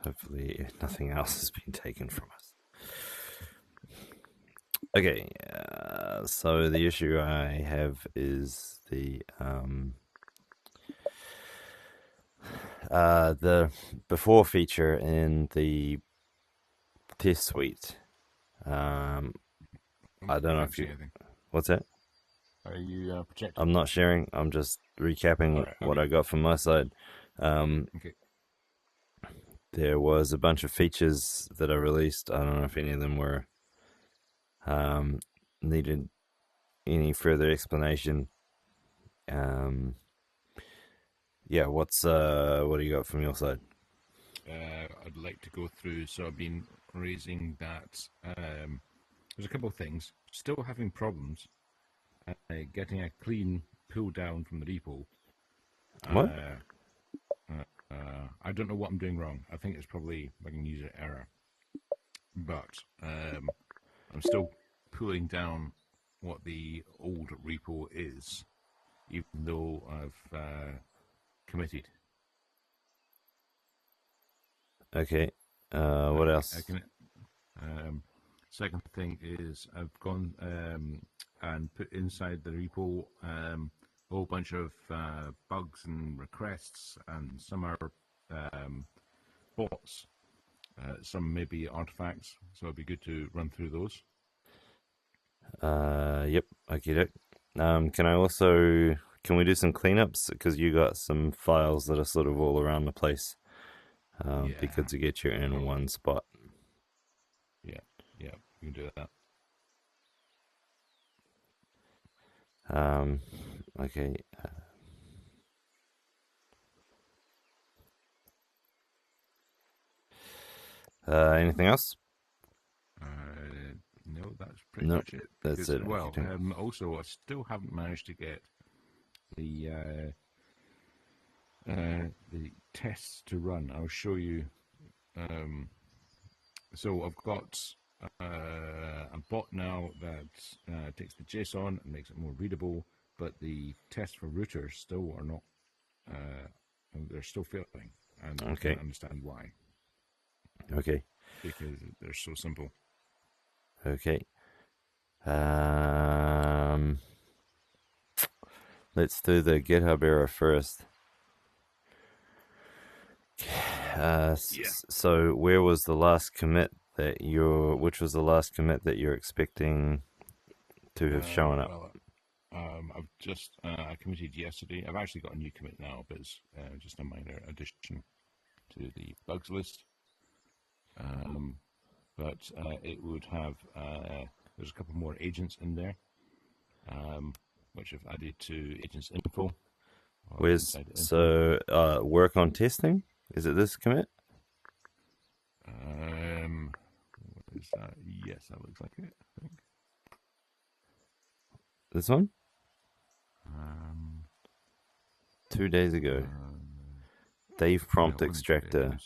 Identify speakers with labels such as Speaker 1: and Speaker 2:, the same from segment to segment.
Speaker 1: Hopefully nothing else has been taken from us. Okay, so the issue I have is the before feature in the test suite. I don't know if you.
Speaker 2: Anything.
Speaker 1: What's that?
Speaker 2: Are you projecting?
Speaker 1: I'm not sharing. I'm just
Speaker 2: All
Speaker 1: recapping
Speaker 2: right.
Speaker 1: what I got from my side.
Speaker 2: Okay.
Speaker 1: There was a bunch of features that I released. I don't know if any of them were needed any further explanation. Yeah, what do you got from your side?
Speaker 2: I'd like to go through. So I've been raising that. There's a couple of things. Still having problems getting a clean pull down from the repo.
Speaker 1: What?
Speaker 2: I don't know what I'm doing wrong. I think it's probably like a user error. But I'm still pulling down what the old repo is, even though I've committed.
Speaker 1: Okay. What else?
Speaker 2: Second thing is I've gone and put inside the repo a whole bunch of bugs and requests, and some are bots, some may be artifacts. So it'd be good to run through those.
Speaker 1: Yep. Okay. Can we do some cleanups because you got some files that are sort of all around the place. Be
Speaker 2: Yeah,
Speaker 1: good to get you in one spot.
Speaker 2: yeah, yeah. You can do that.
Speaker 1: Okay. Anything else?
Speaker 2: No, that's pretty
Speaker 1: No,
Speaker 2: much it.
Speaker 1: that's
Speaker 2: Because,
Speaker 1: it.
Speaker 2: well,
Speaker 1: Okay.
Speaker 2: also I still haven't managed to get the tests to run. I'll show you. So I've got a bot now that takes the JSON and makes it more readable, but the tests for routers still are not. They're still failing, and I
Speaker 1: Okay.
Speaker 2: can't understand why.
Speaker 1: Okay.
Speaker 2: Because they're so simple.
Speaker 1: Okay. Um, let's do the GitHub error first.
Speaker 2: Yeah.
Speaker 1: So where was the last commit which was the last commit that you're expecting to have shown up?
Speaker 2: Well, I've just I committed yesterday. I've actually got a new commit now, but it's just a minor addition to the bugs list. But it would have there's a couple more agents in there, which I've added to agents info.
Speaker 1: Work on testing? Is it this commit?
Speaker 2: What is that? Yes, that looks like it. I think.
Speaker 1: This one?
Speaker 2: Um,
Speaker 1: 2 days ago. Dave prompt
Speaker 2: no,
Speaker 1: extractor.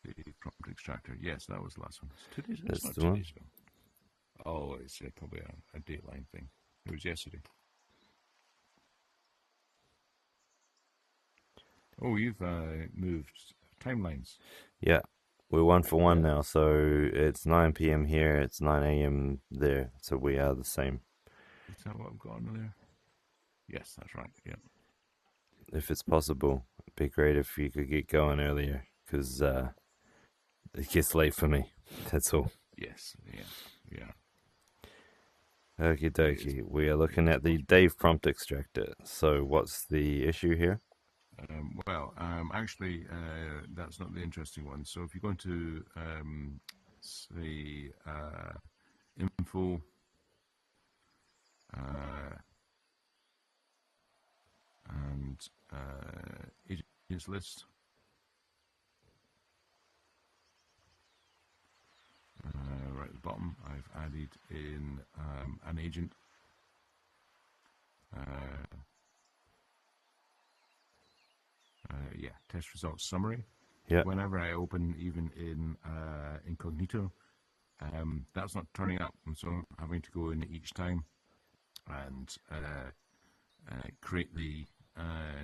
Speaker 2: The prompt extractor. Yes, that was the last one. It's 2 days.
Speaker 1: That's
Speaker 2: It's not
Speaker 1: the
Speaker 2: 2
Speaker 1: one.
Speaker 2: days ago. Oh, it's probably a Dateline thing. It was yesterday. Oh, you've moved timelines.
Speaker 1: Yeah. We're 1 for 1 now, so it's 9 p.m. here, it's 9 a.m. there, so we are the same.
Speaker 2: Is that what I've got on there? Yes, that's right. Yeah.
Speaker 1: If it's possible, it'd be great if you could get going earlier, because it gets late for me. That's all.
Speaker 2: Yes. Yeah. Yeah.
Speaker 1: Okie dokie. We are looking at the Dave prompt extractor. So what's the issue here?
Speaker 2: Actually, that's not the interesting one. So if you go into, say, info, and agents list, right at the bottom, I've added in an agent. Test results summary.
Speaker 1: Yeah.
Speaker 2: Whenever I open, even in incognito, that's not turning up, and so I'm having to go in each time and create the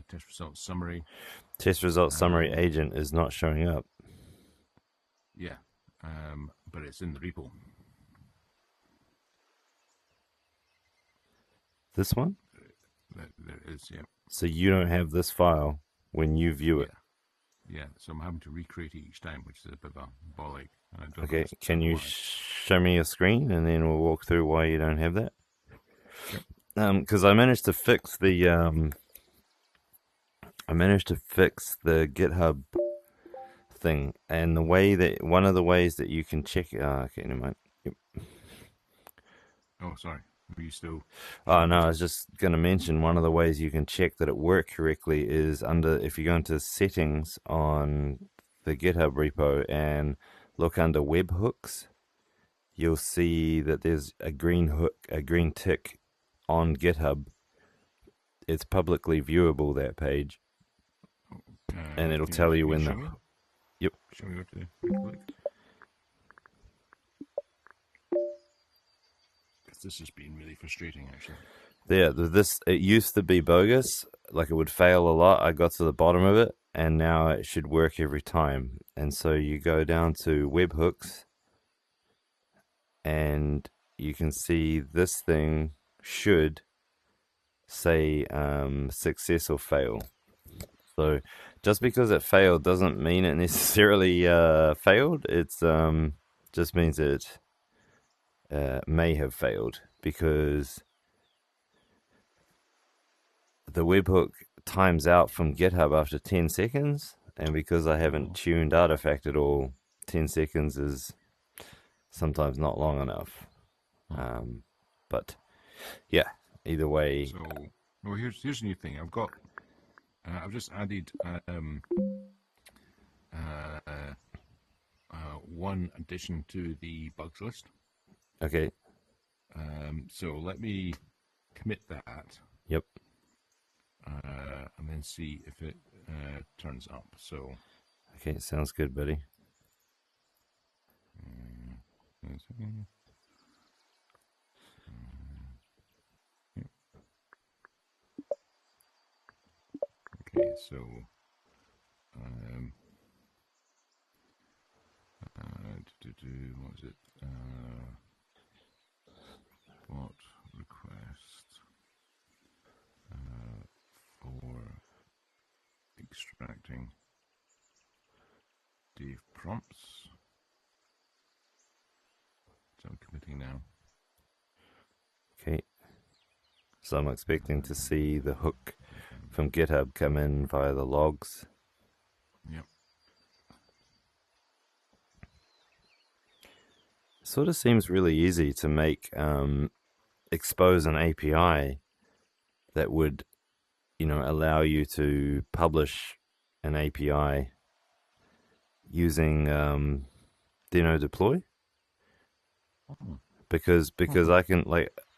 Speaker 2: test results summary.
Speaker 1: Test results summary agent is not showing up.
Speaker 2: Yeah, but it's in the repo.
Speaker 1: This one?
Speaker 2: There is, yeah.
Speaker 1: So you don't have this file when you view it?
Speaker 2: Yeah, so I'm having to recreate it each time, which is a bit of a bollock.
Speaker 1: Okay, can you show me your screen and then we'll walk through why you don't have that?
Speaker 2: Yep.
Speaker 1: Because I managed to fix the GitHub thing, and one of the ways that you can check okay, never mind. Yep.
Speaker 2: Oh, sorry. Were you still?
Speaker 1: Oh no, I was just going to mention one of the ways you can check that it worked correctly is if you go into settings on the GitHub repo and look under webhooks, you'll see that there's a green tick on GitHub. It's publicly viewable, that page, and it'll tell you when the. Yep.
Speaker 2: Show me what to click. This has been really frustrating, actually.
Speaker 1: Yeah, it used to be bogus, like it would fail a lot. I got to the bottom of it, and now it should work every time. And so you go down to webhooks, and you can see this thing should say success or fail. So just because it failed doesn't mean it necessarily failed. It's just means it may have failed, because the webhook times out from GitHub after 10 seconds, and because I haven't tuned Artifact at all, 10 seconds is sometimes not long enough. But yeah, either way.
Speaker 2: So, well, here's a new thing. I've just added one addition to the bugs list.
Speaker 1: Okay.
Speaker 2: So let me commit that.
Speaker 1: Yep.
Speaker 2: And then see if it turns up. So.
Speaker 1: Okay, sounds good, buddy.
Speaker 2: Okay, so what was it? Bot request for extracting div prompts. So I'm committing now.
Speaker 1: Okay. So I'm expecting to see the hook from GitHub come in via the logs.
Speaker 2: Yep.
Speaker 1: Sort of seems really easy to make expose an API that would, allow you to publish an API using deploy. Because I can,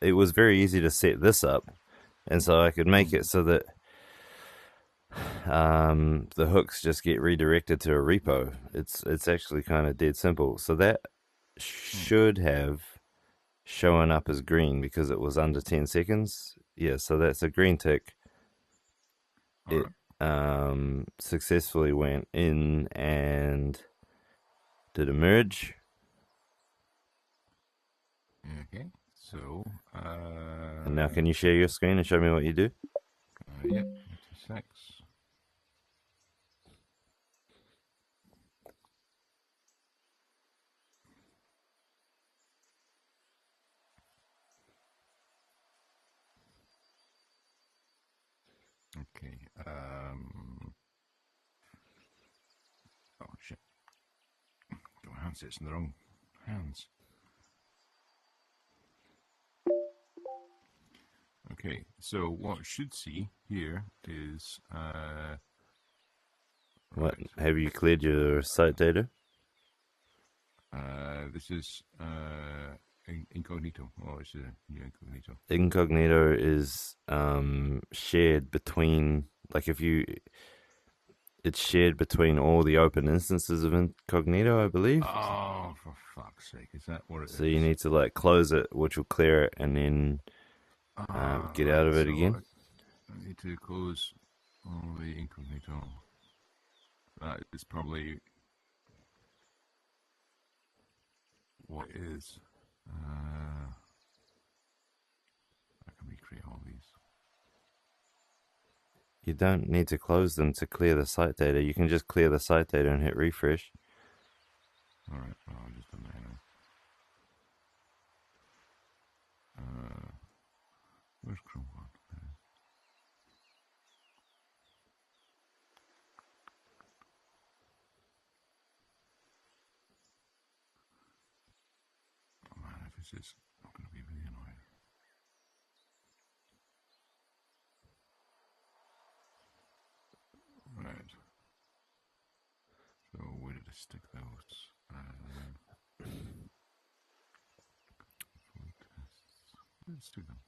Speaker 1: it was very easy to set this up, and so I could make it so that the hooks just get redirected to a repo. It's actually kind of dead simple. So that should have shown up as green because it was under 10 seconds. Yeah, so that's a green tick. It successfully went in and did a merge.
Speaker 2: Okay, so
Speaker 1: and now can you share your screen and show me what you do?
Speaker 2: Yep, 26. Okay. Oh shit! Got my handsets in the wrong hands. Okay, so what I should see here is
Speaker 1: what have you cleared your site data?
Speaker 2: This is incognito. Oh, it's a new incognito.
Speaker 1: Incognito is shared between, it's shared between all the open instances of incognito, I believe.
Speaker 2: Oh, for fuck's sake! Is that what it is?
Speaker 1: So you need to close it, which will clear it, and then get out of it again.
Speaker 2: I need to close Oh, the incognito. That is probably what it is. I can recreate all these.
Speaker 1: You don't need to close them to clear the site data. You can just clear the site data and hit refresh.
Speaker 2: Alright, well, I'll just done that anyway. Where's Chrome gone? Oh man, if this is not going to be really annoying. Right. So where did I stick those? Where did I stick them?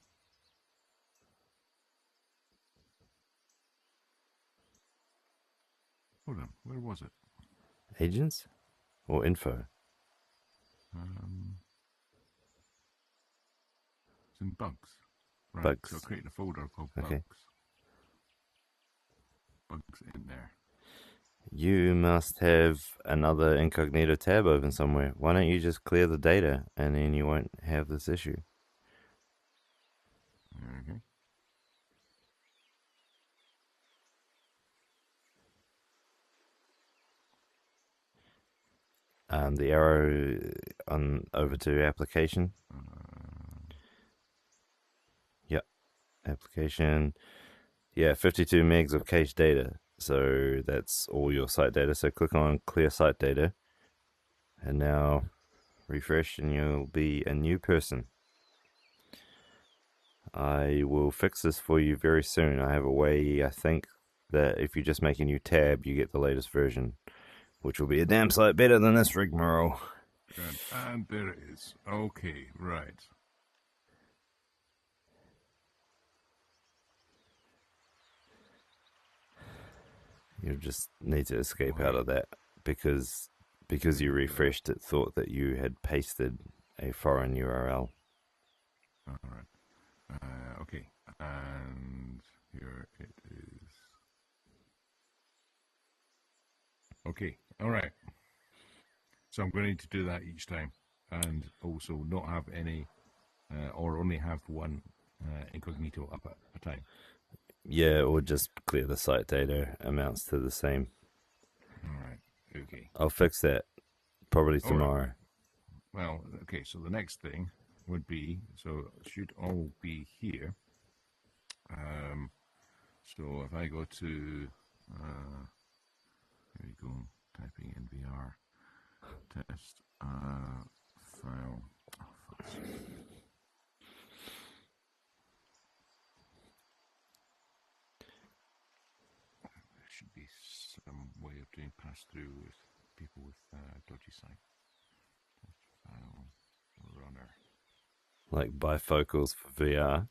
Speaker 2: Hold on, where was it?
Speaker 1: Agents or info?
Speaker 2: It's in bugs. Right,
Speaker 1: Bugs.
Speaker 2: so I created a folder called
Speaker 1: Okay.
Speaker 2: bugs. Bugs in there.
Speaker 1: You must have another incognito tab open somewhere. Why don't you just clear the data and then you won't have this issue?
Speaker 2: Okay.
Speaker 1: The arrow on over to application. Yep, application. Yeah, 52 megs of cache data. So that's all your site data. So click on clear site data and now refresh and you'll be a new person. I will fix this for you very soon. I have a way, I think, that if you just make a new tab, you get the latest version, which will be a damn sight better than this rigmarole.
Speaker 2: Good. And there it is. Okay, right.
Speaker 1: You just need to escape out of that because you refreshed it, thought that you had pasted a foreign URL.
Speaker 2: All right. Okay. And here it is. Okay. All right. So I'm going to do that each time, and also not have any, or only have one incognito up at a time.
Speaker 1: Yeah, or just clear the site data amounts to the same.
Speaker 2: All right. Okay.
Speaker 1: I'll fix that probably
Speaker 2: All right.
Speaker 1: tomorrow.
Speaker 2: Well, okay. So the next thing would be, so it should all be here. So if I go to, here we go, typing NVR test file. Oh, fuck's sake. There should be some way of doing pass through with people with dodgy sight. Test file runner.
Speaker 1: Like bifocals for VR.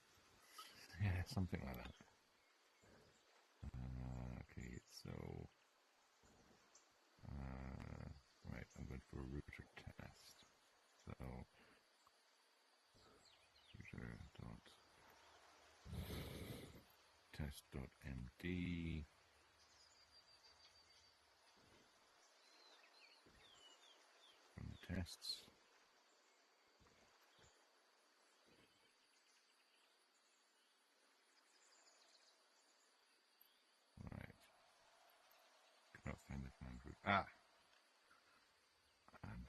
Speaker 2: Yeah, something like that. Okay, so right, I'm going for a router test. So router dot test dot md. From the tests. Right. Cannot find the command root. Ah! And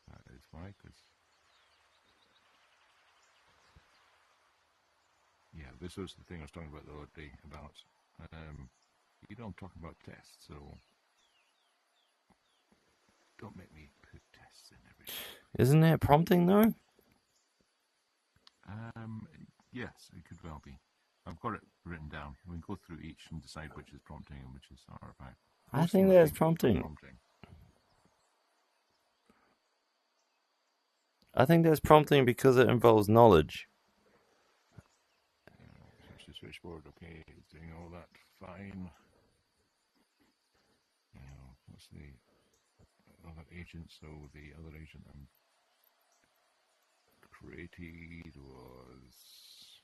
Speaker 2: that is why, because yeah, this was the thing I was talking about the other day about you know I'm talking about tests, so don't make me put tests in everything.
Speaker 1: Isn't that prompting though?
Speaker 2: Yes, it could well be. I've got it written down. We can go through each and decide which is prompting and which is artifact.
Speaker 1: I think that's prompting. I think that's prompting because it involves knowledge.
Speaker 2: Switch to switchboard. Okay, it's doing all that fine. Now, what's the other agent? So the other agent I'm created was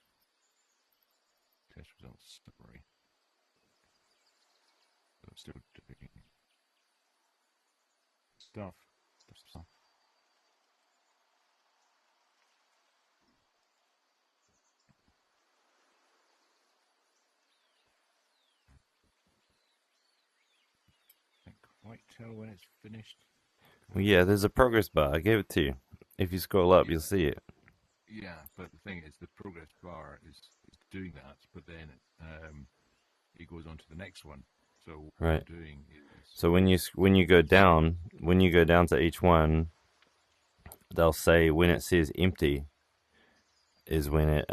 Speaker 2: test results summary. still doing stuff. Stuff. Can't quite tell when it's finished.
Speaker 1: Well, yeah, there's a progress bar. I gave it to you. If you scroll up, you'll see it.
Speaker 2: Yeah, but the thing is, the progress bar is doing that, but then it goes on to the next one. So what
Speaker 1: Right.
Speaker 2: I'm doing is
Speaker 1: So when you go down to each one, they'll say when it says empty is when it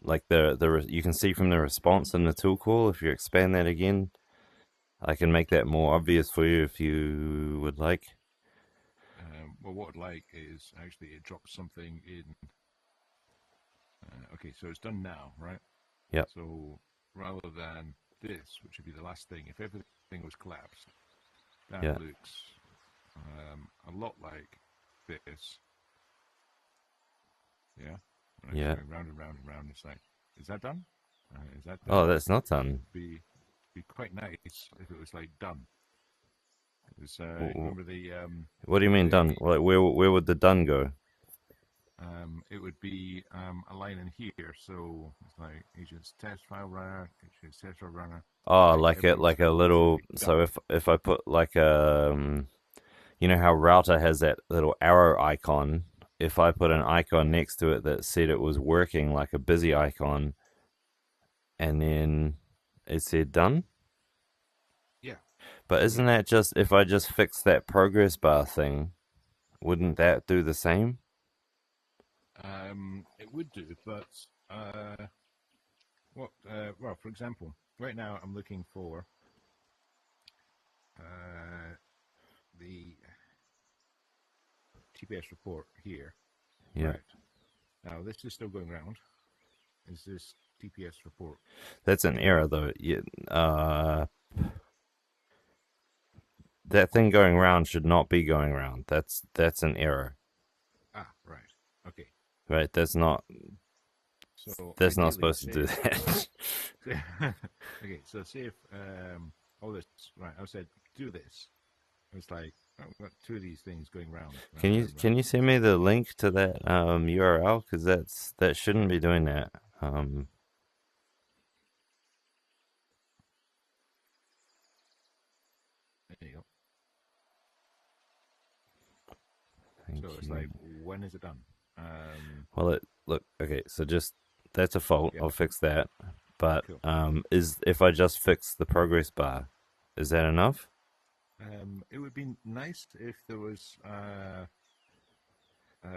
Speaker 1: like you can see from the response in the tool call. If you expand that again, I can make that more obvious for you if you would like.
Speaker 2: well, what I'd like is actually it drops something in. Okay, so it's done now, right?
Speaker 1: Yep.
Speaker 2: So rather than this, which would be the last thing, if everything was collapsed, that
Speaker 1: Yeah.
Speaker 2: looks a lot like this. Yeah. Right,
Speaker 1: Yeah.
Speaker 2: going round and round and round. It's like, is that done? Is that
Speaker 1: Oh,
Speaker 2: done?
Speaker 1: that's not done.
Speaker 2: Be quite nice if it was like done. It was, remember the
Speaker 1: What do you mean done? Like where would the done go?
Speaker 2: it would be a line in here. So it's like agents test file runner, agents test file runner.
Speaker 1: Oh,
Speaker 2: Like
Speaker 1: like a little. So if I put like you know how router has that little arrow icon. If I put an icon next to it that said it was working, like a busy icon, and then it said done.
Speaker 2: Yeah.
Speaker 1: But isn't that just if I just fix that progress bar thing? Wouldn't that do the same?
Speaker 2: It would do, but what? Well, for example, right now I'm looking for the TPS report here.
Speaker 1: Yeah.
Speaker 2: Right. Now this is still going round. Is this TPS report?
Speaker 1: That's an error though. That thing going round should not be going round. That's an error.
Speaker 2: Ah, right. Okay.
Speaker 1: Right? That's not supposed to do that.
Speaker 2: Okay, so see if all this right. I said do this. It's like I've got two of these things going round.
Speaker 1: Can you send me the link to that URL because that shouldn't be doing that.
Speaker 2: There you go.
Speaker 1: Thank
Speaker 2: so it's
Speaker 1: you.
Speaker 2: like, when is it done?
Speaker 1: Well, look, okay, so just that's a fault.
Speaker 2: Yep.
Speaker 1: I'll fix that. But
Speaker 2: Cool.
Speaker 1: is if I just fix the progress bar, is that enough?
Speaker 2: It would be nice if there was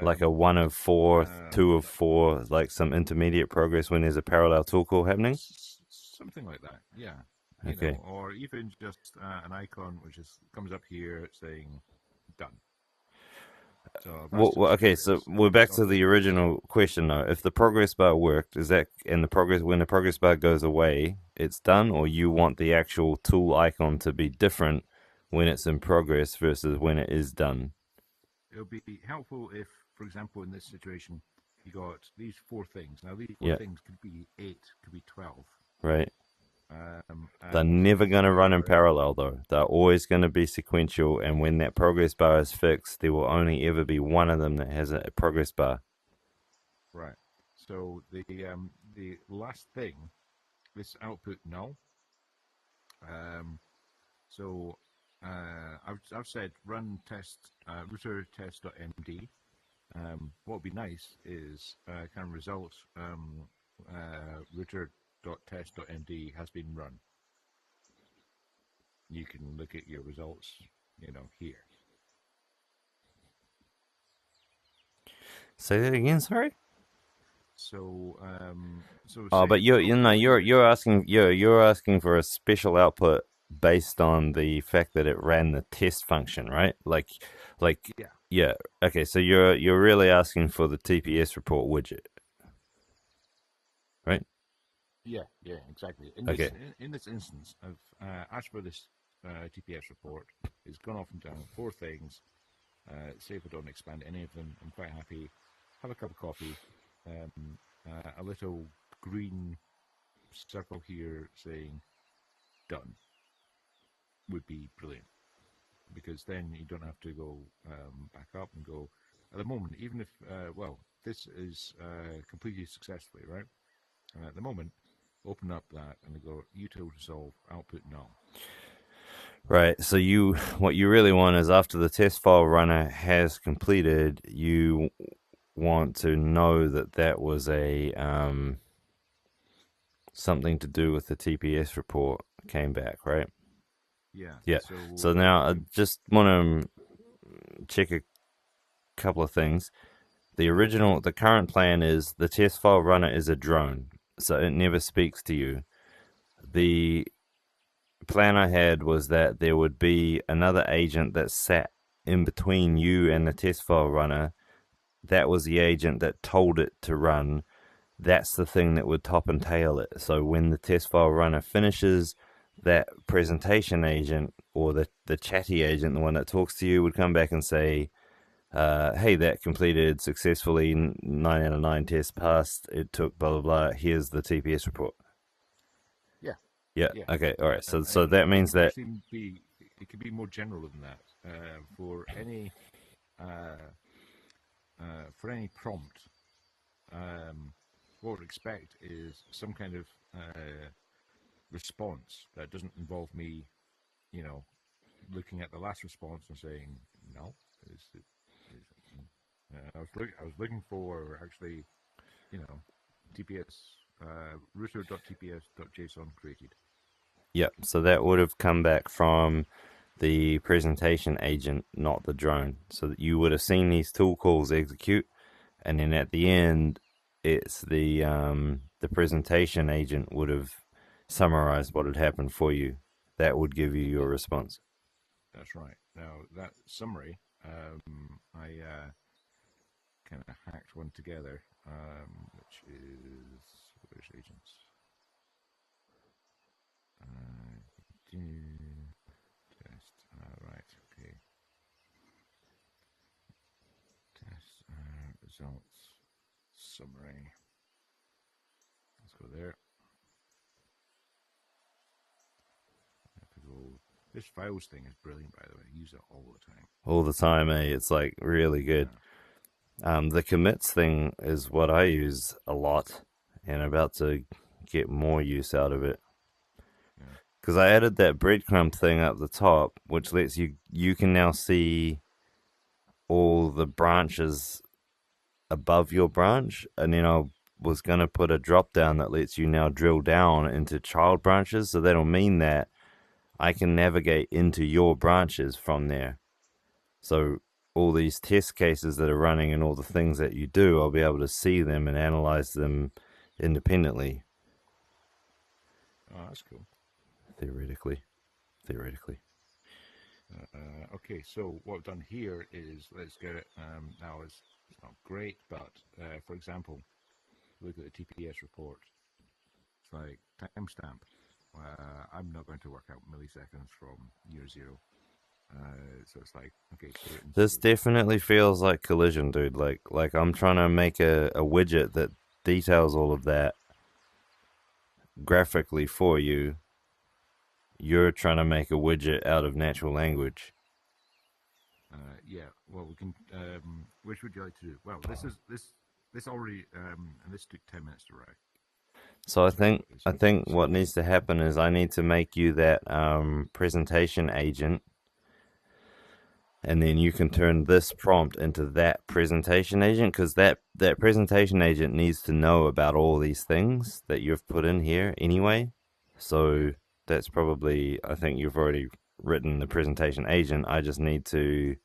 Speaker 1: Like a 1 of 4, 2 of 4, like some intermediate progress when there's a parallel tool call happening?
Speaker 2: Something like that, yeah.
Speaker 1: Okay.
Speaker 2: You know, or even just an icon which comes up here saying done. So
Speaker 1: Okay, so we're back to the original question though. If the progress bar worked, is that and the progress when the progress bar goes away, it's done, or you want the actual tool icon to be different when it's in progress versus when it is done?
Speaker 2: It'll be helpful if, for example, in this situation, you got these four things. Now, these four things could be 8, could be 12.
Speaker 1: Right. They're never going to run in parallel, though. They're always going to be sequential, and when that progress bar is fixed, there will only ever be one of them that has a progress bar.
Speaker 2: Right. So the last thing, this output null. So I've said run test router test.md. What would be nice is kind of result router.test.md has been run. You can look at your results, here.
Speaker 1: Say that again. Sorry.
Speaker 2: So,
Speaker 1: but you're asking for a special output based on the fact that it ran the test function, right? Yeah. Okay, so you're really asking for the TPS report widget, right?
Speaker 2: Yeah, exactly. In this instance, I've asked for this TPS report. It's gone off and done 4 things. See if I don't expand any of them. I'm quite happy. Have a cup of coffee. A little green circle here saying done. would be brilliant, because then you don't have to go back up and go. At the moment, even if this is completed successfully, right? At the moment, open up that and they go util resolve output null.
Speaker 1: Right. So what you really want is after the test file runner has completed, you want to know that that was a something to do with the TPS report came back, right?
Speaker 2: Yeah.
Speaker 1: Yeah. So now I just want to check a couple of things. The current plan is the test file runner is a drone, so it never speaks to you. The plan I had was that there would be another agent that sat in between you and the test file runner. That was the agent that told it to run. That's the thing that would top and tail it. So when the test file runner finishes, that presentation agent or the chatty agent, the one that talks to you, would come back and say, hey, that completed successfully, 9 out of 9 tests passed, it took blah, blah, blah, here's the TPS report.
Speaker 2: Yeah.
Speaker 1: Yeah.
Speaker 2: Yeah.
Speaker 1: Okay. All right.
Speaker 2: And
Speaker 1: So that means that
Speaker 2: it could be more general than that. For any prompt, what we'd expect is some kind of response that doesn't involve me, looking at the last response and saying no. I was looking for actually, TPS router.tps.json created.
Speaker 1: Yep. So that would have come back from the presentation agent, not the drone. So that you would have seen these tool calls execute, and then at the end, it's the presentation agent would have summarized what had happened for you. That would give you your response.
Speaker 2: That's right. Now that summary, I kind of hacked one together, which is where's agents. Test. Right. Okay. Test results summary. Let's go there. This files thing is brilliant, by the way. I use it all the time.
Speaker 1: All the time, eh? It's like really good. The commits thing is what I use a lot, and about to get more use out of it. Because I added that breadcrumb thing up the top, which lets you can now see all the branches above your branch, and then I was going to put a drop down that lets you now drill down into child branches, so that'll mean that I can navigate into your branches from there. So all these test cases that are running and all the things that you do, I'll be able to see them and analyze them independently.
Speaker 2: Oh, that's cool.
Speaker 1: Theoretically.
Speaker 2: Okay, so what I've done here is let's get it. Now it's not great, but for example, look at the TPS report. It's like timestamp. I'm not going to work out milliseconds from year 0. So it's like, okay.
Speaker 1: This definitely feels like Collision, dude. Like I'm trying to make a widget that details all of that graphically for you. You're trying to make a widget out of natural language.
Speaker 2: Yeah. Well, we can. Which would you like to do? Well, this already, and this took 10 minutes to write.
Speaker 1: So I think what needs to happen is I need to make you that presentation agent, and then you can turn this prompt into that presentation agent, because that presentation agent needs to know about all these things that you've put in here anyway. So that's probably, I think you've already written the presentation agent. I just need to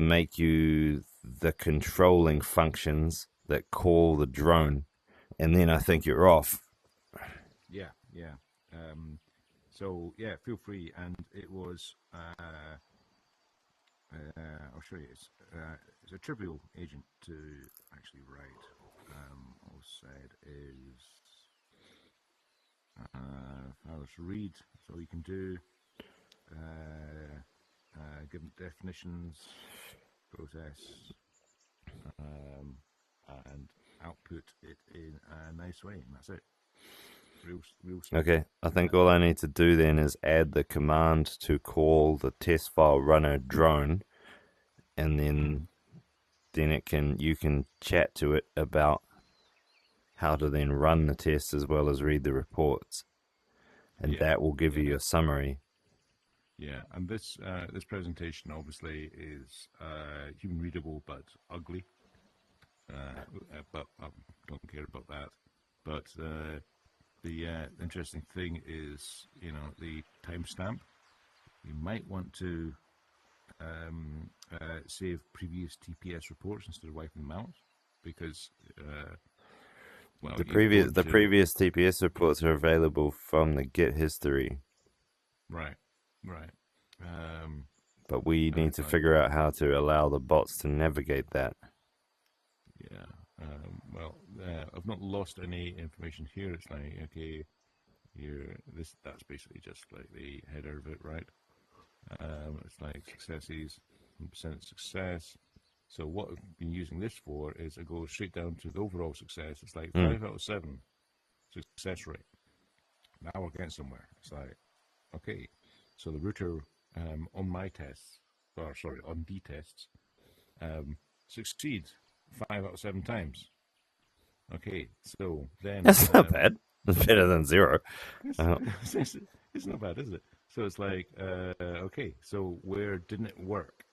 Speaker 1: make you the controlling functions that call the drone, and then I think you're off.
Speaker 2: Yeah. So yeah, feel free. And it was I'll show you. It's a trivial agent to actually write. All said is files read. So you can do give them definitions, process, and output it in a nice way, and that's it. Real simple.
Speaker 1: Okay, I think all I need to do then is add the command to call the test file runner drone, and
Speaker 2: Mm-hmm.
Speaker 1: then you can chat to it about how to then run the tests as well as read the reports, and
Speaker 2: Yeah,
Speaker 1: that will give you
Speaker 2: yeah,
Speaker 1: a summary.
Speaker 2: yeah. And this presentation obviously is human readable but ugly. But I don't care about that. But the interesting thing is, the timestamp. You might want to save previous TPS reports instead of wiping them out, because well, you go
Speaker 1: The
Speaker 2: into
Speaker 1: previous TPS reports are available from the Git history,
Speaker 2: right, right,
Speaker 1: but we
Speaker 2: and
Speaker 1: need
Speaker 2: it's
Speaker 1: to
Speaker 2: like,
Speaker 1: figure out how to allow the bots to navigate that.
Speaker 2: yeah, well, I've not lost any information here. It's like, okay, that's basically just like the header of it, right? It's like successes, percent success. So what I've been using this for is it goes straight down to the overall success. It's like
Speaker 1: Mm.
Speaker 2: 5 out of 7 success rate. Now we're getting somewhere. It's like, okay, so the router on my tests, or sorry, on D tests, succeeds 5 out of 7 times. Okay, so then
Speaker 1: That's not bad. It's better than zero.
Speaker 2: it's,
Speaker 1: Uh,
Speaker 2: it's not bad, is it? So it's like, okay, so where didn't it work?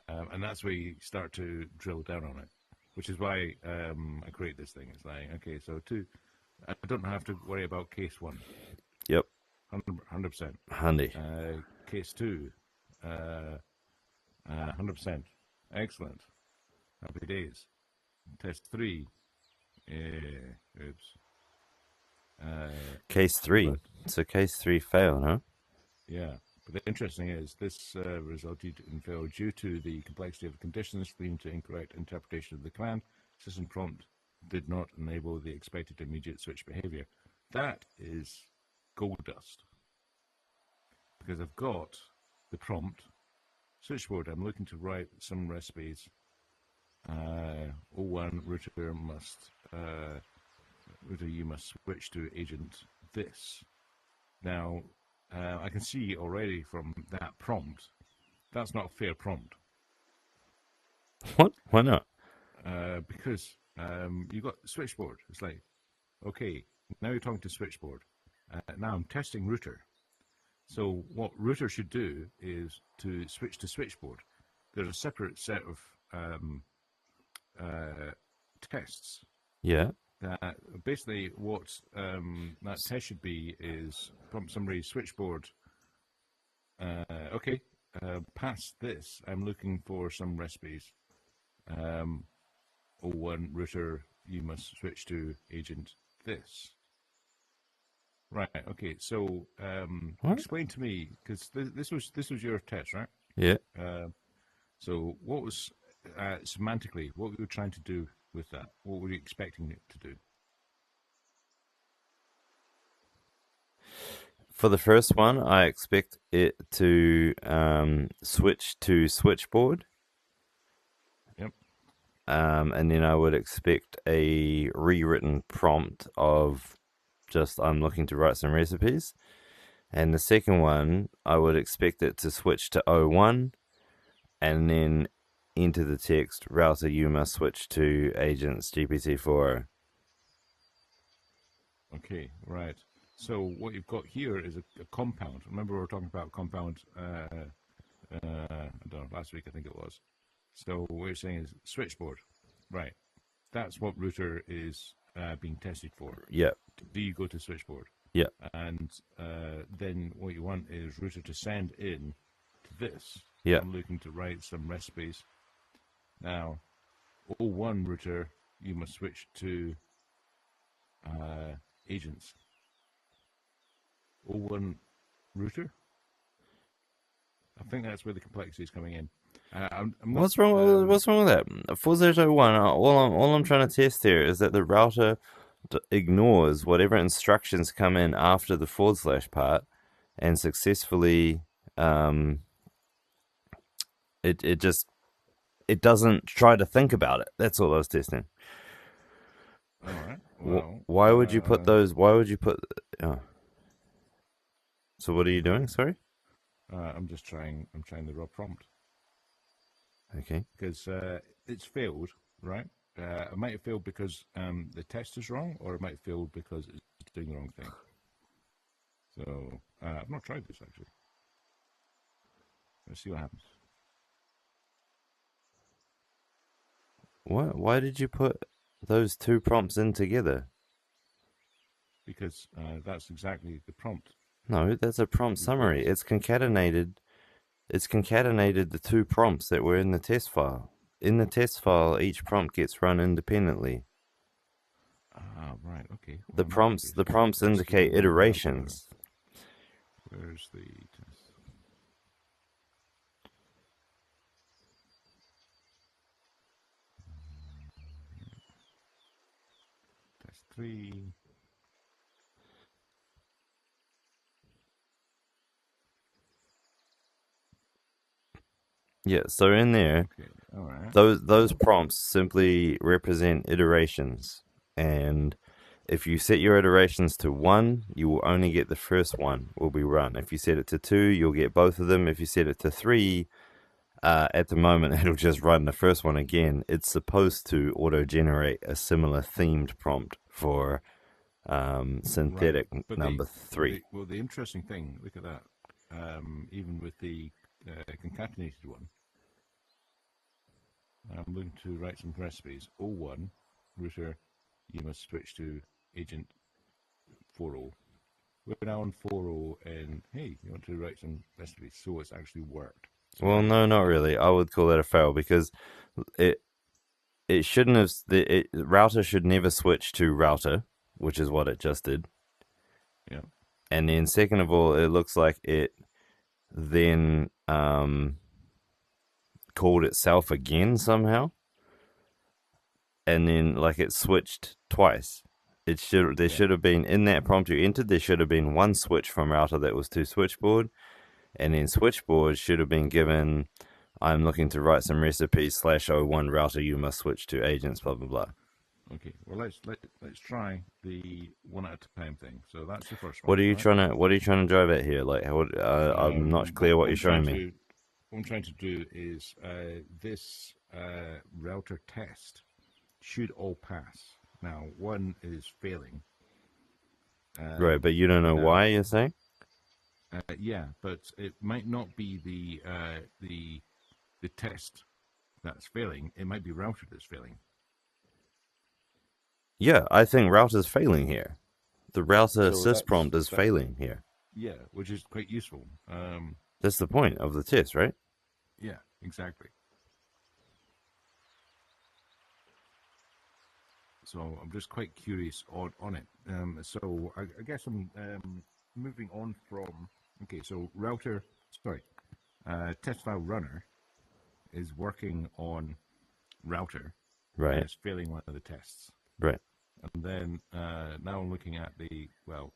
Speaker 2: And that's where you start to drill down on it, which is why I create this thing. It's like, okay, so I don't have to worry about case 1,
Speaker 1: yep,
Speaker 2: 100%.
Speaker 1: handy.
Speaker 2: Case 2, 100%. Excellent. Happy days. Test 3, oops.
Speaker 1: Case 3.
Speaker 2: But
Speaker 1: So case 3 failed, huh?
Speaker 2: yeah, but the interesting is this resulted in failure due to the complexity of the conditions leading to incorrect interpretation of the command. System prompt did not enable the expected immediate switch behavior. That is gold dust, because I've got the prompt switchboard. I'm looking to write some recipes. O1 router you must switch to agent this. Now, I can see already from that prompt, that's not a fair prompt.
Speaker 1: What? Why not?
Speaker 2: Because you got switchboard. It's like, okay, now you're talking to switchboard. Now I'm testing router. So what router should do is to switch to switchboard. There's a separate set of tests.
Speaker 1: Yeah.
Speaker 2: Basically, what that test should be is prompt summary switchboard. Okay, past this, I'm looking for some recipes. O1 router, you must switch to agent this. Right. Okay. So
Speaker 1: What?
Speaker 2: explain to me, because this was your test, right?
Speaker 1: Yeah.
Speaker 2: So what was semantically what were you trying to do with that? What were you expecting it to do?
Speaker 1: For the first one, I expect it to switch to switchboard.
Speaker 2: Yep.
Speaker 1: And then I would expect a rewritten prompt of just I'm looking to write some recipes. And the second one, I would expect it to switch to O1 and then into the text, router, you must switch to agents GPT-4.
Speaker 2: Okay. Right. So what you've got here is a compound. Remember we were talking about compound. I don't know, last week I think it was. So what you're saying is switchboard, right? That's what router is being tested for.
Speaker 1: Yep.
Speaker 2: Do you go to switchboard?
Speaker 1: Yep.
Speaker 2: And then what you want is router to send in to this.
Speaker 1: Yep.
Speaker 2: I'm looking to write some recipes. Now, O1 router, you must switch to agents. O1 router? I think that's where the complexity is coming in. I'm not,
Speaker 1: What's wrong? What's wrong with that? 4021. All I'm trying to test here is that the router ignores whatever instructions come in after the / part, and successfully, it doesn't try to think about it. That's all I was testing.
Speaker 2: All right. Well,
Speaker 1: Why would you put those? Why would you put? Oh. So what are you doing? Sorry.
Speaker 2: I'm just trying. I'm trying the raw prompt
Speaker 1: Okay.
Speaker 2: because it's failed, right? It might have failed because the test is wrong, or it might have failed because it's doing the wrong thing. So I've not tried this actually. Let's see what happens.
Speaker 1: What? Why did you put those two prompts in together?
Speaker 2: Because that's exactly the prompt.
Speaker 1: No, that's a prompt summary. It's concatenated. It's concatenated the two prompts that were in the test file. In the test file, each prompt gets run independently.
Speaker 2: Ah, right. Okay.
Speaker 1: The
Speaker 2: Well,
Speaker 1: prompts indicate iterations.
Speaker 2: Where's the test? Test 3.
Speaker 1: Yeah, so in there,
Speaker 2: Okay. All right.
Speaker 1: those prompts simply represent iterations, and if you set your iterations to 1, you will only get the first one will be run. If you set it to 2, you'll get both of them. If you set it to 3, at the moment it'll just run the first one again. It's supposed to auto-generate a similar themed prompt for synthetic
Speaker 2: Right.
Speaker 1: number 3.
Speaker 2: The interesting thing, look at that. Even with the concatenated one, I'm looking to write some recipes. 01, router, you must switch to agent 40. We're now on 40, and hey, you want to write some recipes, so it's actually worked. So
Speaker 1: Well, no, not really. I would call that a fail because it shouldn't have. Router should never switch to router, which is what it just did.
Speaker 2: Yeah.
Speaker 1: And then, second of all, it looks like it then called itself again somehow, and then like it switched twice. There should have been in that prompt you entered. There should have been one switch from router that was to switchboard, and then switchboard should have been given. I'm looking to write some recipes /01 router. You must switch to agents. Blah blah blah.
Speaker 2: Okay. Well, let's try the one at a time thing. So that's the first one.
Speaker 1: What are you
Speaker 2: right?
Speaker 1: trying to drive at here? Like, I'm not clear what you're showing me.
Speaker 2: What I'm trying to do is this router test should all pass. Now, one is failing.
Speaker 1: Right, but you don't know why, you're saying?
Speaker 2: Yeah, but it might not be the test that's failing. It might be router that's failing.
Speaker 1: Yeah, I think router's failing here. The router assist prompt is failing here.
Speaker 2: Yeah, which is quite useful.
Speaker 1: That's the point of the test, right?
Speaker 2: Yeah, exactly. So I'm just quite curious on it. So I guess I'm moving on from. Okay, so test file runner is working on router.
Speaker 1: Right.
Speaker 2: And it's failing one of the tests.
Speaker 1: Right.
Speaker 2: And then now I'm looking at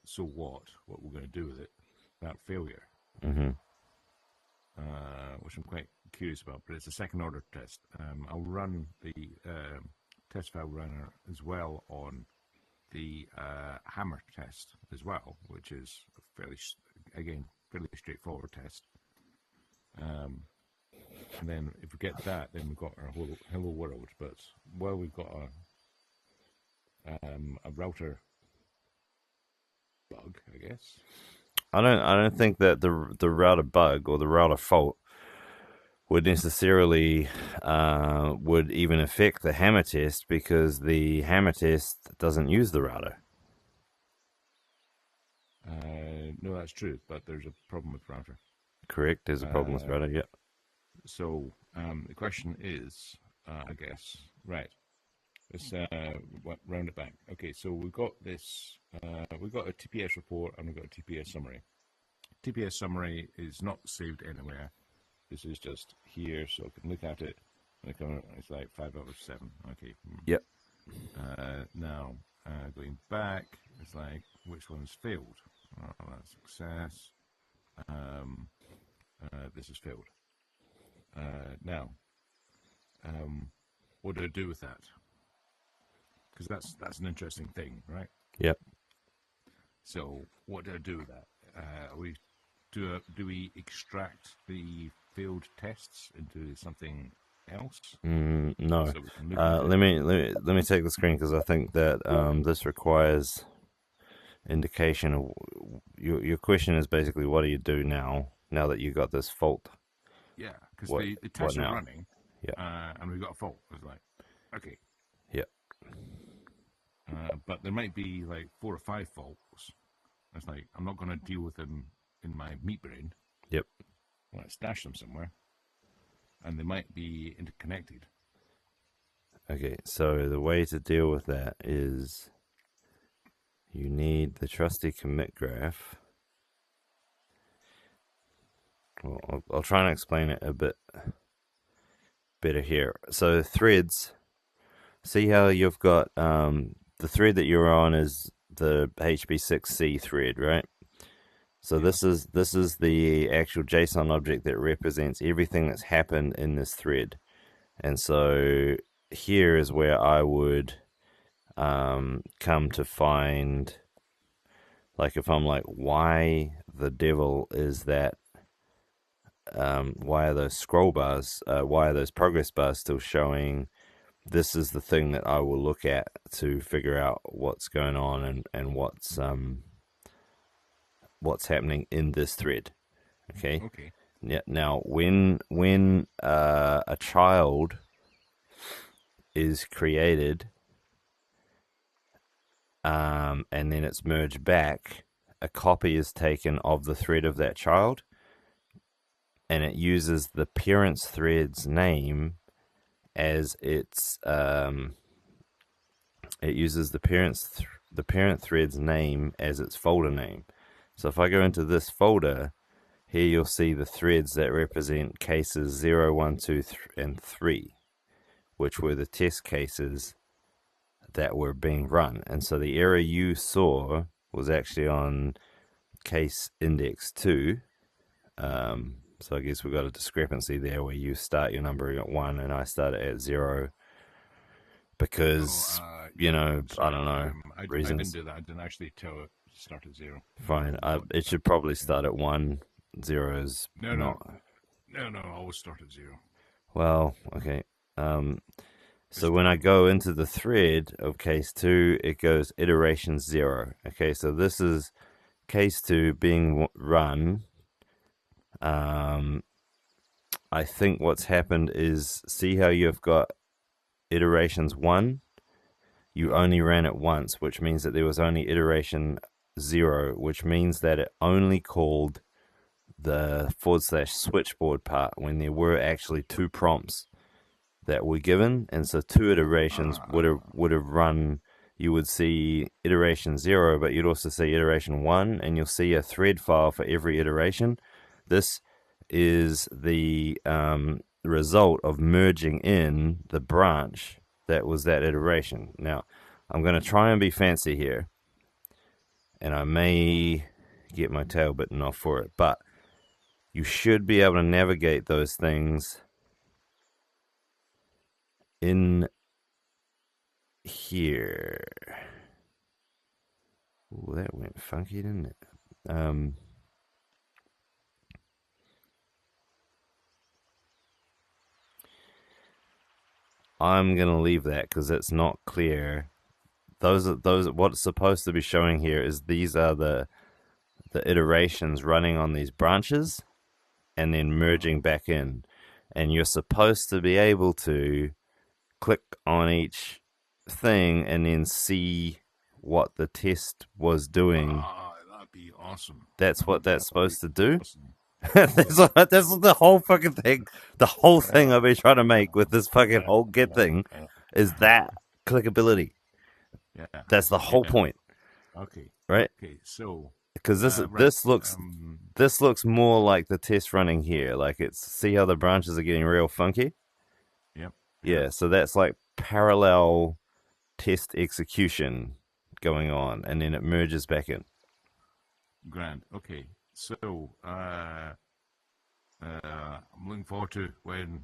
Speaker 2: so what we're going to do with it, that failure.
Speaker 1: Mm-hmm.
Speaker 2: Which I'm quite curious about, but it's a second order test. I'll run the test file runner as well on the hammer test as well, which is a fairly straightforward test. And then if we get that, then we've got our whole hello world. But while we've got a router bug, I guess.
Speaker 1: I don't think that the router bug or the router fault would necessarily would even affect the hammer test because the hammer test doesn't use the router.
Speaker 2: No, that's true, but there's a problem with router.
Speaker 1: Correct, there's a problem with router, yeah.
Speaker 2: So the question is, I guess, right, let's round it back. Okay, so we've got this, we've got a TPS report and we've got a TPS summary. TPS summary is not saved anywhere. This is just here, so I can look at it. And it's like 5 out of 7. Okay.
Speaker 1: Yep.
Speaker 2: Now, going back, it's like, which one's failed? Oh, that's success. This has failed. Now, what do I do with that? because that's an interesting thing, right?
Speaker 1: Yep.
Speaker 2: So what do I do with that? Do we extract the failed tests into something else
Speaker 1: No.
Speaker 2: so we can look at it?
Speaker 1: Let me take the screen because I think that this requires indication of your question is basically what do you do now that you got this fault?
Speaker 2: Yeah, because
Speaker 1: What
Speaker 2: the tests are
Speaker 1: now?
Speaker 2: running,
Speaker 1: Yeah.
Speaker 2: and we've got a fault. It's like, okay,
Speaker 1: Yeah.
Speaker 2: but there might be like 4 or 5 faults. It's like I'm not going to deal with them in my meat brain.
Speaker 1: Yep.
Speaker 2: I want to stash them somewhere, and they might be interconnected.
Speaker 1: Okay, so the way to deal with that is you need the trusty commit graph. Well, I'll try and explain it a bit better here. So threads, see how you've got the thread that you're on is the HB6C thread, right? So this is the actual JSON object that represents everything that's happened in this thread. And so here is where I would come to find, like, if I'm like, why the devil is that, why are those scroll bars, why are those progress bars still showing? This is the thing that I will look at to figure out what's going on and what's happening in this thread. Okay.
Speaker 2: Okay.
Speaker 1: Yeah. Now, when a child is created, and then it's merged back, a copy is taken of the thread of that child, and it uses the parent's thread's name as its it uses the parent thread's name as its folder name. So if I go into this folder, here you'll see the threads that represent cases 0, 1, 2, and 3, which were the test cases that were being run. And so the error you saw was actually on case index 2. So I guess we've got a discrepancy there where you start your number at 1 and I start it at 0 because,
Speaker 2: Sorry,
Speaker 1: I don't know, reasons.
Speaker 2: I didn't do that. I didn't actually tell it to start at 0.
Speaker 1: Fine. It should probably start at 1. 0 is not.
Speaker 2: No, always start at 0.
Speaker 1: Well, okay. So when I go into the thread of case 2, it goes iteration 0. Okay, so this is case 2 being run. I think what's happened is, see how you've got iterations 1? You only ran it once, which means that there was only iteration 0, which means that it only called the / switchboard part when there were actually 2 prompts that were given, and so 2 iterations would have run. You would see iteration 0, but you'd also see iteration 1, and you'll see a thread file for every iteration. This is the result of merging in the branch that was that iteration. Now, I'm going to try and be fancy here, and I may get my tail bitten off for it, but you should be able to navigate those things in here. Ooh, that went funky, didn't it? I'm gonna leave that because it's not clear. Those what's supposed to be showing here is these are the iterations running on these branches and then merging back in, and you're supposed to be able to click on each thing and then see what the test was doing.
Speaker 2: That'd be awesome.
Speaker 1: That's what that's supposed to do.
Speaker 2: Awesome.
Speaker 1: that's the whole fucking thing. The whole thing I've been trying to make with this fucking whole Git thing is that clickability.
Speaker 2: Yeah.
Speaker 1: That's the whole point.
Speaker 2: Okay.
Speaker 1: Right?
Speaker 2: Okay, so
Speaker 1: because this looks more like the test running here. Like, it's, see how the branches are getting real funky?
Speaker 2: Yep.
Speaker 1: Yeah, so that's like parallel test execution going on, and then it merges back in.
Speaker 2: Grand. Okay. So I'm looking forward to when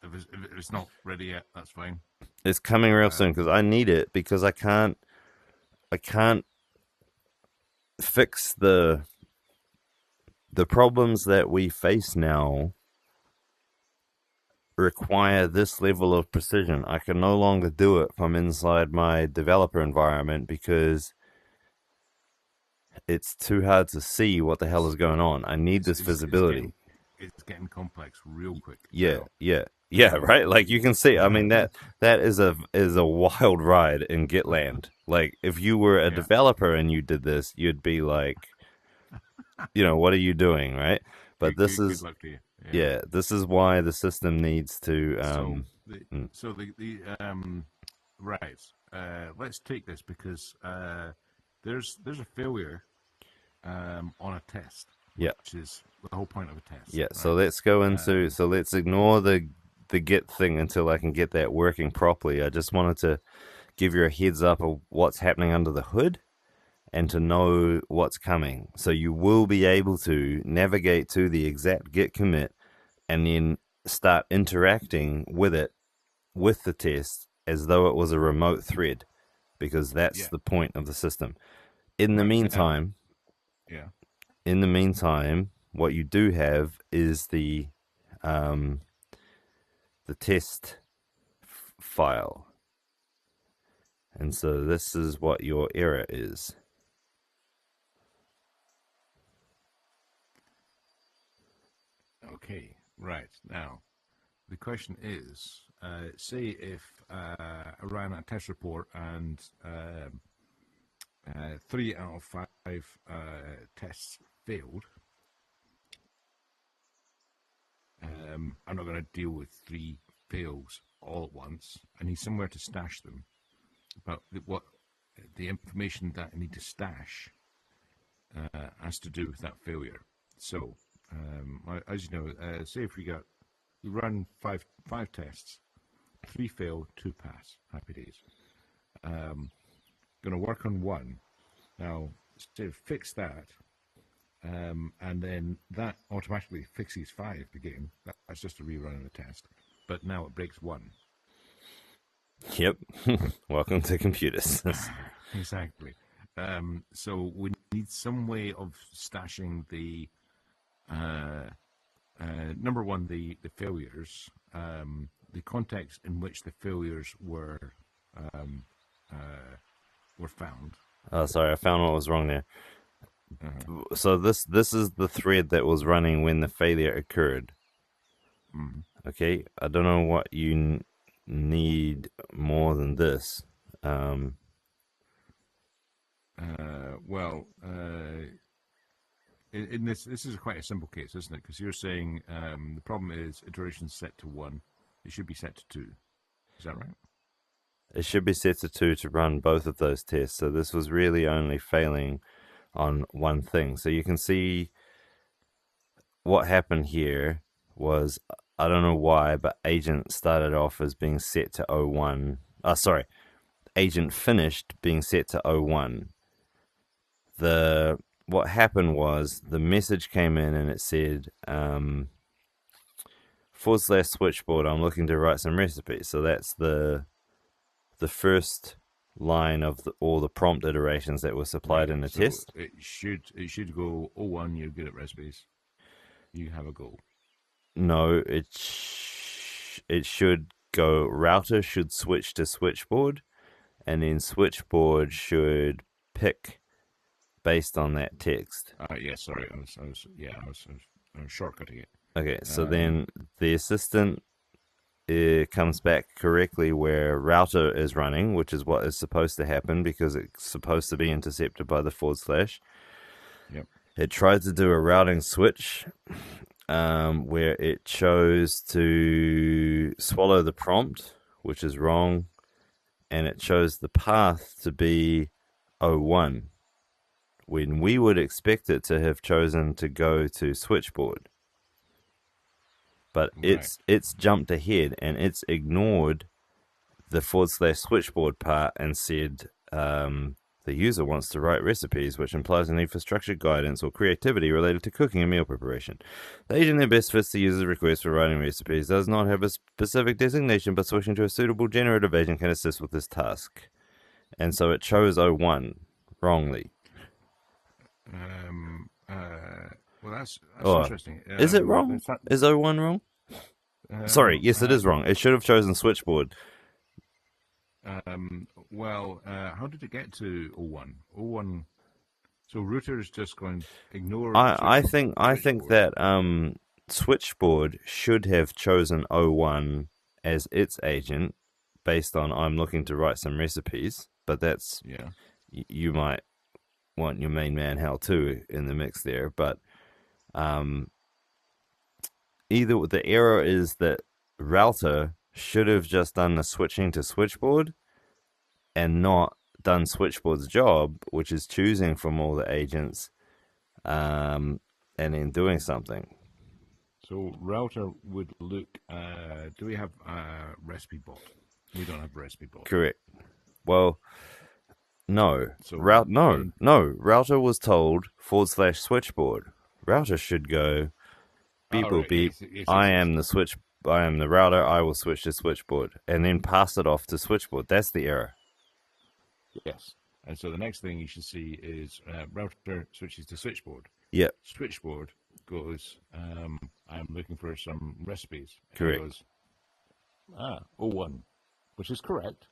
Speaker 2: if it's not ready yet, that's fine.
Speaker 1: It's coming real soon
Speaker 2: Um,
Speaker 1: because I need it because I can't fix the problems that we face now require this level of precision. I can no longer do it from inside my developer environment because it's too hard to see what the hell is going on. I need this visibility.
Speaker 2: it's getting complex real quick
Speaker 1: Yeah,
Speaker 2: now.
Speaker 1: yeah, yeah, right? Like you can see, I mean that is a wild ride in GitLand. Like if you were a
Speaker 2: Yeah.
Speaker 1: developer and you did this, you'd be like, what are you doing, right? But this
Speaker 2: Good
Speaker 1: is
Speaker 2: luck to you. Yeah.
Speaker 1: yeah, this is why the system needs to
Speaker 2: So the
Speaker 1: mm,
Speaker 2: so the right. Let's take this because there's a failure on a test,
Speaker 1: yeah.
Speaker 2: which is the whole point of a test,
Speaker 1: Yeah, so
Speaker 2: right?
Speaker 1: let's go into
Speaker 2: Um,
Speaker 1: so let's ignore the Git thing until I can get that working properly. I just wanted to give you a heads up of what's happening under the hood and to know what's coming. So you will be able to navigate to the exact Git commit and then start interacting with it with the test as though it was a remote thread because that's
Speaker 2: yeah.
Speaker 1: the point of the system. In the
Speaker 2: Right now,
Speaker 1: meantime,
Speaker 2: yeah.
Speaker 1: what you do have is um, the test file. And so this is what your error is.
Speaker 2: Okay. Right now, the question is, say if I ran a test report and 3 out of 5 tests failed. I'm not going to deal with 3 fails all at once. I need somewhere to stash them. But what the information that I need to stash has to do with that failure. So, as you know, say if we run five tests, 3 fail, 2 pass. Happy days. Going to work on 1. Now, so fix that, and then that automatically fixes 5 again. That's just a rerun of the test. But now it breaks 1.
Speaker 1: Yep. Welcome to computers.
Speaker 2: Exactly. So we need some way of stashing the number one, the failures, the context in which the failures um, were found.
Speaker 1: Oh, sorry, I found what was wrong there.
Speaker 2: Uh-huh.
Speaker 1: So this is the thread that was running when the failure occurred.
Speaker 2: Mm.
Speaker 1: Okay, I don't know what you need more than this.
Speaker 2: Well, in this is quite a simple case, isn't it? Because you're saying the problem is iteration set to 1. It should be set to 2. Is that right?
Speaker 1: It should be set to 2 to run both of those tests. So this was really only failing on one thing. So you can see what happened here was, I don't know why, but agent started off as being set to 01. Sorry, agent finished being set to 01. What happened was the message came in and it said /switchboard, I'm looking to write some recipes. So that's the first line of all the prompt iterations that were supplied
Speaker 2: Right.
Speaker 1: in the
Speaker 2: So
Speaker 1: test.
Speaker 2: it should go 01. You're good at recipes. You have a goal.
Speaker 1: No, it should go router should switch to switchboard, and then switchboard should pick based on that text.
Speaker 2: Yeah. Sorry. I was shortcutting it.
Speaker 1: Okay, so then the assistant comes back correctly where router is running, which is what is supposed to happen because it's supposed to be intercepted by the /.
Speaker 2: Yep.
Speaker 1: It tried to do a routing switch where it chose to swallow the prompt, which is wrong, and it chose the path to be 01, when we would expect it to have chosen to go to switchboard. But
Speaker 2: Right.
Speaker 1: it's jumped ahead and it's ignored the /switchboard part and said The user wants to write recipes, which implies a need for structured guidance or creativity related to cooking and meal preparation. The agent that best fits the user's request for writing recipes does not have a specific designation, but switching to a suitable generative agent can assist with this task. And so it chose O1 wrongly.
Speaker 2: Well, that's
Speaker 1: Oh,
Speaker 2: interesting.
Speaker 1: is it wrong? Is O1 wrong? Sorry, yes, it is wrong. It should have chosen switchboard.
Speaker 2: Well, how did it get to O1? O1. So router is just going to ignore.
Speaker 1: I think that switchboard should have chosen O1 as its agent based on I'm looking to write some recipes, but that's you might want your main man Hal too in the mix there, but either the error is that router should have just done the switching to switchboard and not done switchboard's job, which is choosing from all the agents and then doing something.
Speaker 2: So router would look. Do we have a recipe bot? We don't have a recipe bot.
Speaker 1: Correct. Well, no.
Speaker 2: So
Speaker 1: Router was told /switchboard. Router should go beep boop beep.
Speaker 2: Yes,
Speaker 1: I am the router. I will switch to switchboard, and then pass it off to switchboard. That's the error.
Speaker 2: Yes. And so the next thing you should see is router switches to switchboard.
Speaker 1: Yep.
Speaker 2: Switchboard goes, I'm looking for some recipes.
Speaker 1: Correct.
Speaker 2: Goes, O1, which is correct.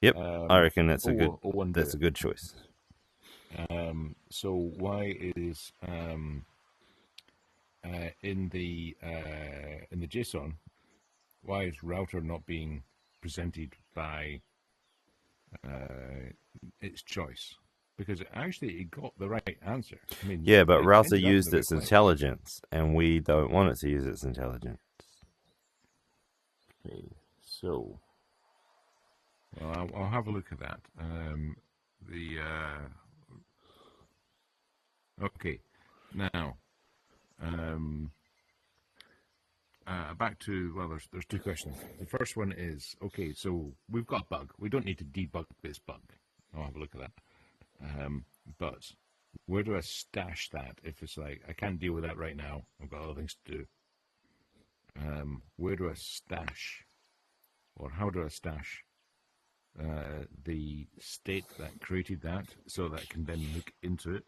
Speaker 1: Yep. I reckon that's a good choice.
Speaker 2: So why is in the JSON, why is router not being presented by its choice? Because it got the right answer. I mean,
Speaker 1: yeah, but router used its intelligence, and we don't want it to use its intelligence.
Speaker 2: Okay, so I'll have a look at that. Okay, now back to there's two questions. The first one is okay. So we've got a bug. We don't need to debug this bug. I'll have a look at that. But where do I stash that if it's like I can't deal with that right now? I've got other things to do. Where do I stash, or how do I stash the state that created that so that I can then look into it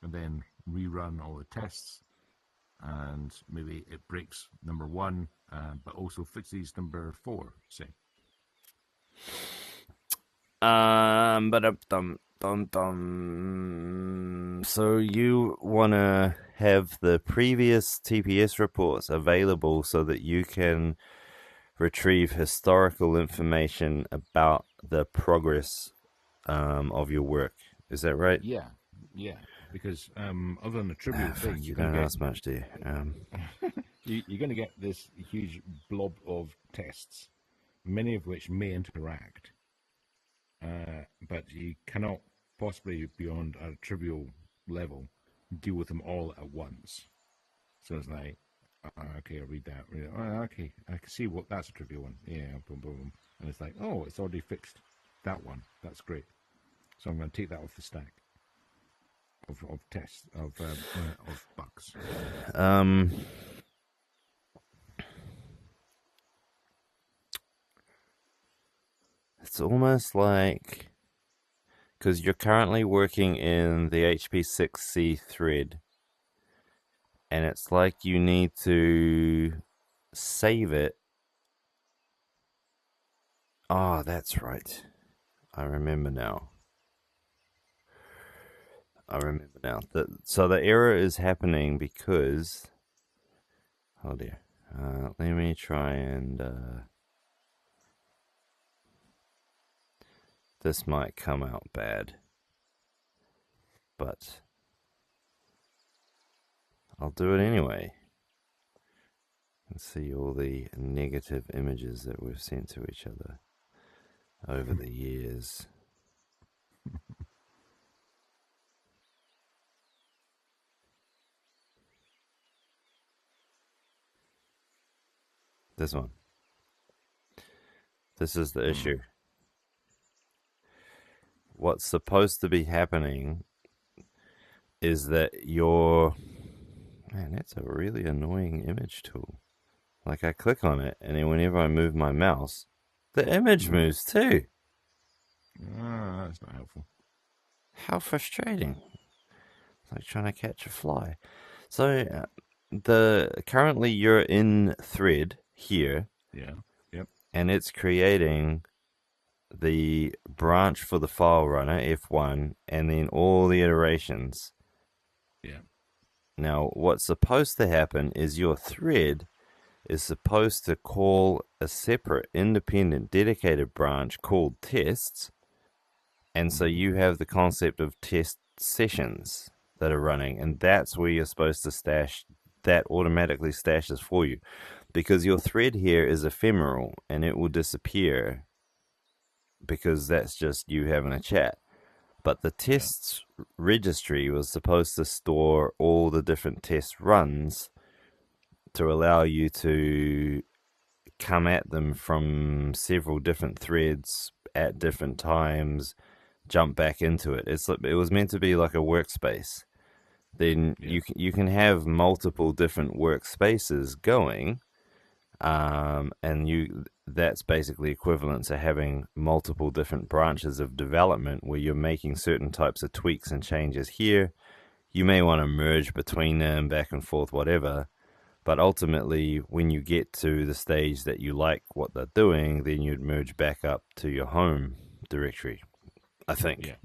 Speaker 2: and then rerun all the tests, and maybe it breaks number 1, but also fixes number 4, say.
Speaker 1: So you want to have the previous TPS reports available so that you can retrieve historical information about the progress of your work. Is that right?
Speaker 2: Yeah. Because other than the trivial thing,
Speaker 1: you don't ask much, do you?
Speaker 2: You're going to get this huge blob of tests, many of which may interact, but you cannot possibly, beyond a trivial level, deal with them all at once. So it's like, okay, I'll read that. Okay, I can see what that's a trivial one. Yeah, boom, boom, boom. And it's like, oh, it's already fixed that one. That's great. So I'm going to take that off the stack of tests of bugs.
Speaker 1: It's almost like, because you're currently working in the HP6C thread, and it's like you need to save it. Oh, that's right. I remember now. So the error is happening because... Oh dear. Let me try and... This might come out bad. But... I'll do it anyway. And see all the negative images that we've sent to each other over the years. This one. This is the issue. what's supposed to be happening is that your man, that's a really annoying image tool. Like I click on it, and then whenever I move my mouse, the image moves too.
Speaker 2: Ah, that's not helpful.
Speaker 1: How frustrating! It's like trying to catch a fly. So the currently you're in thread here,
Speaker 2: Yeah. Yep.
Speaker 1: and it's creating the branch for the file runner F1, and then all the iterations.
Speaker 2: Yeah.
Speaker 1: Now, what's supposed to happen is your thread is supposed to call a separate, independent, dedicated branch called tests. And so you have the concept of test sessions that are running, and that's where you're supposed to stash. That automatically stashes for you because your thread here is ephemeral and it will disappear because that's just you having a chat. But the tests registry was supposed to store all the different test runs to allow you to come at them from several different threads at different times, jump back into it. It was meant to be like a workspace. Then you can have multiple different workspaces going, and that's basically equivalent to having multiple different branches of development where you're making certain types of tweaks and changes here. You may want to merge between them, back and forth, whatever. But ultimately, when you get to the stage that you like what they're doing, then you'd merge back up to your home directory, I think.
Speaker 2: Yeah.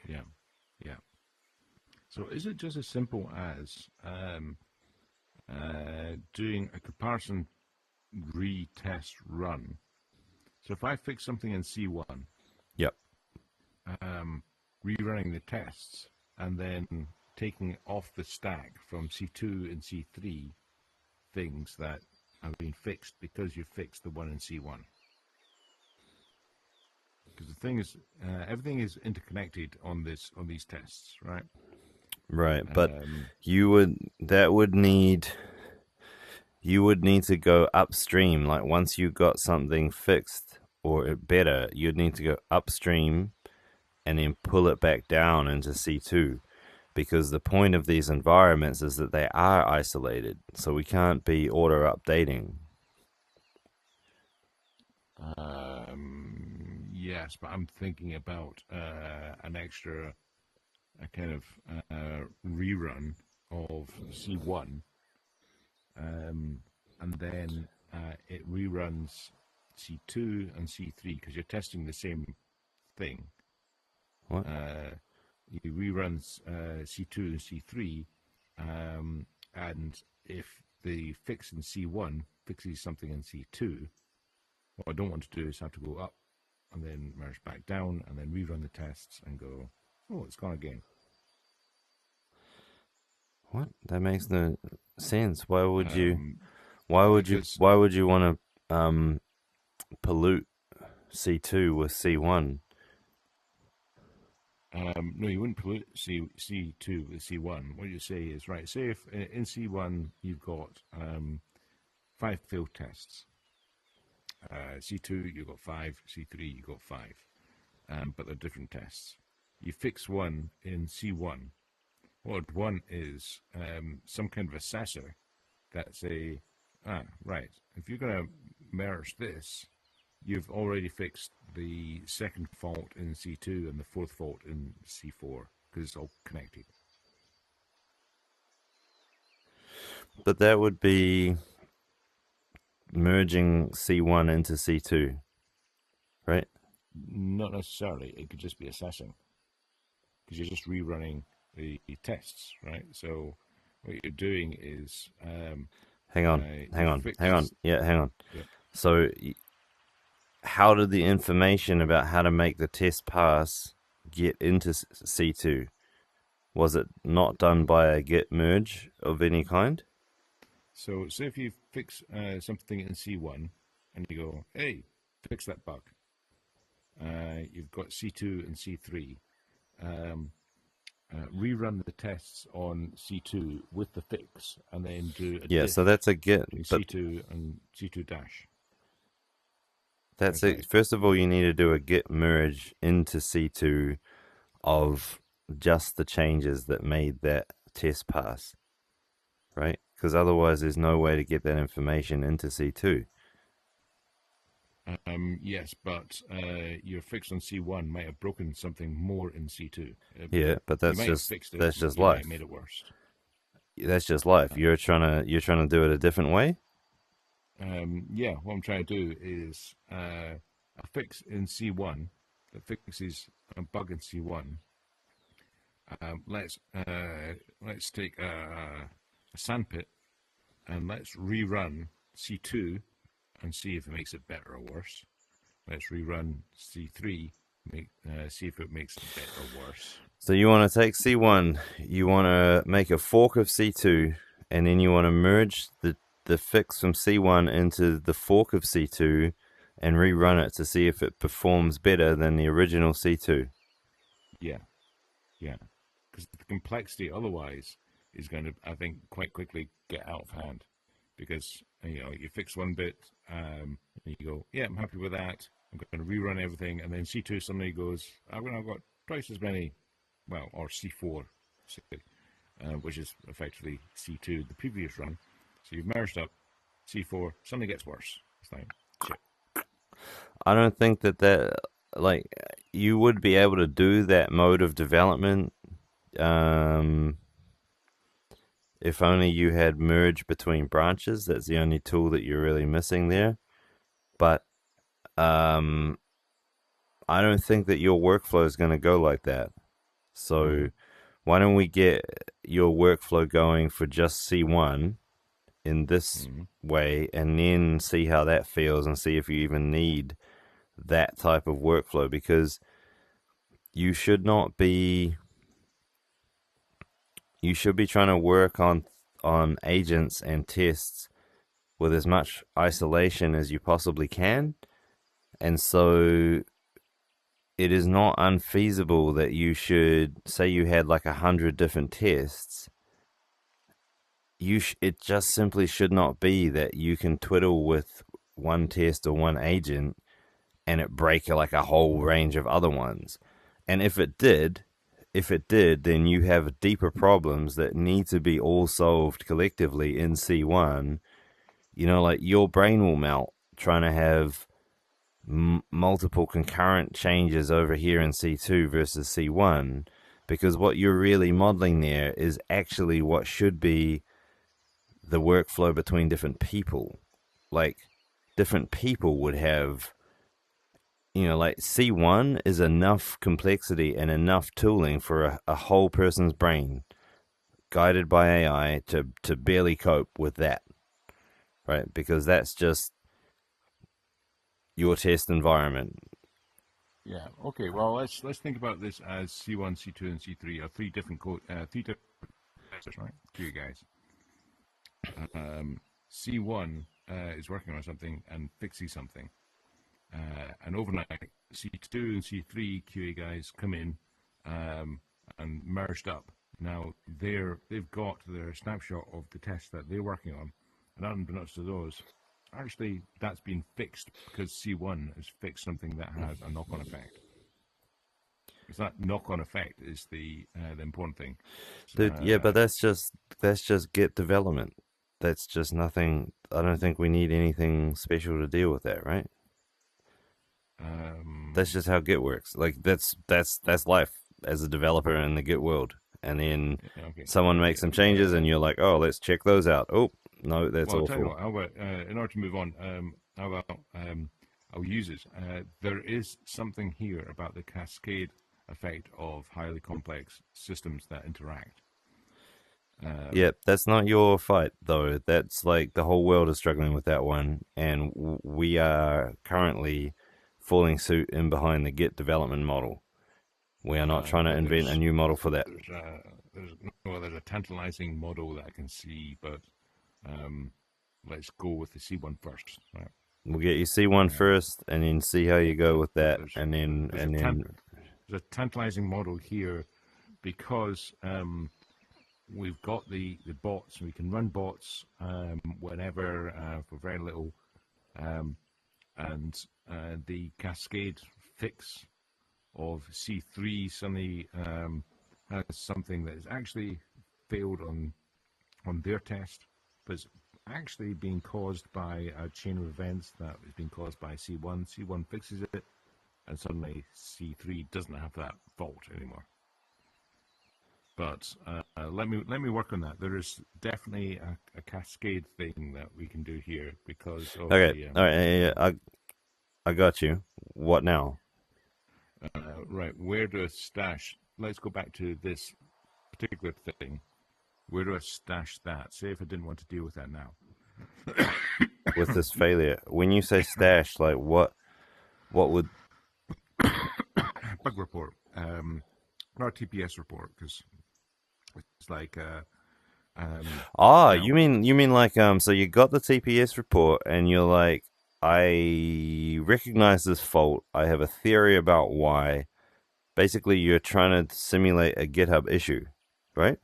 Speaker 2: Yeah. Yeah. So is it just as simple as doing a comparison retest run? So if I fix something in C1,
Speaker 1: Yep.
Speaker 2: rerunning the tests and then taking it off the stack from C2 and C3 things that have been fixed because you fixed the one in C1. Because the thing is, everything is interconnected on these tests, right?
Speaker 1: Right, but you would need to go upstream. Like once you got something fixed or better, you'd need to go upstream and then pull it back down into C2, because the point of these environments is that they are isolated, so we can't be auto updating.
Speaker 2: Yes, but I'm thinking about an extra kind of rerun of C1, and then it reruns C2 and C3 because you're testing the same thing.
Speaker 1: What?
Speaker 2: You rerun C2 and C3, and if the fix in C1 fixes something in C2, what I don't want to do is have to go up and then merge back down and then rerun the tests and go, oh, it's gone again.
Speaker 1: What? That makes no sense. Why would you
Speaker 2: Because
Speaker 1: want to pollute C2 with C1?
Speaker 2: no, you wouldn't pollute C2 with C1. What you say is, right, say if in C1 you've got 5 failed tests. C2 you've got 5, C3 you've got 5, but they're different tests. You fix one in C1. What one is some kind of assessor that say, right, if you're going to merge this, you've already fixed the second fault in C2 and the fourth fault in C4 because it's all connected.
Speaker 1: But that would be merging C1 into C2, right?
Speaker 2: Not necessarily. It could just be assessing because you're just rerunning the tests, right? So what you're doing is
Speaker 1: hang on. Yeah, hang on.
Speaker 2: Yep.
Speaker 1: So how did the information about how to make the test pass get into C2? Was it not done by a git merge of any kind?
Speaker 2: So say if you fix something in C1 and you go, hey, fix that bug. You've got C2 and C3. Rerun the tests on C2 with the fix and then do a
Speaker 1: so that's a git.
Speaker 2: C2 and C2 dash.
Speaker 1: That's
Speaker 2: Okay.
Speaker 1: it. First of all, you need to do a git merge into C2 of just the changes that made that test pass, right? Because otherwise, there's no way to get that information into C2.
Speaker 2: Yes, but your fix on C1 might have broken something more in C2.
Speaker 1: Yeah, but
Speaker 2: You might have fixed it,
Speaker 1: that's
Speaker 2: but
Speaker 1: just
Speaker 2: you might have made
Speaker 1: life.
Speaker 2: it worse.
Speaker 1: That's just life.
Speaker 2: Uh,
Speaker 1: You're trying to do it a different way.
Speaker 2: yeah, what I'm trying to do is a fix in C1 that fixes a bug in C1. Let's take a sandpit and let's rerun C2 and see if it makes it better or worse. Let's rerun C3, see if it makes it better or worse.
Speaker 1: So you want to take C1, you want to make a fork of C2, and then you want to merge the fix from C1 into the fork of C2 and rerun it to see if it performs better than the original C2.
Speaker 2: Yeah, yeah. Because the complexity otherwise is going to, I think, quite quickly get out of hand. Because you fix one bit, and you go, yeah, I'm happy with that. I'm going to rerun everything, and then C2 suddenly goes, I've got twice as many, well, or C4, which is effectively C2 the previous run. So you've merged up C4, suddenly gets worse. It's like shit.
Speaker 1: I don't think that like you would be able to do that mode of development um, if only you had merge between branches. That's the only tool that you're really missing there. But um, I don't think that your workflow is going to go like that.
Speaker 2: Mm-hmm.
Speaker 1: So why don't we get your workflow going for just C1 in this
Speaker 2: Mm-hmm.
Speaker 1: way and then see how that feels and see if you even need that type of workflow, because you should not be you should be trying to work on agents and tests with as much isolation as you possibly can. And so it is not unfeasible that you should say you had like 100 different tests. It just simply should not be that you can twiddle with one test or one agent and it break like a whole range of other ones. And if it did, then you have deeper problems that need to be all solved collectively in C1. Like your brain will melt trying to have multiple concurrent changes over here in C2 versus C1, because what you're really modeling there is actually what should be the workflow between different people. Like different people would have, like C1 is enough complexity and enough tooling for a whole person's brain guided by AI to barely cope with that, right? Because that's just your test environment.
Speaker 2: Yeah. Okay. Well, let's think about this as C1, C2, and C3 are three different testers, right? To you guys. C1 is working on something and fixes something, and overnight C2 and C3 QA guys come in and merged up. Now they've got their snapshot of the test that they're working on, and unbeknownst to those, actually that's been fixed because C1 has fixed something that has a knock-on effect. It's that knock-on effect is the important thing.
Speaker 1: Dude, yeah, but that's just Git development. That's just nothing. I don't think we need anything special to deal with that, right? That's just how Git works. Like that's life as a developer in the Git world. And then
Speaker 2: okay.
Speaker 1: someone makes some changes, and you're like, oh, let's check those out. Oh, no, that's
Speaker 2: Well, I'll tell you
Speaker 1: awful.
Speaker 2: what. How about in order to move on? How about I'll use it. There is something here about the cascade effect of highly complex systems that interact.
Speaker 1: Yep, that's not your fight though. That's like the whole world is struggling with that one, and we are currently falling suit in behind the Git development model. We are not trying to
Speaker 2: Well,
Speaker 1: invent a new model for that.
Speaker 2: there's a tantalizing model that I can see, but let's go with the C1 first. Right?
Speaker 1: We'll get you C1 first, and then see how you go with that,
Speaker 2: There's
Speaker 1: and then
Speaker 2: there's a there's a tantalizing model here because we've got the bots. We can run bots whenever for very little. and the cascade fix of C3 suddenly has something that is actually failed on their test, but it's actually being caused by a chain of events that is being caused by C1. C1 fixes it, and suddenly C3 doesn't have that fault anymore. But let me work on that. There is definitely a cascade thing that we can do here because of
Speaker 1: Okay,
Speaker 2: the
Speaker 1: all right, I got you. What now?
Speaker 2: right. Where do I stash? Let's go back to this particular thing. Where do I stash that? Say if I didn't want to deal with that now.
Speaker 1: With this failure, when you say stash, like what would?
Speaker 2: Bug report, not TPS report, because it's like now,
Speaker 1: You mean like so you got the TPS report and you're like, I recognize this fault. I have a theory about why. Basically, you're trying to simulate a GitHub issue, right?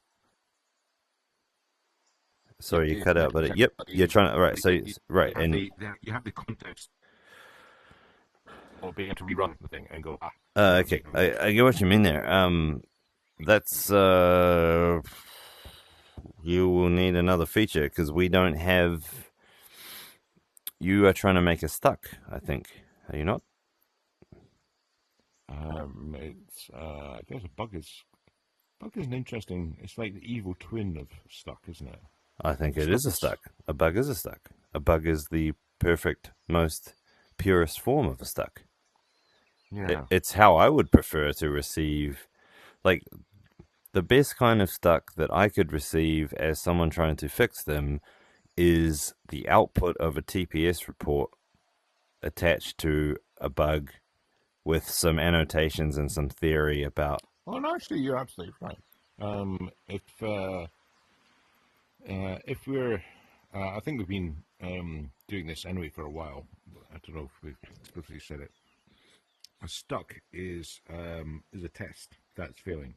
Speaker 1: Sorry, you cut out, but yep, you're trying to, right. So right, and
Speaker 2: you have the context of being able to rerun the thing and go
Speaker 1: okay, I get what you mean there. That's you will need another feature because we don't have. You are trying to make us stuck, I think. Are you not?
Speaker 2: It's I guess a bug is an interesting. It's like the evil twin of stuck, isn't it?
Speaker 1: I think it is a stuck. A bug is a stuck. A bug is the perfect, most purest form of a stuck.
Speaker 2: Yeah.
Speaker 1: It's how I would prefer to receive, like, the best kind of stuck that I could receive as someone trying to fix them is the output of a TPS report attached to a bug with some annotations and some theory about.
Speaker 2: Well, no, actually, you're absolutely right. If we're, I think we've been doing this anyway for a while. I don't know if we've explicitly said it. A stuck is a test that's failing.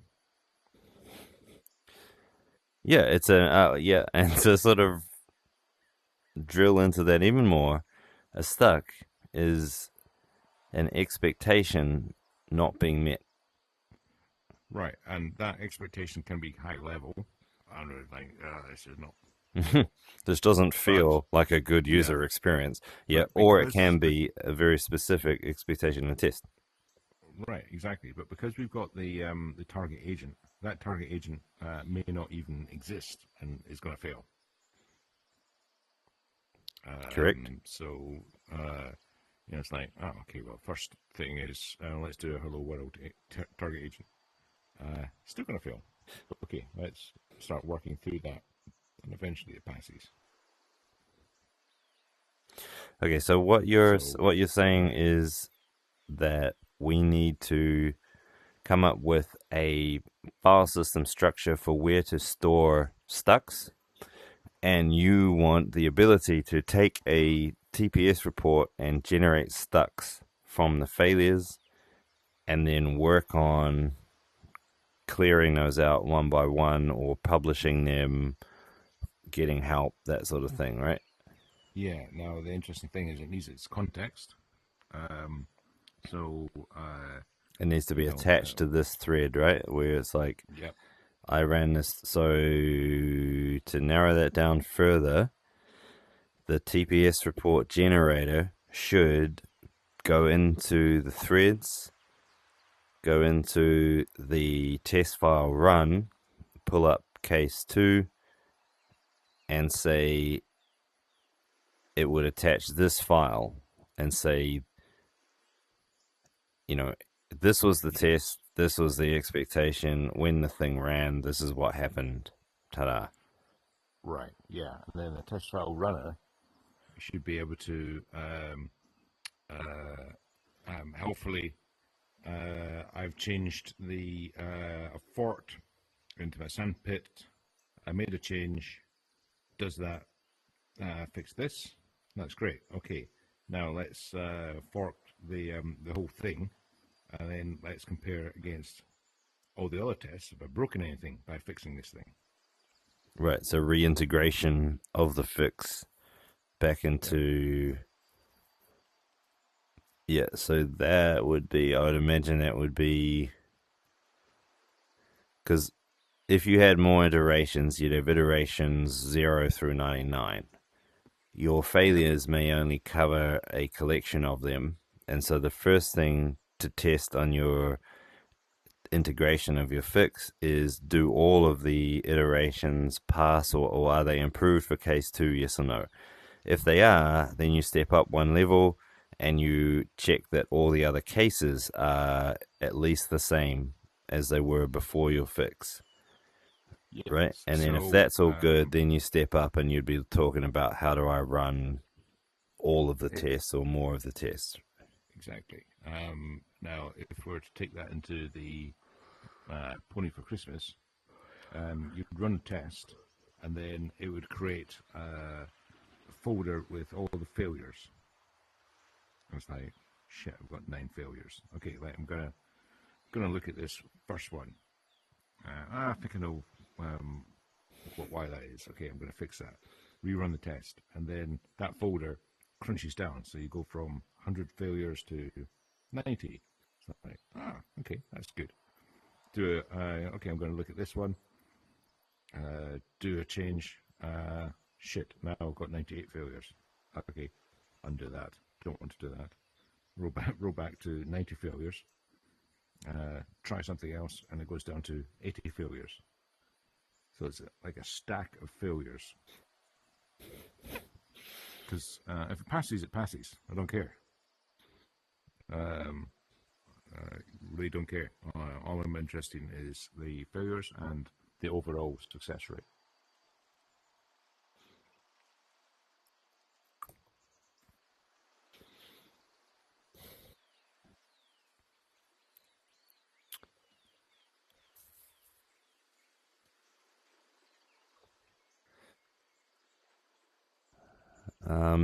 Speaker 1: Yeah, it's a and to sort of drill into that even more, a stuck is an expectation not being met.
Speaker 2: Right, and that expectation can be high level. I don't know, like this is not.
Speaker 1: This doesn't feel like a good user experience. Yeah, or it can be a very specific expectation in a test.
Speaker 2: Right, exactly. But because we've got the target agent, that target agent may not even exist and is going to fail.
Speaker 1: Correct.
Speaker 2: So, it's like, oh, okay, well, first thing is let's do a hello world target agent. Still going to fail. Okay, let's start working through that, and eventually it passes.
Speaker 1: Okay, so what you're saying is that we need to come up with a file system structure for where to store stucks, and you want the ability to take a TPS report and generate stucks from the failures and then work on clearing those out one by one or publishing them, getting help, that sort of thing, right?
Speaker 2: Yeah, now the interesting thing is it needs its context.
Speaker 1: It needs to be attached to this thread, right? Where it's like,
Speaker 2: yep.
Speaker 1: I ran this. So to narrow that down further, the TPS report generator should go into the threads, go into the test file run, pull up case 2, and say it would attach this file and say, this was the test, this was the expectation, when the thing ran, this is what happened. Ta-da.
Speaker 2: Right, yeah. And then the test file runner should be able to, hopefully, I've changed the fort into my sandpit. I made a change. Does that fix this? That's great. Okay, now let's fork the whole thing, and then let's compare it against all the other tests. If I've broken anything by fixing this thing.
Speaker 1: Right, so reintegration of the fix back into Yeah, so that would be, I would imagine that would be, because if you had more iterations, you'd have iterations 0 through 99. Your
Speaker 2: Yep.
Speaker 1: failures may only cover a collection of them. And so the first thing to test on your integration of your fix is, do all of the iterations pass, or are they improved for case 2, yes or no? If they are, then you step up one level and you check that all the other cases are at least the same as they were before your fix, right?
Speaker 2: Yes.
Speaker 1: And then if
Speaker 2: So
Speaker 1: that's all good, then you step up and you'd be talking about, how do I run all of the tests or more of the tests?
Speaker 2: exactly. Now, if we were to take that into the Pony for Christmas, you'd run a test, and then it would create a folder with all the failures. I was like, shit, I've got 9 failures. Okay, like, I'm gonna look at this first one. I think I know why that is. Okay, I'm gonna fix that. Rerun the test, and then that folder crunches down. So you go from 100 failures to 90. So like, okay, that's good. Okay, I'm going to look at this one. Do a change. Shit, now I've got 98 failures. Okay, undo that. Don't want to do that. Roll back to 90 failures. Try something else, and it goes down to 80 failures. So it's like a stack of failures. Because if it passes, it passes. I don't care. Really don't care. All I'm interested in is the failures and the overall success rate.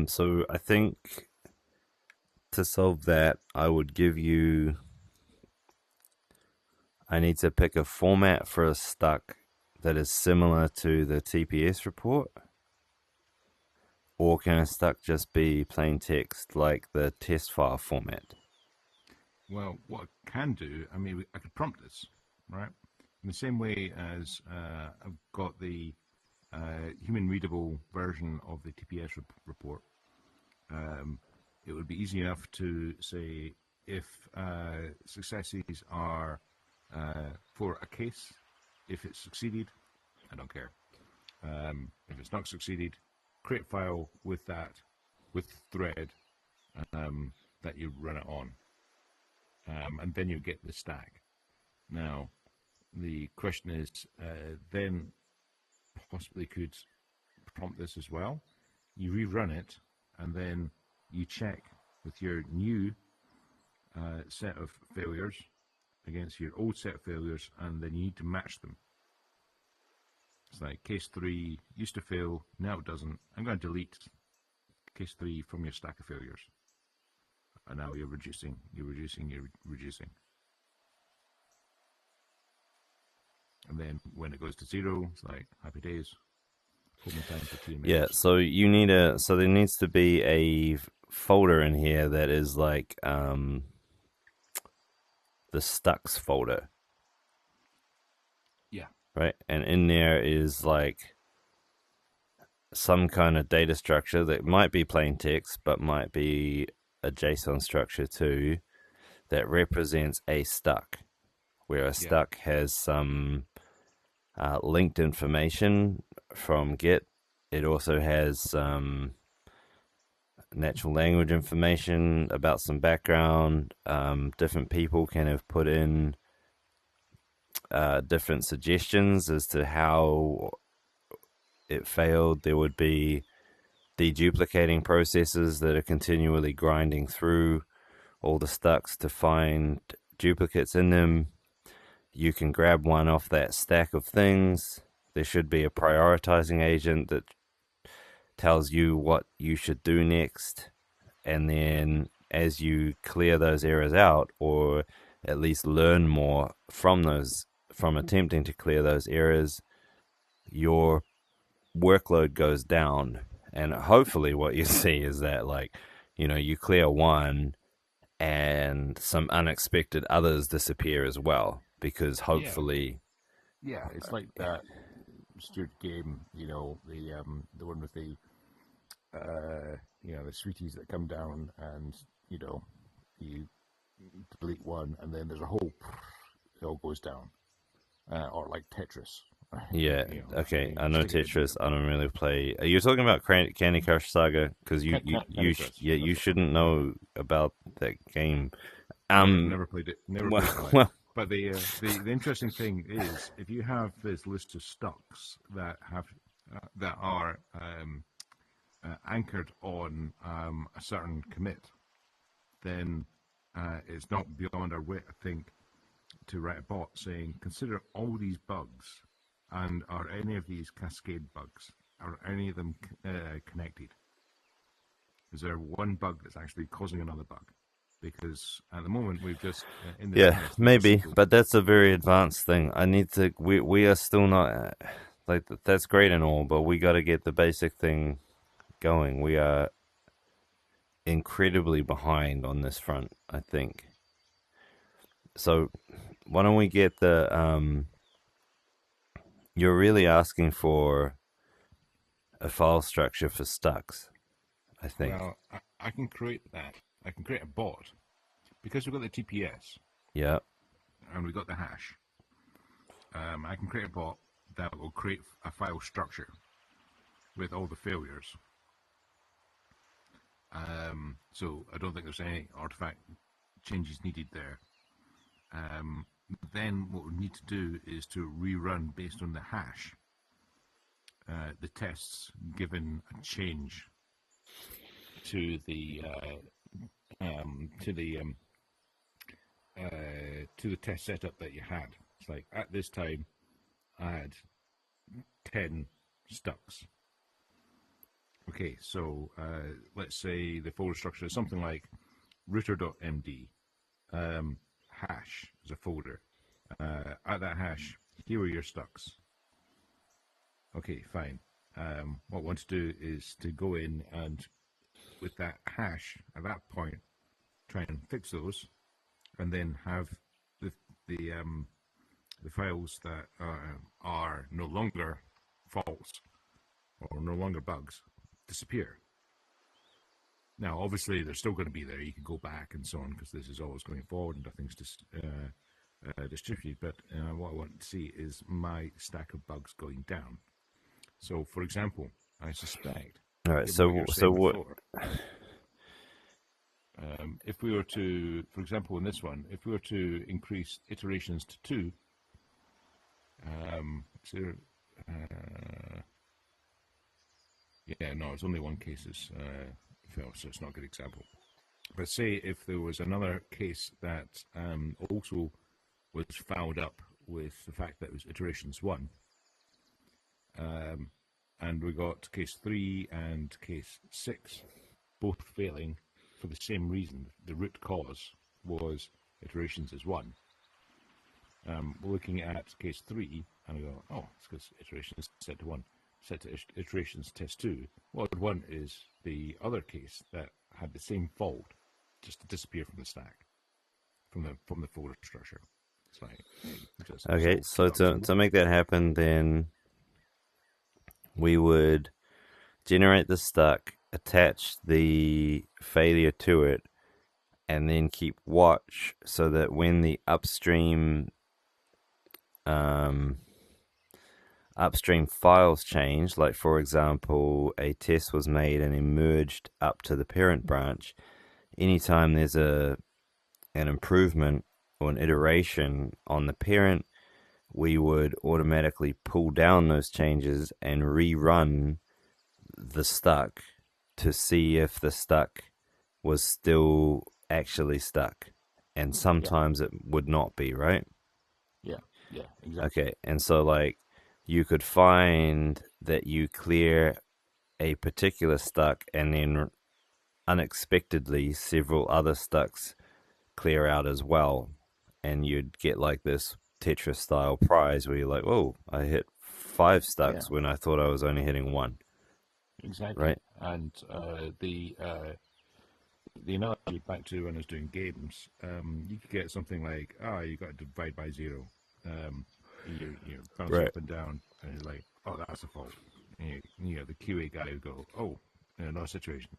Speaker 1: So I think to solve that, I need to pick a format for a stuck that is similar to the TPS report. Or can a stuck just be plain text like the test file format?
Speaker 2: Well, what I can do, I mean, I could prompt this, right? In the same way as I've got the human readable version of the TPS report, it would be easy enough to say if successes are for a case, if it's succeeded, I don't care. If it's not succeeded, create file with that, with thread that you run it on. And then you get the stack. Now, the question is, then possibly could prompt this as well. You rerun it, and then you check with your new set of failures against your old set of failures, and then you need to match them. It's like case 3 used to fail, now it doesn't. I'm going to delete case 3 from your stack of failures. And now you're reducing. And then when it goes to 0, it's like, happy days. Hold my time for 3 minutes.
Speaker 1: Yeah, so there needs to be a folder in here that is like the stucks folder.
Speaker 2: Yeah.
Speaker 1: Right? And in there is like some kind of data structure that might be plain text, but might be a JSON structure too, that represents a stuck, where a stuck has some linked information from Git. It also has some natural language information about some background. Different people can have put in different suggestions as to how it failed. There would be deduplicating processes that are continually grinding through all the stucks to find duplicates in them. You can grab one off that stack of things. There should be a prioritizing agent that tells you what you should do next. And then as you clear those errors out, or at least learn more from attempting to clear those errors, your workload goes down. And hopefully what you see is that, like, you clear one and some unexpected others disappear as well, because
Speaker 2: Yeah,
Speaker 1: hopefully,
Speaker 2: yeah. It's like that stupid game, the one with the sweeties that come down, and you know, you delete one, and then there's a whole, it all goes down, or like Tetris.
Speaker 1: yeah, okay,
Speaker 2: You
Speaker 1: I know
Speaker 2: stick it in there.
Speaker 1: Tetris. I don't really play. Are you talking about Candy Crush Saga? Because
Speaker 2: Candy Crush.
Speaker 1: yeah, you
Speaker 2: That's what.
Speaker 1: shouldn't know about that game.
Speaker 2: Yeah,
Speaker 1: Um,
Speaker 2: never played it. Never played in my
Speaker 1: well,
Speaker 2: life.
Speaker 1: well,
Speaker 2: But the interesting thing is, if you have this list of stocks that are anchored on a certain commit, then it's not beyond our wit, I think, to write a bot saying, consider all these bugs, and are any of these cascade bugs? Are any of them connected? Is there one bug that's actually causing another bug? Because at the moment we've just in this
Speaker 1: yeah,
Speaker 2: test we've just
Speaker 1: maybe,
Speaker 2: simply
Speaker 1: but that's a very advanced thing. I need to. We are still not like that's great and all, but we got to get the basic thing going. We are incredibly behind on this front, I think. So why don't we get the you're really asking for a file structure for stacks, I think.
Speaker 2: well I can create that. I can create a bot because we've got the TPS
Speaker 1: Yeah.
Speaker 2: and we've got the hash. I can create a bot that will create a file structure with all the failures. So I don't think there's any artifact changes needed there. Then what we need to do is to rerun based on the hash the tests given a change to the to the test setup that you had. It's like at this time I had 10 stucks. Okay, so let's say the folder structure is something like router.md hash is a folder. At that hash, here are your stucks. Okay, fine. What I want to do is to go in and with that hash at that point, try and fix those, and then have the the, um, the files that are no longer faults or no longer bugs disappear. Now, obviously, they're still going to be there. You can go back and so on because this is always going forward and nothing's distributed. But what I want to see is my stack of bugs going down. So, for example, I suspect.
Speaker 1: All right.
Speaker 2: Given what you were saying
Speaker 1: What?
Speaker 2: before, if we were to, for example, in this one, if we were to increase iterations to 2, so, yeah, no, it's only one case is fail, so it's not a good example. But say if there was another case that also was fouled up with the fact that it was iterations 1, and we got case 3 and case 6 both failing for the same reason. The root cause was iterations is 1. We're looking at case 3 and we go, oh, it's because iterations set to 1, set to iterations test 2. What would want is the other case that had the same fault just to disappear from the stack, from the folder structure. It's like, just
Speaker 1: Okay. So to make that happen, then we would generate the stuck, attach the failure to it, and then keep watch so that when the upstream files change, like for example, a test was made and emerged up to the parent branch, anytime there's an improvement or an iteration on the parent, we would automatically pull down those changes and rerun the stuck to see if the stuck was still actually stuck. And sometimes it would not be, right?
Speaker 2: Yeah, exactly.
Speaker 1: Okay, and so like you could find that you clear a particular stuck and then unexpectedly several other stucks clear out as well, and you'd get like this Tetris style prize where you're like, oh, I hit 5 stucks when I thought I was only hitting 1.
Speaker 2: Exactly.
Speaker 1: Right.
Speaker 2: And the the analogy back to when I was doing games, you could get something like, you got to divide by zero. You bounce
Speaker 1: Right.
Speaker 2: up and down, and it's like, that's a fault. And the QA guy would go, in another situation,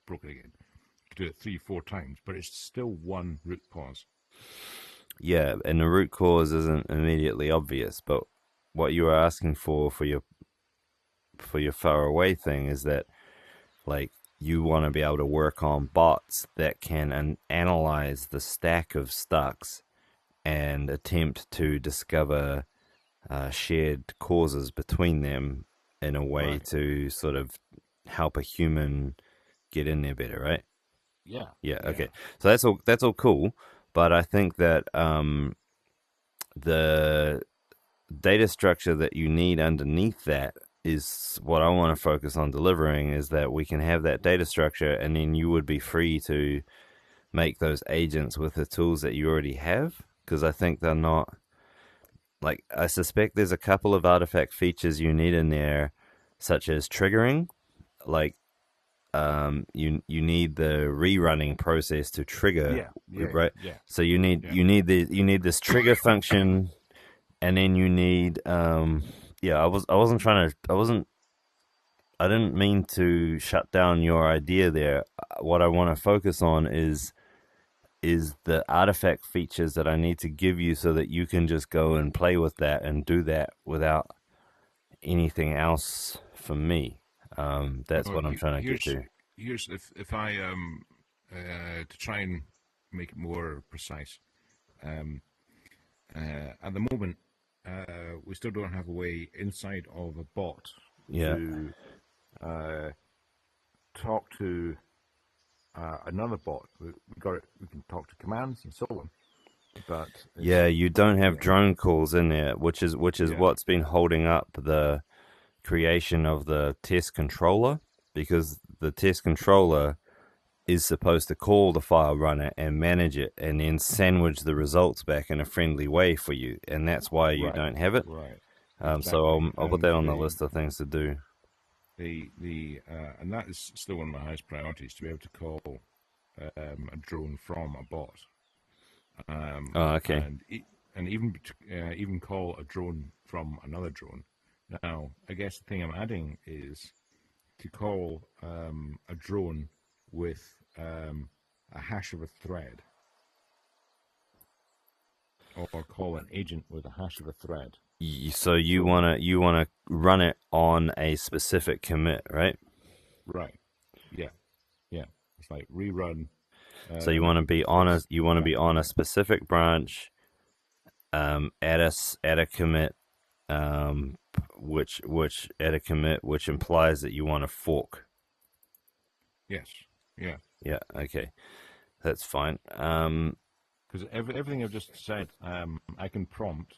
Speaker 2: broke it again. You could do it 3, 4 times, but it's still one root cause.
Speaker 1: Yeah, and the root cause isn't immediately obvious, but what you are asking for your far away thing is that, like, you want to be able to work on bots that can analyze the stack of stacks and attempt to discover shared causes between them in a way
Speaker 2: Right.
Speaker 1: to sort of help a human get in there better, right?
Speaker 2: Yeah.
Speaker 1: Yeah,
Speaker 2: Yeah.
Speaker 1: okay. So that's all cool, but I think that the data structure that you need underneath that is what I want to focus on delivering, is that we can have that data structure, and then you would be free to make those agents with the tools that you already have, because I think they're not, like, I suspect there's a couple of artifact features you need in there, such as triggering. Like, you need the rerunning process to trigger,
Speaker 2: Yeah. Yeah.
Speaker 1: right?
Speaker 2: Yeah.
Speaker 1: So you need
Speaker 2: Yeah.
Speaker 1: you need this trigger function, and then you need yeah, I wasn't trying to, I didn't mean to shut down your idea there. What I want to focus on is the artifact features that I need to give you so that you can just go and play with that and do that without anything else from me. That's
Speaker 2: Well,
Speaker 1: what I'm trying to get
Speaker 2: here's
Speaker 1: to.
Speaker 2: here's if I to try and make it more precise. Um, at the moment, we still don't have a way inside of a bot
Speaker 1: Yeah.
Speaker 2: to talk to another bot. We got it. We can talk to commands and so on, but
Speaker 1: Yeah, you don't have
Speaker 2: yeah,
Speaker 1: drone calls in there, which is
Speaker 2: yeah,
Speaker 1: what's been holding up the creation of the test controller, because the test controller is supposed to call the file runner and manage it and then sandwich the results back in a friendly way for you, and that's why you
Speaker 2: right,
Speaker 1: don't have it.
Speaker 2: right,
Speaker 1: So
Speaker 2: exactly.
Speaker 1: I'll put
Speaker 2: And
Speaker 1: that on the list of things to do.
Speaker 2: the and that is still one of my highest priorities, to be able to call a drone from a bot,
Speaker 1: Oh, okay.
Speaker 2: and even call a drone from another drone. Now, I guess the thing I'm adding is to call a drone with a hash of a thread, or call an agent with a hash of a thread.
Speaker 1: So you
Speaker 2: So,
Speaker 1: wanna run it on a specific commit, right?
Speaker 2: right, yeah, yeah. It's like rerun.
Speaker 1: So you want to be on a
Speaker 2: This, yeah,
Speaker 1: specific branch, at a commit, which at a commit, which implies that you want to fork.
Speaker 2: yes, yeah.
Speaker 1: Yeah, okay, that's fine.
Speaker 2: Because everything I've just said, I can prompt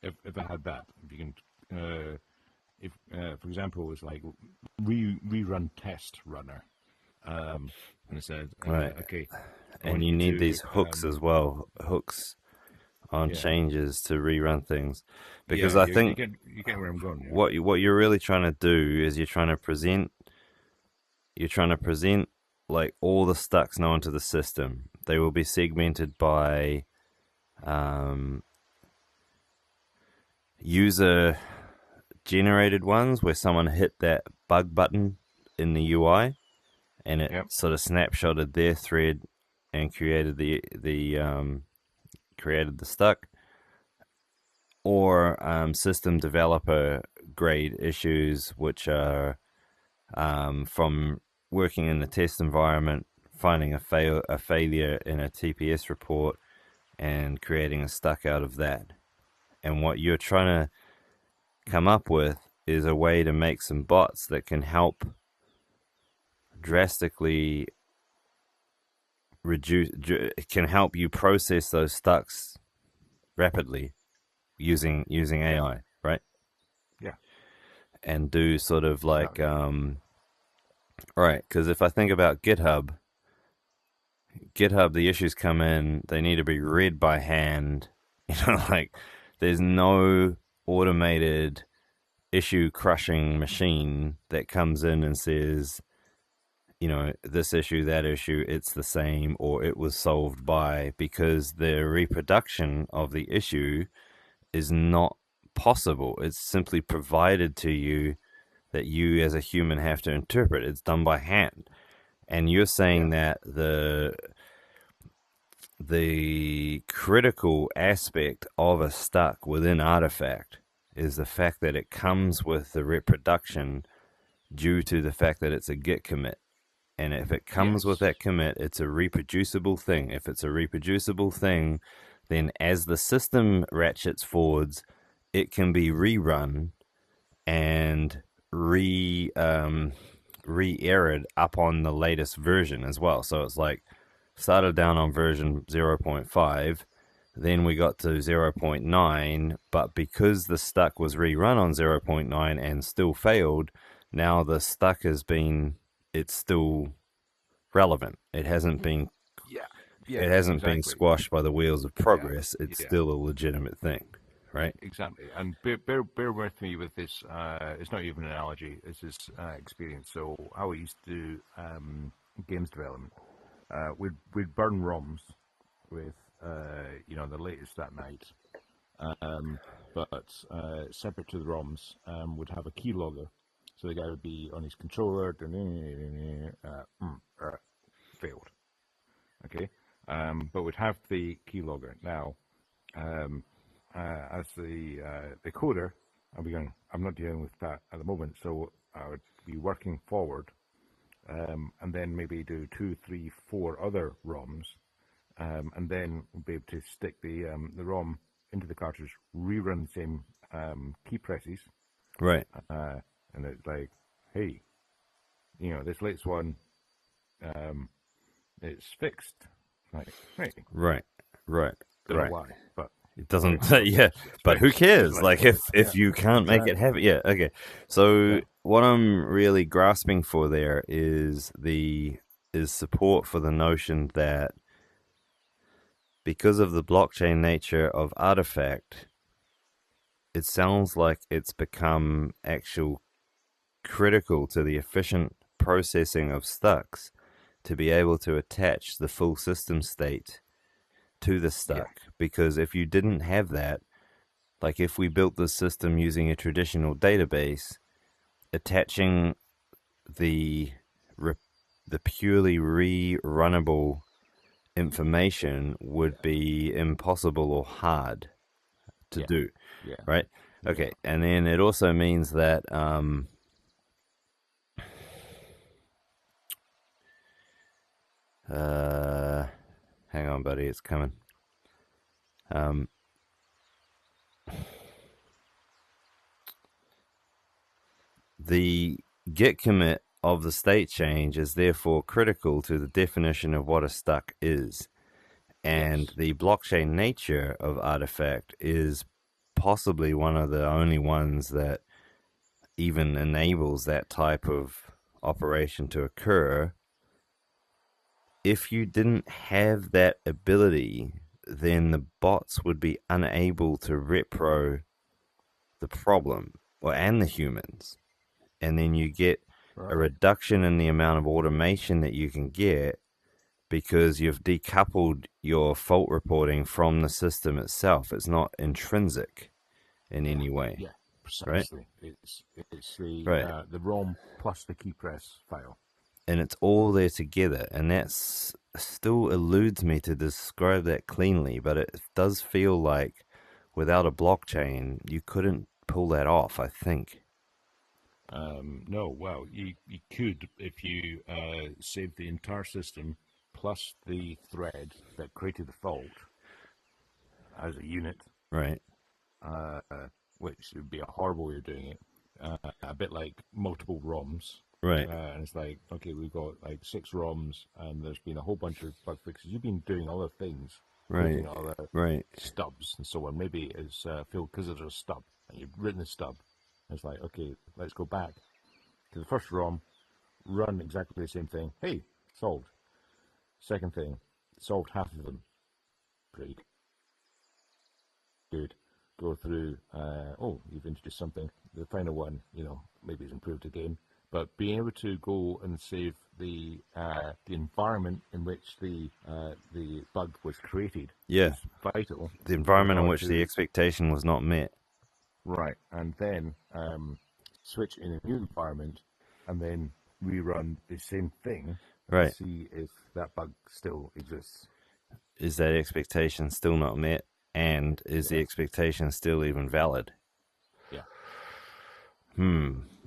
Speaker 2: if I had that. If you can, if for example, it was like rerun test runner, and it said,
Speaker 1: Right,
Speaker 2: okay, I
Speaker 1: and
Speaker 2: want
Speaker 1: you
Speaker 2: you
Speaker 1: need
Speaker 2: to,
Speaker 1: these hooks as well, hooks on
Speaker 2: yeah,
Speaker 1: changes to rerun things, because
Speaker 2: yeah,
Speaker 1: I
Speaker 2: you
Speaker 1: think
Speaker 2: get where I'm going, yeah,
Speaker 1: what you're really trying to do is you're trying to present like all the stacks known to the system. They will be segmented by um, user generated ones, where someone hit that bug button in the UI and it
Speaker 2: yep,
Speaker 1: sort of snapshotted their thread and created created the stuck, or system developer grade issues, which are from working in the test environment, finding a failure in a TPS report and creating a stuck out of that. And what you're trying to come up with is a way to make some bots that can help drastically can help you process those stucks rapidly using
Speaker 2: yeah,
Speaker 1: AI, right?
Speaker 2: yeah,
Speaker 1: And do sort of like
Speaker 2: exactly,
Speaker 1: right, because if I think about GitHub, the issues come in, they need to be read by hand. Like, there's no automated issue crushing machine that comes in and says, this issue, that issue, it's the same, or it was solved by, because the reproduction of the issue is not possible. It's simply provided to you that you as a human have to interpret. It's done by hand. And you're saying that the critical aspect of a stuck within Artifact is the fact that it comes with the reproduction due to the fact that it's a Git commit. And if it comes with that commit, it's a reproducible thing. If it's a reproducible thing, then as the system ratchets forwards, it can be rerun and re-errored up on the latest version as well. So it's like started down on version 0.5, then we got to 0.9, but because the stuck was rerun on 0.9 and still failed, now the stuck it's still relevant. It hasn't been been squashed by the wheels of progress. It's still a legitimate thing, right?
Speaker 2: Exactly. And bear with me with this. It's not even an analogy. This is experience. So how we used to do games development, we'd burn ROMs with the latest that night. But separate to the ROMs, would have a keylogger. So the guy would be on his controller, failed. Okay, but would have the keylogger. Now, as the coder, I'll be going. I'm not dealing with that at the moment, so I would be working forward, and then maybe do 2, 3, 4 other ROMs, and then be able to stick the ROM into the cartridge, rerun the same key presses,
Speaker 1: right?
Speaker 2: And it's like, hey, this latest one, it's fixed. Like, hey,
Speaker 1: right.
Speaker 2: Don't know why, but
Speaker 1: it doesn't. But who cares? Like if you can't make it happen, okay. So what I'm really grasping for there is support for the notion that because of the blockchain nature of Artifact, it sounds like it's become actual critical to the efficient processing of stucks to be able to attach the full system state to the stuck. Because if you didn't have that, like if we built the system using a traditional database, attaching the purely rerunnable information would be impossible or hard to do, right? Okay, and then it also means that hang on, buddy, it's coming. The git commit of the state change is therefore critical to the definition of what a stuck is. And the blockchain nature of Artifact is possibly one of the only ones that even enables that type of operation to occur. If you didn't have that ability, then the bots would be unable to repro the problem, and the humans. And then you get a reduction in the amount of automation that you can get because you've decoupled your fault reporting from the system itself. It's not intrinsic in any way.
Speaker 2: Yeah, precisely. Right? It's the ROM plus the key press file.
Speaker 1: And it's all there together, and that's still eludes me to describe that cleanly, but it does feel like without a blockchain, you couldn't pull that off, I think.
Speaker 2: No, well, you could if you saved the entire system plus the thread that created the fault as a unit.
Speaker 1: Right.
Speaker 2: Which would be a horrible way of doing it. A bit like multiple ROMs.
Speaker 1: Right.
Speaker 2: And it's like, okay, we've got like 6 ROMs and there's been a whole bunch of bug fixes. You've been doing other things.
Speaker 1: Right.
Speaker 2: Other stubs and so on. Maybe it's Phil because there's a stub and you've written the stub. And it's like, okay, let's go back to the first ROM, run exactly the same thing. Hey, solved. Second thing, solved half of them. Great. Good. Go through, you've introduced something. The final one, maybe it's improved again. but being able to go and save the environment in which the bug was created
Speaker 1: Yeah,
Speaker 2: is vital
Speaker 1: the
Speaker 2: in
Speaker 1: environment in
Speaker 2: order
Speaker 1: which the
Speaker 2: to
Speaker 1: expectation was not met.
Speaker 2: right, and then switch in a new environment, and then rerun the same thing and
Speaker 1: Right.
Speaker 2: see if that bug still exists.
Speaker 1: Is that expectation still not met? And is the
Speaker 2: Yes.
Speaker 1: expectation still even valid?
Speaker 2: Yeah.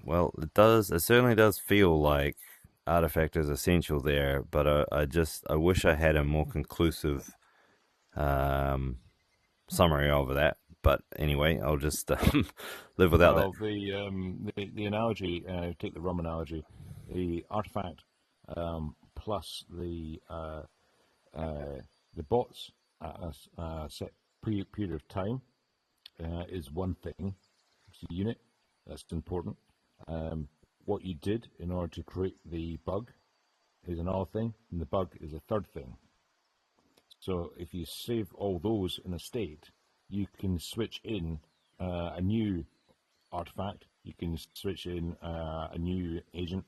Speaker 1: Well, it certainly does feel like Artifact is essential there, but I wish I had a more conclusive um, summary of that. But anyway, I'll just live without that.
Speaker 2: Well, the analogy, take the rum analogy, the artifact plus the bots at a set period of time is one thing. It's a unit that's important. What you did in order to create the bug is another thing, and the bug is a third thing. So if you save all those in a state, you can switch in a new artifact, you can switch in a new agent,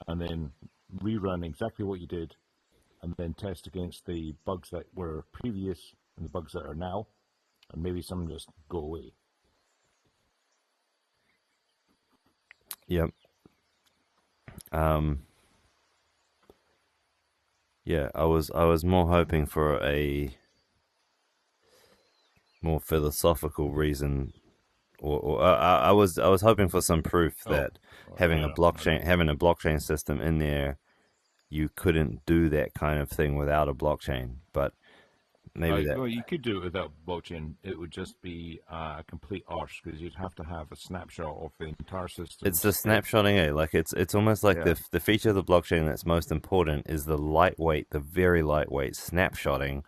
Speaker 2: and then rerun exactly what you did, and then test against the bugs that were previous and the bugs that are now, and maybe some just go away.
Speaker 1: Yep. Yeah, I was more hoping for a more philosophical reason, or I was hoping for some proof
Speaker 2: Oh,
Speaker 1: that having a blockchain system in there, you couldn't do that kind of thing without a blockchain. But maybe that
Speaker 2: well, you could do it without blockchain. It would just be a complete arse because you'd have to have a snapshot of the entire system
Speaker 1: it's the
Speaker 2: state.
Speaker 1: snapshotting. Like it's almost like
Speaker 2: Yeah,
Speaker 1: the feature of the blockchain that's most important is the very lightweight snapshotting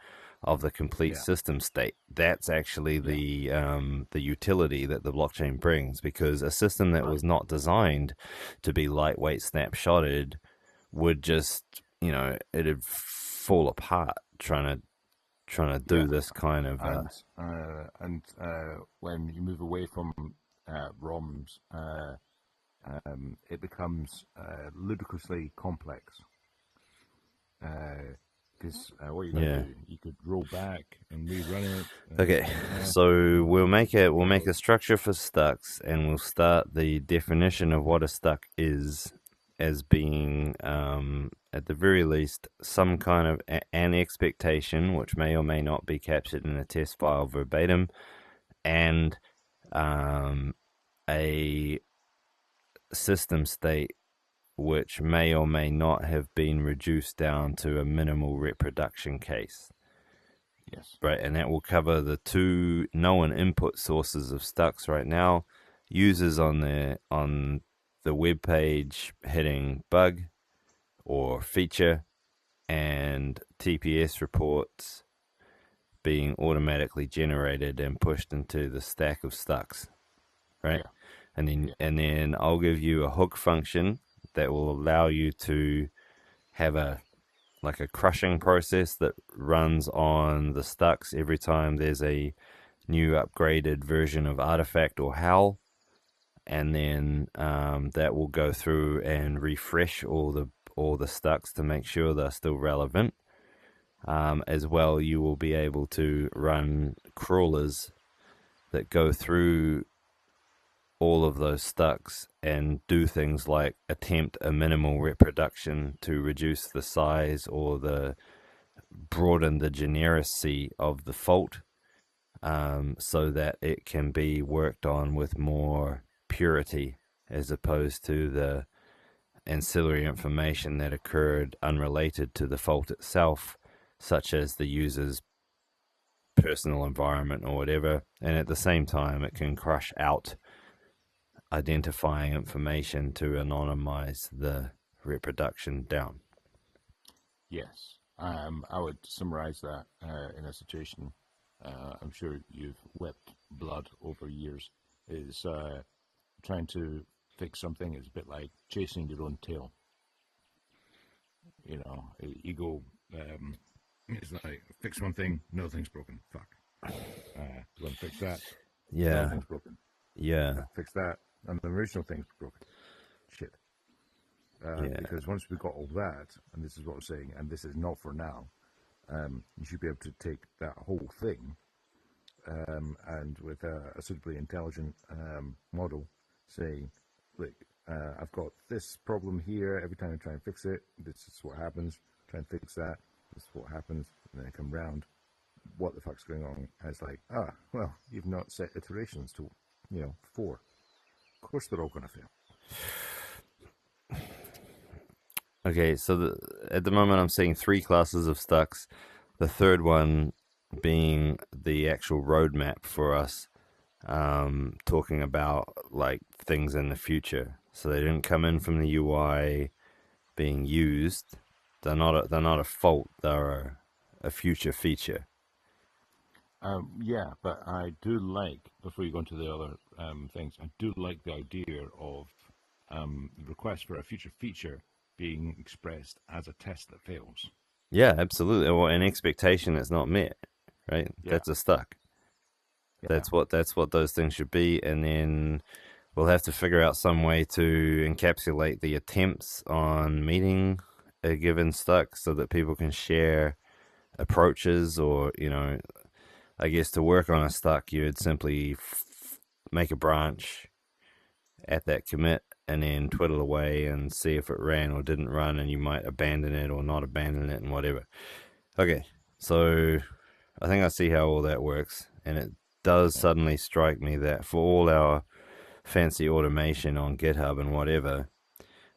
Speaker 1: of the complete
Speaker 2: yeah,
Speaker 1: system state. That's actually
Speaker 2: yeah.
Speaker 1: the utility that the blockchain brings, because a system that
Speaker 2: Right.
Speaker 1: was not designed to be lightweight snapshotted would just, it'd fall apart trying to do
Speaker 2: Yeah,
Speaker 1: this kind of
Speaker 2: and when you move away from ROMs, it becomes ludicrously complex. Because what you're going to
Speaker 1: yeah.
Speaker 2: do, you could roll back and rerun it.
Speaker 1: Okay, so we'll make a structure for stux, and we'll start the definition of what a stuck is as being, at the very least, some kind of an expectation, which may or may not be captured in a test file verbatim, and um, a system state which may or may not have been reduced down to a minimal reproduction case.
Speaker 2: yes.
Speaker 1: Right, and that will cover the two known input sources of stux right now. Users on the web page hitting bug or feature, and TPS reports being automatically generated and pushed into the stack of stux. Right,
Speaker 2: Yeah.
Speaker 1: and then
Speaker 2: Yeah.
Speaker 1: and then I'll give you a hook function that will allow you to have a crushing process that runs on the stux every time there's a new upgraded version of Artifact or HAL, and then that will go through and refresh all the stux to make sure they're still relevant. As well, you will be able to run crawlers that go through all of those stux and do things like attempt a minimal reproduction to reduce the size or broaden the generacy of the fault, so that it can be worked on with more purity, as opposed to the ancillary information that occurred unrelated to the fault itself, such as the user's personal environment or whatever. And at the same time, it can crush out identifying information to anonymize the reproduction down.
Speaker 2: Yes. I would summarize that in a situation I'm sure you've wept blood over years, is trying to fix something is a bit like chasing your own tail. You know, you go, it's like, fix one thing, no thing's broken. Fuck. You want to fix that, another
Speaker 1: Yeah,
Speaker 2: thing's broken.
Speaker 1: yeah,
Speaker 2: Fix that, and the original thing's broken. Shit.
Speaker 1: Yeah.
Speaker 2: Because once we've got all that, and this is what I'm saying, and this is not for now, you should be able to take that whole thing and with a suitably intelligent model, say, look, I've got this problem here. Every time I try and fix it, this is what happens. Try and fix that. This is what happens. And then I come round. What the fuck's going on? And it's like, well, you've not set iterations to, 4. Of course, they're all going to fail.
Speaker 1: Okay, so at the moment I'm seeing 3 classes of stucks. The third one being the actual roadmap for us, talking about like things in the future. So they didn't come in from the UI being used. They're not a fault. They're a future feature.
Speaker 2: Yeah, but I do like, before you go into the other things, I do like the idea of the request for a future feature being expressed as a test that fails.
Speaker 1: Yeah, absolutely. Or an expectation that's not met, right?
Speaker 2: Yeah,
Speaker 1: That's a stuck.
Speaker 2: yeah,
Speaker 1: That's what those things should be, and then we'll have to figure out some way to encapsulate the attempts on meeting a given stuck so that people can share approaches, or I guess to work on a stuck you'd simply make a branch at that commit and then twiddle away and see if it ran or didn't run, and you might abandon it or not abandon it and whatever. Okay, so I think I see how all that works, and it does
Speaker 2: yeah,
Speaker 1: suddenly strike me that for all our fancy automation on GitHub and whatever,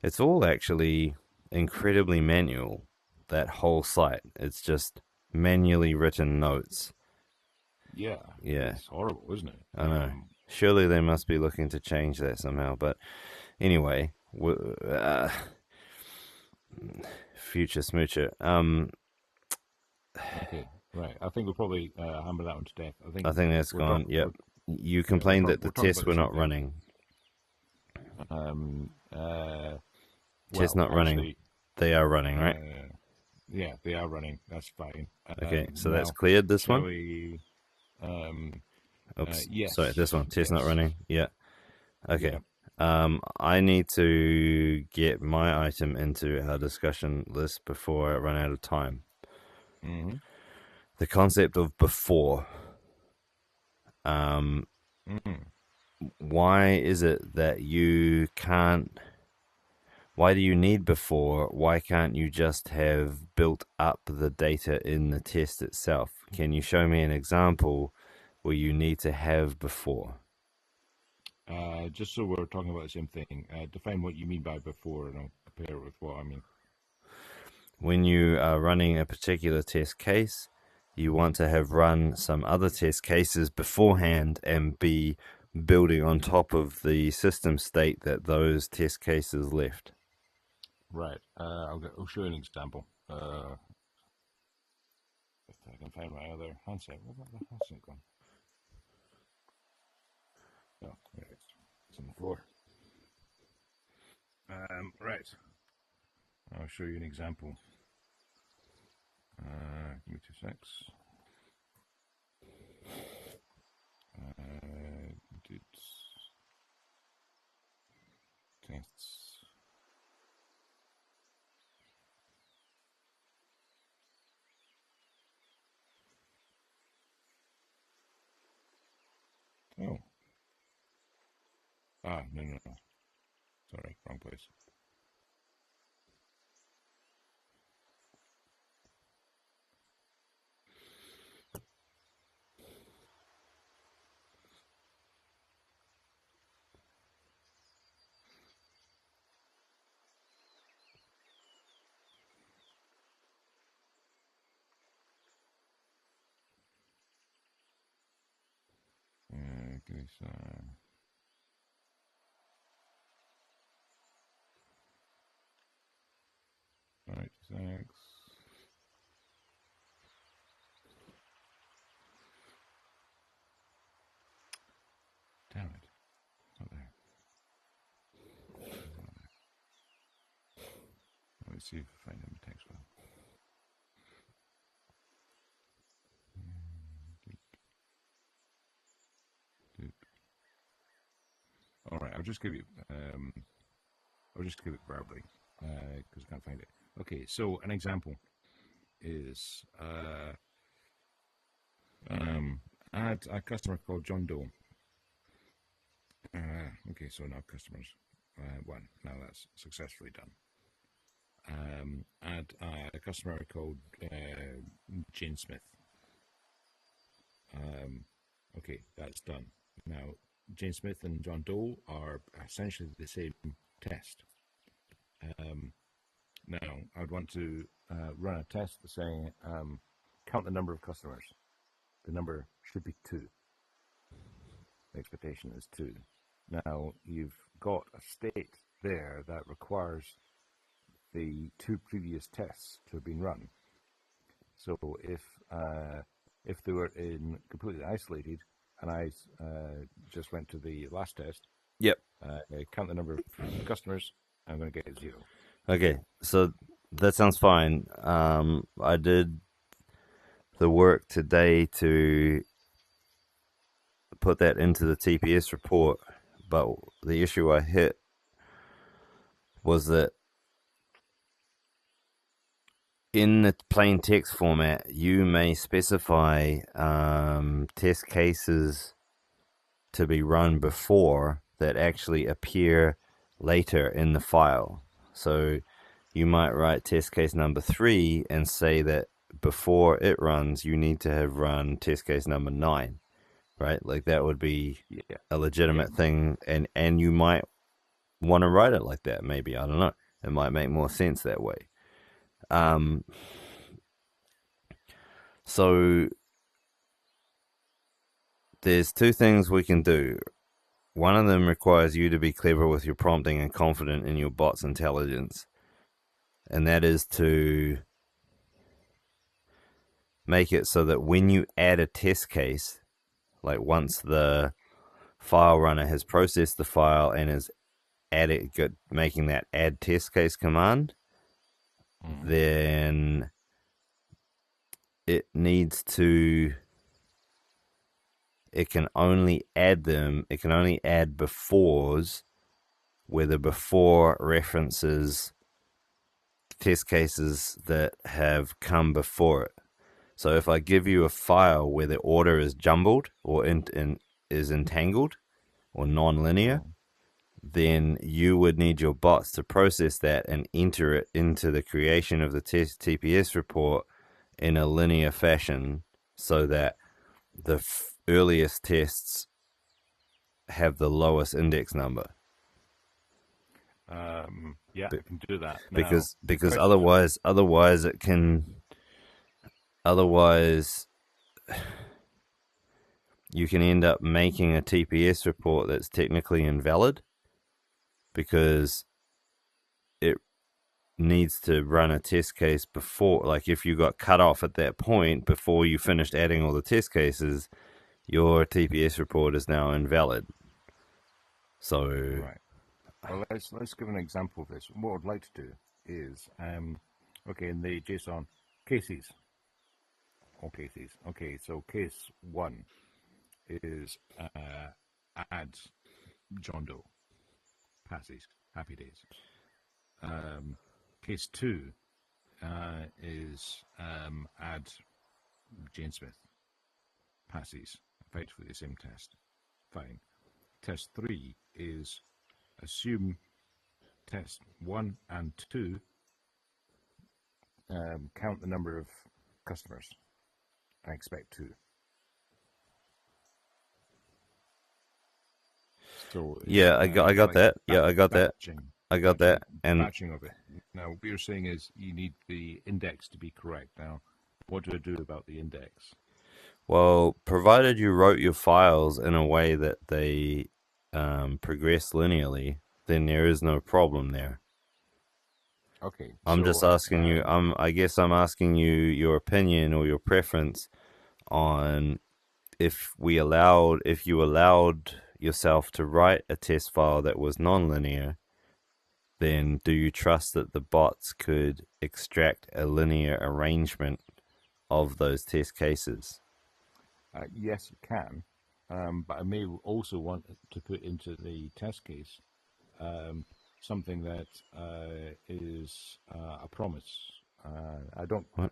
Speaker 1: it's all actually incredibly manual. That whole site, it's just manually written notes.
Speaker 2: yeah.
Speaker 1: Yeah,
Speaker 2: It's horrible, isn't it?
Speaker 1: I know. Surely they must be looking to change that somehow. But anyway, future smoocher.
Speaker 2: Okay, right. I think we'll probably hammer that one to death.
Speaker 1: I think that's
Speaker 2: We're
Speaker 1: gone.
Speaker 2: talking.
Speaker 1: Yep. You complained that the
Speaker 2: We're talking
Speaker 1: tests
Speaker 2: about the
Speaker 1: were
Speaker 2: same
Speaker 1: not
Speaker 2: thing.
Speaker 1: running.
Speaker 2: Um, uh,
Speaker 1: Tests
Speaker 2: well,
Speaker 1: not running.
Speaker 2: actually,
Speaker 1: They are running, right?
Speaker 2: yeah, they are running. That's fine.
Speaker 1: Okay, so that's
Speaker 2: Now,
Speaker 1: cleared this
Speaker 2: shall
Speaker 1: one.
Speaker 2: we? Um,
Speaker 1: Oops, sorry, this
Speaker 2: yes,
Speaker 1: one. Test not
Speaker 2: yes,
Speaker 1: running. Yeah. Okay.
Speaker 2: yeah.
Speaker 1: I need to get my item into our discussion list before I run out of time.
Speaker 2: Mm-hmm.
Speaker 1: The concept of before. Um,
Speaker 2: Mm-hmm.
Speaker 1: why is it that you can't? Why do you need before? Why can't you just have built up the data in the test itself? Can you show me an example where you need to have before?
Speaker 2: Just so we're talking about the same thing, define what you mean by before, and I'll compare it with what I mean.
Speaker 1: When you are running a particular test case, you want to have run some other test cases beforehand and be building on top of the system state that those test cases left.
Speaker 2: Right. I'll show you an example. If I can find my other handset. Where's my other handset gone? Oh, there it is. It's on the floor. Right. I'll show you an example. Give me 2 secs. Did tests. Oh. No. Sorry, wrong place. Give me some. Right, thanks. Damn it. It's not there. It's not there. Let's see if I find it in the text file. All right, I'll just give you. I'll just give it verbally. because I can't find it. Okay, so an example is add a customer called John Doe. Okay, so now customers one. Now that's successfully done. Add a customer called Jane Smith. Okay, that's done. Now, Jane Smith and John Doe are essentially the same test. Now, I would want to run a test saying count the number of customers. The number should be 2. The expectation is 2. Now, you've got a state there that requires the 2 previous tests to have been run. So if they were in completely isolated, and I just went to the last test,
Speaker 1: Yep.
Speaker 2: Count the number of customers, I'm going to get 0.
Speaker 1: Okay, so that sounds fine. I did the work today to put that into the TPS report, but the issue I hit was that in the plain text format, you may specify test cases to be run before that actually appear later in the file. So you might write test case number 3 and say that before it runs, you need to have run test case number 9, right? Like that would be a legitimate thing, and you might want to write it like that. Maybe, I don't know. It might make more sense that way. So there's 2 things we can do. One of them requires you to be clever with your prompting and confident in your bot's intelligence. And that is to make it so that when you add a test case, like once the file runner has processed the file and is making that add test case command, then it can only add befores where the before references test cases that have come before it. So if I give you a file where the order is jumbled or is entangled or non-linear, then you would need your bots to process that and enter it into the creation of the TPS report in a linear fashion so that the earliest tests have the lowest index number.
Speaker 2: I can do that.
Speaker 1: Because otherwise you can end up making a TPS report that's technically invalid because it needs to run a test case before, like if you got cut off at that point before you finished adding all the test cases, your TPS report is now invalid. So
Speaker 2: right. Well, let's give an example of this. What I'd like to do is, okay, in the JSON cases, all cases. Okay, so case 1 is add John Doe, passes, happy days. Case 2 is add Jane Smith, passes, effectively the same test. Fine. Test 3 is assume test 1 and 2 count the number of customers. I expect 2. So
Speaker 1: I got that. I got that. And
Speaker 2: batching of it. Now, what you're saying is you need the index to be correct. Now, what do I do about the index?
Speaker 1: Well, provided you wrote your files in a way that they progress linearly, then there is no problem there.
Speaker 2: Okay.
Speaker 1: I'm just asking you. I guess I'm asking you your opinion or your preference on if you allowed yourself to write a test file that was nonlinear, then do you trust that the bots could extract a linear arrangement of those test cases?
Speaker 2: Yes, you can, but I may also want to put into the test case something that is a promise. I don't
Speaker 1: What?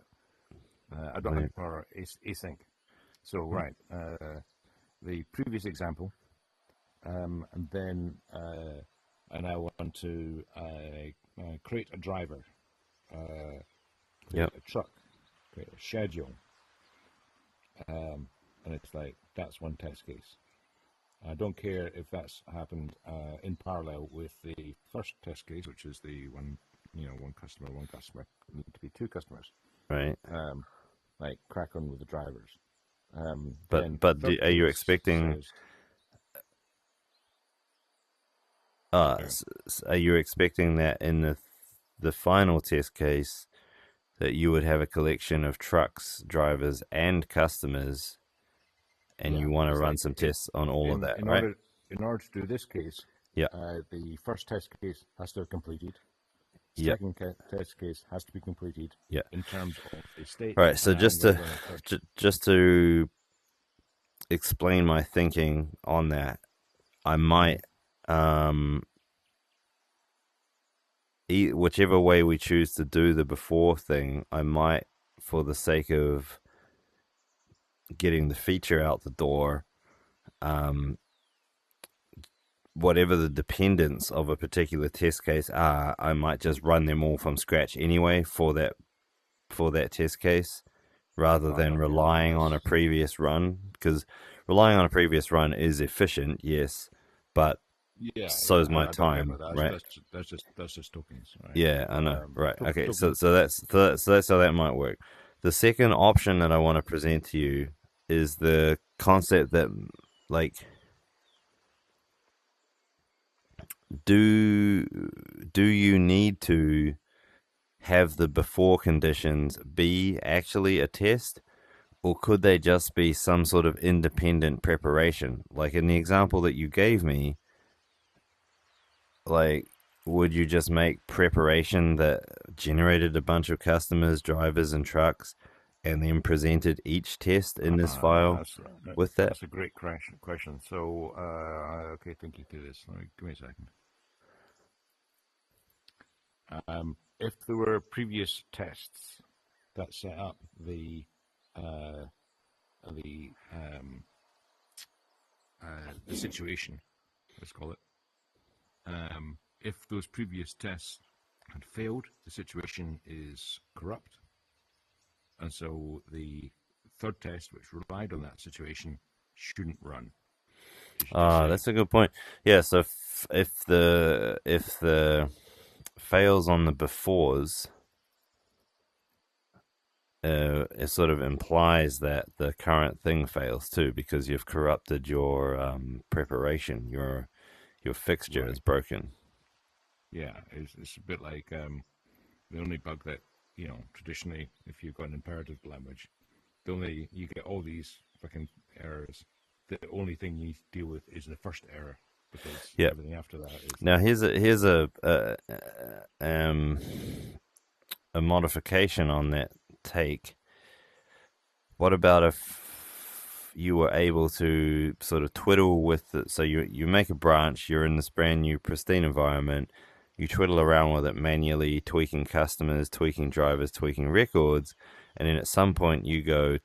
Speaker 2: I don't have for async. So right, the previous example, and then I now want to create a driver, create
Speaker 1: Yep.
Speaker 2: a truck, create a schedule, and it's like that's one test case. I don't care if that's happened in parallel with the first test case, which is the one, one customer, one customer. Need to be two customers.
Speaker 1: Right.
Speaker 2: Like crack on with the drivers. Then
Speaker 1: But
Speaker 2: third
Speaker 1: are you
Speaker 2: case
Speaker 1: expecting?
Speaker 2: says, sorry,
Speaker 1: Are you expecting that in the final test case that you would have a collection of trucks, drivers, and customers, and
Speaker 2: yeah,
Speaker 1: you want to
Speaker 2: it's
Speaker 1: run
Speaker 2: like
Speaker 1: some tests on all of that,
Speaker 2: in
Speaker 1: right?
Speaker 2: order to do this case,
Speaker 1: Yeah.
Speaker 2: the first test case has to have completed.
Speaker 1: Yeah.
Speaker 2: Second test case has to be completed
Speaker 1: Yeah.
Speaker 2: in terms of the state.
Speaker 1: Right. So
Speaker 2: And I'm
Speaker 1: just
Speaker 2: going to
Speaker 1: to
Speaker 2: run a third.
Speaker 1: just to explain my thinking on that, I might whichever way we choose to do the before thing, I might, for the sake of getting the feature out the door, whatever the dependents of a particular test case are, I might just run them all from scratch anyway for that test case, rather than
Speaker 2: Okay,
Speaker 1: relying on a previous run. Because relying on a previous run is efficient, yes, but
Speaker 2: yeah,
Speaker 1: so
Speaker 2: yeah.
Speaker 1: is my
Speaker 2: I don't care about
Speaker 1: time,
Speaker 2: that.
Speaker 1: right?
Speaker 2: That's just tokens, right?
Speaker 1: Yeah, I know. Right. Okay. So
Speaker 2: Tokens.
Speaker 1: so that's how that might work. The second option that I want to present to you is the concept that, like, do do you need to have the before conditions be actually a test, or could they just be some sort of independent preparation? Like in the example that you gave me, like, would you just make preparation that generated a bunch of customers, drivers, and trucks, and then presented each test in this file
Speaker 2: That's
Speaker 1: with that?
Speaker 2: that's a great question. So, okay, thinking through this. Give me a second. If there were previous tests that set up uh, the the situation, let's call it. If those previous tests had failed, the situation is corrupt, and so the third test, which relied on that situation, shouldn't run. It should just say,
Speaker 1: That's a good point. Yeah. So if the fails on the befores, it sort of implies that the current thing fails too, because you've corrupted your preparation. Your fixture is
Speaker 2: right,
Speaker 1: broken.
Speaker 2: yeah, it's a bit like the only bug that traditionally, if you've got an imperative language, you get all these fucking errors. The only thing you need to deal with is the first error, because
Speaker 1: Yeah.
Speaker 2: everything after that is
Speaker 1: Now
Speaker 2: like,
Speaker 1: um a modification on that take. What about if you were able to sort of twiddle with it? So you make a branch, you're in this brand new pristine environment, you twiddle around with it manually, tweaking customers, tweaking drivers, tweaking records, and then at some point you go,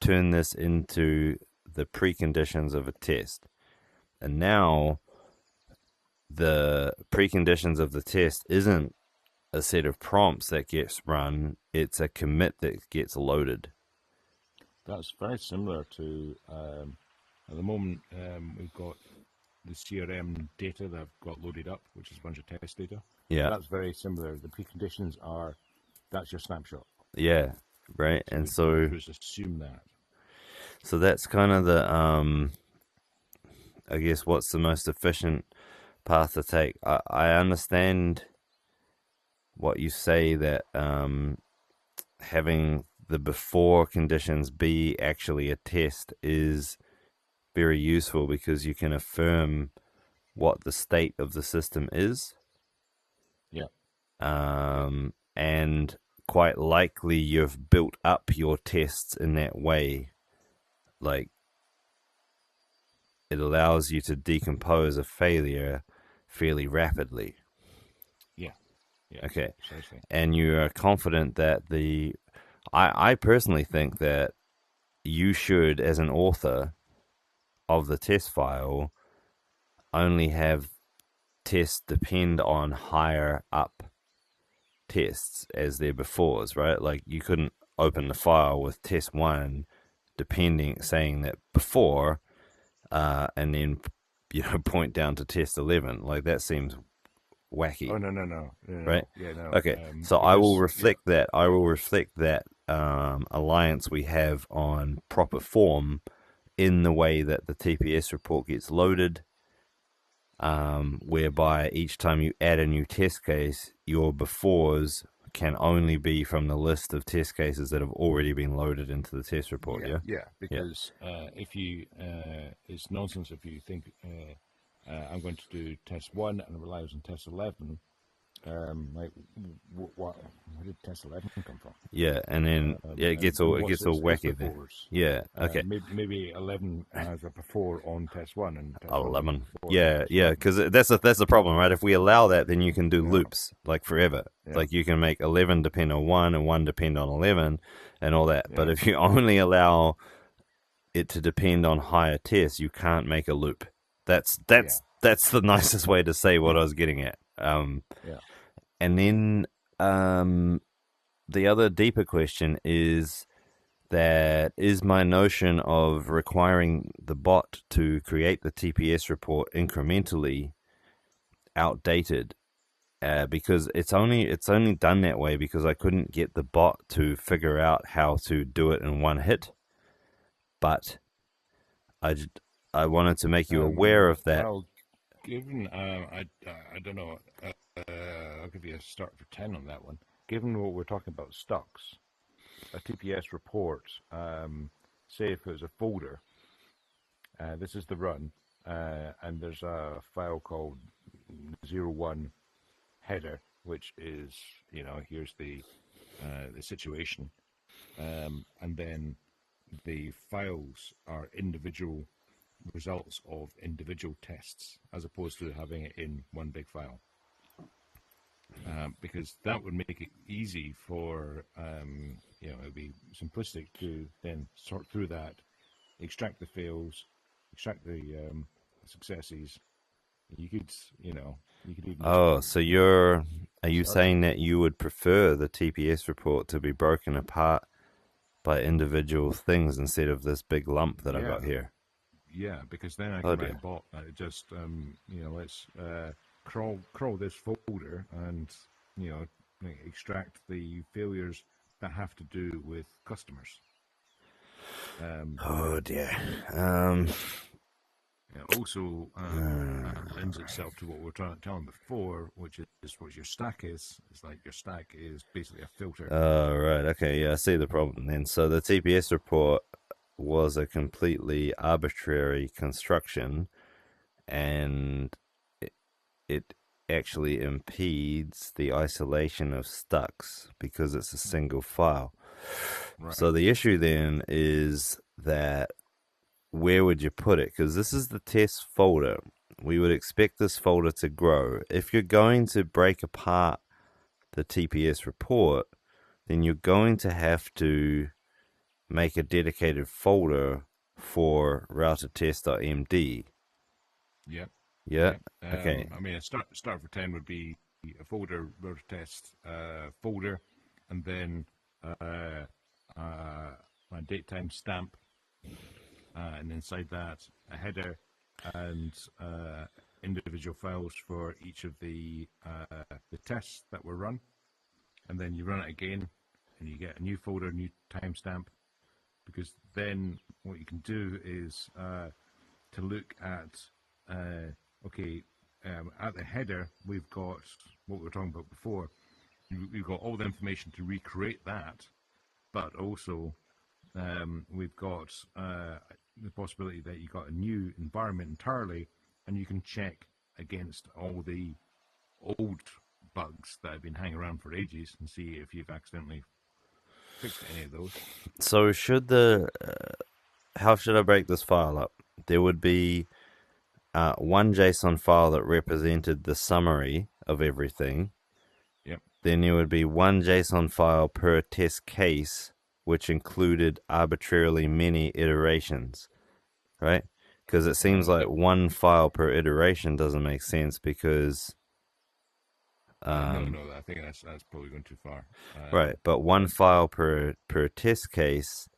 Speaker 1: turn this into the preconditions of a test. And now the preconditions of the test isn't a set of prompts that gets run, it's a commit that gets loaded.
Speaker 2: that's very similar to at the moment we've got the CRM data that I've got loaded up, which is a bunch of test data.
Speaker 1: Yeah.
Speaker 2: That's very similar. The preconditions are that's your snapshot.
Speaker 1: Yeah. Right.
Speaker 2: So
Speaker 1: And
Speaker 2: we
Speaker 1: so
Speaker 2: just assume that.
Speaker 1: so that's kind of the I guess what's the most efficient path to take. I understand what you say, that having the before conditions be actually a test is very useful, because you can affirm what the state of the system is.
Speaker 2: Yeah.
Speaker 1: And quite likely you've built up your tests in that way. Like, it allows you to decompose a failure fairly rapidly.
Speaker 2: Yeah,
Speaker 1: Okay.
Speaker 2: precisely.
Speaker 1: And you are confident that I personally think that you should, as an author of the test file, only have tests depend on higher up tests as their befores, right? Like you couldn't open the file with test one depending saying that before and then point down to test 11. Like that seems wacky,
Speaker 2: Oh no, no, no, no,
Speaker 1: right?
Speaker 2: no. Yeah, no.
Speaker 1: Okay, so I will
Speaker 2: Because yeah,
Speaker 1: reflect that. I will reflect that alliance we have on proper form in the way that the TPS report gets loaded, whereby each time you add a new test case, your befores can only be from the list of test cases that have already been loaded into the test report.
Speaker 2: yeah,
Speaker 1: Yeah.
Speaker 2: yeah.
Speaker 1: Yeah.
Speaker 2: Because if you, it's nonsense if you think I'm going to do test one and it relies on test 11. Like, where did test 11 come from?
Speaker 1: Yeah, and then yeah,
Speaker 2: And
Speaker 1: it
Speaker 2: what's
Speaker 1: gets all
Speaker 2: its
Speaker 1: wacky there.
Speaker 2: befores?
Speaker 1: Yeah. Okay.
Speaker 2: Maybe 11 has a before on test one, and test one has a
Speaker 1: 11.
Speaker 2: before on
Speaker 1: Yeah,
Speaker 2: test
Speaker 1: yeah,
Speaker 2: 11.
Speaker 1: because that's the problem, right? If we allow that, then you can do
Speaker 2: Yeah,
Speaker 1: loops like forever.
Speaker 2: yeah,
Speaker 1: Like you can make 11 depend on 1 and 1 depend on 11 and all that. But
Speaker 2: yeah,
Speaker 1: if you only allow it to depend on higher tests, you can't make a loop. That's
Speaker 2: yeah,
Speaker 1: that's that's the nicest way to say what I was getting at.
Speaker 2: yeah.
Speaker 1: And then the other deeper question is that is my notion of requiring the bot to create the TPS report incrementally outdated, because it's only done that way because I couldn't get the bot to figure out how to do it in one hit. But I I wanted to make you aware of that.
Speaker 2: Well, given I don't know, I'll give you a start for 10 on that one. Given what we're talking about stocks, a TPS report, say if it was a folder, this is the run, and there's a file called 01 header, which is, here's the situation, and then the files are individual results of individual tests, as opposed to having it in one big file. Because that would make it easy for, it'd be simplistic to then sort through that, extract the fails, extract the successes. You could, you could even just
Speaker 1: Oh, so are you
Speaker 2: search
Speaker 1: saying
Speaker 2: it.
Speaker 1: that you would prefer the TPS report to be broken apart by individual things instead of this big lump that I
Speaker 2: Yeah,
Speaker 1: got here?
Speaker 2: yeah, because then I
Speaker 1: Oh
Speaker 2: can write a
Speaker 1: dear.
Speaker 2: bot that just, let's crawl this folder and, you know, extract the failures that have to do with customers.
Speaker 1: Oh dear.
Speaker 2: Also lends itself to what we were telling before, which is what your stack is. It's like your stack is basically a filter.
Speaker 1: Oh, right. Okay. Yeah, I see the problem then. So the TPS report was a completely arbitrary construction, and it, it actually impedes the isolation of stucks because it's a single file.
Speaker 2: Right.
Speaker 1: So the issue then is that where would you put it? Because this is the test folder. We would expect this folder to grow. If you're going to break apart the TPS report, then you're going to have to make a dedicated folder for router test.md.
Speaker 2: Yep.
Speaker 1: Yeah.
Speaker 2: Yep.
Speaker 1: Okay.
Speaker 2: I mean, a start for 10 would be a folder, rotor test folder, and then a date time stamp, and inside that, a header and individual files for each of the tests that were run. And then you run it again, and you get a new folder, new timestamp, because then what you can do is to look at, at the header, we've got what we were talking about before. We've got all the information to recreate that, but also we've got the possibility that you got a new environment entirely, and you can check against all the old bugs that have been hanging around for ages and see if you've accidentally fixed any of those.
Speaker 1: So how should I break this file up? There would be one JSON file that represented the summary of everything,
Speaker 2: Yep.
Speaker 1: then there would be one JSON file per test case, which included arbitrarily many iterations, right? Because it seems like
Speaker 2: Yep.
Speaker 1: one file per iteration doesn't make sense because,
Speaker 2: No, I think that's probably going too far.
Speaker 1: right, but one
Speaker 2: But
Speaker 1: file per test case,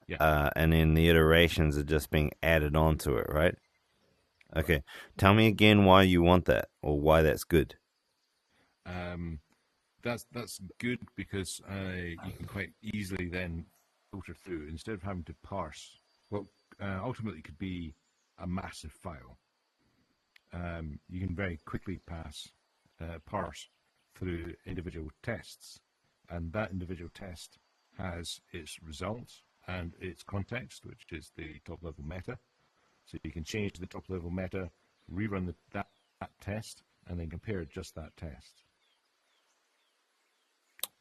Speaker 2: yeah,
Speaker 1: and then the iterations are just being added onto it, right?
Speaker 2: right.
Speaker 1: Okay, tell me again why you want that or why that's good.
Speaker 2: That's good because you can quite easily then filter through instead of having to parse what ultimately could be a massive file. You can very quickly parse through individual tests, and that individual test has its results and its context, which is the top level meta. So you can change the top level meta, rerun that test, and then compare just that test.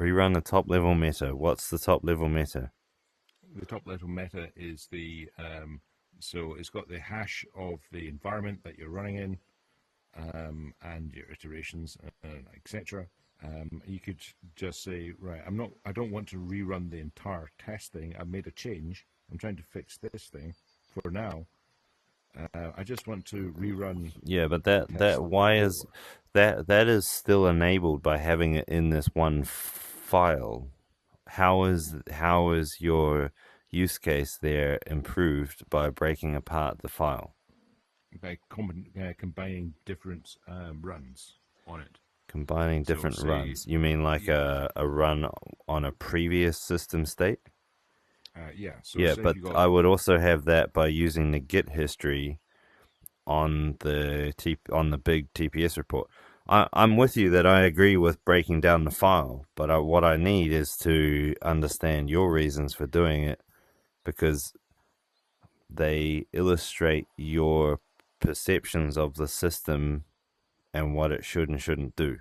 Speaker 1: Rerun the top level meta. What's the top level meta?
Speaker 2: The top level meta is so it's got the hash of the environment that you're running in, and your iterations, etc. You could just say, right, I don't want to rerun the entire test thing. I've made a change. I'm trying to fix this thing. For now, I just want to rerun
Speaker 1: Yeah, but that
Speaker 2: test
Speaker 1: why is
Speaker 2: 4.
Speaker 1: that is still enabled by having it in this one file. How is your use case there improved by breaking apart the file?
Speaker 2: By combining different runs on it.
Speaker 1: Combining
Speaker 2: So
Speaker 1: different
Speaker 2: say,
Speaker 1: runs. You mean like
Speaker 2: yeah,
Speaker 1: a run on a previous system state?
Speaker 2: yeah. So
Speaker 1: Yeah,
Speaker 2: say if
Speaker 1: but
Speaker 2: you got
Speaker 1: I would also have that by using the Git history on on the big TPS report. I'm with you that I agree with breaking down the file, but what I need is to understand your reasons for doing it because they illustrate your perceptions of the system and what it should and shouldn't do.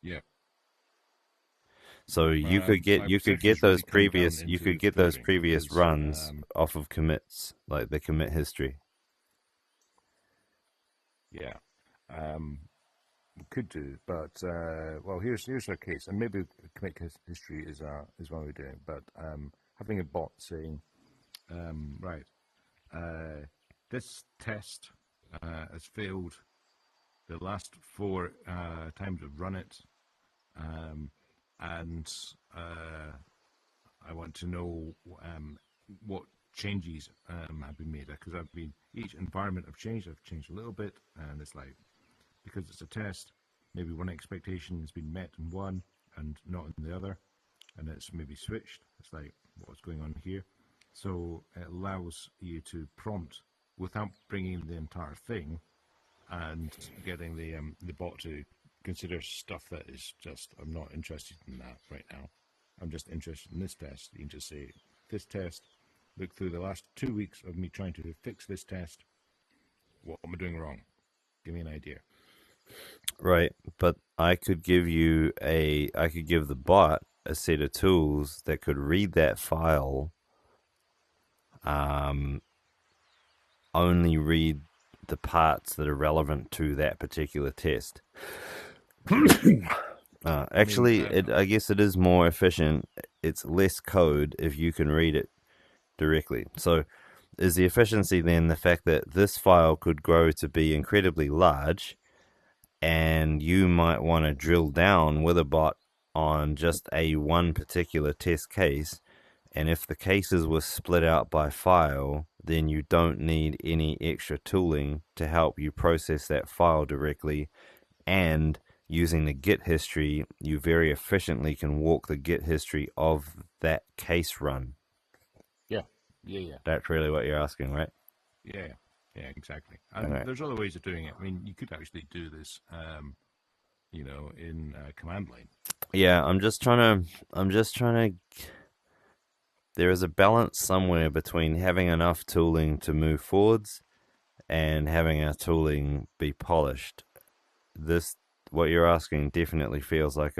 Speaker 2: yeah.
Speaker 1: So
Speaker 2: My
Speaker 1: you could
Speaker 2: perceptions
Speaker 1: get
Speaker 2: really
Speaker 1: those
Speaker 2: come down
Speaker 1: previous you could
Speaker 2: into
Speaker 1: get those
Speaker 2: coding
Speaker 1: previous
Speaker 2: because
Speaker 1: runs off of commits, like the commit history.
Speaker 2: yeah, um, we could do, but well, here's our case, and maybe commit history is what we're doing, but having a bot saying, right, this test has failed the last 4 times we've run it, and I want to know what changes have been made because each environment I've changed a little bit, and it's like because it's a test, maybe one expectation has been met in one and not in the other, and it's maybe switched. It's like what's going on here. So it allows you to prompt without bringing the entire thing and getting the bot to consider stuff that is just I'm not interested in that right now. I'm just interested in this test. You can just say this test. Look through the last 2 weeks of me trying to fix this test. What am I doing wrong? Give me an idea.
Speaker 1: Right, but I could give the bot a set of tools that could read that file, um, only read the parts that are relevant to that particular test. Actually, I guess it is more efficient. It's less code if you can read it directly. So, is the efficiency then the fact that this file could grow to be incredibly large, and you might want to drill down with a bot on just a one particular test case, and if the cases were split out by file, then you don't need any extra tooling to help you process that file directly, and using the Git history, you very efficiently can walk the Git history of that case run.
Speaker 2: Yeah, yeah.
Speaker 1: That's really what you're asking, right?
Speaker 2: Yeah, exactly. And
Speaker 1: Okay.
Speaker 2: there's other ways of doing it. I mean, you could actually do this, in command line.
Speaker 1: Yeah, I'm just trying to there is a balance somewhere between having enough tooling to move forwards and having our tooling be polished. This, what you're asking, definitely feels like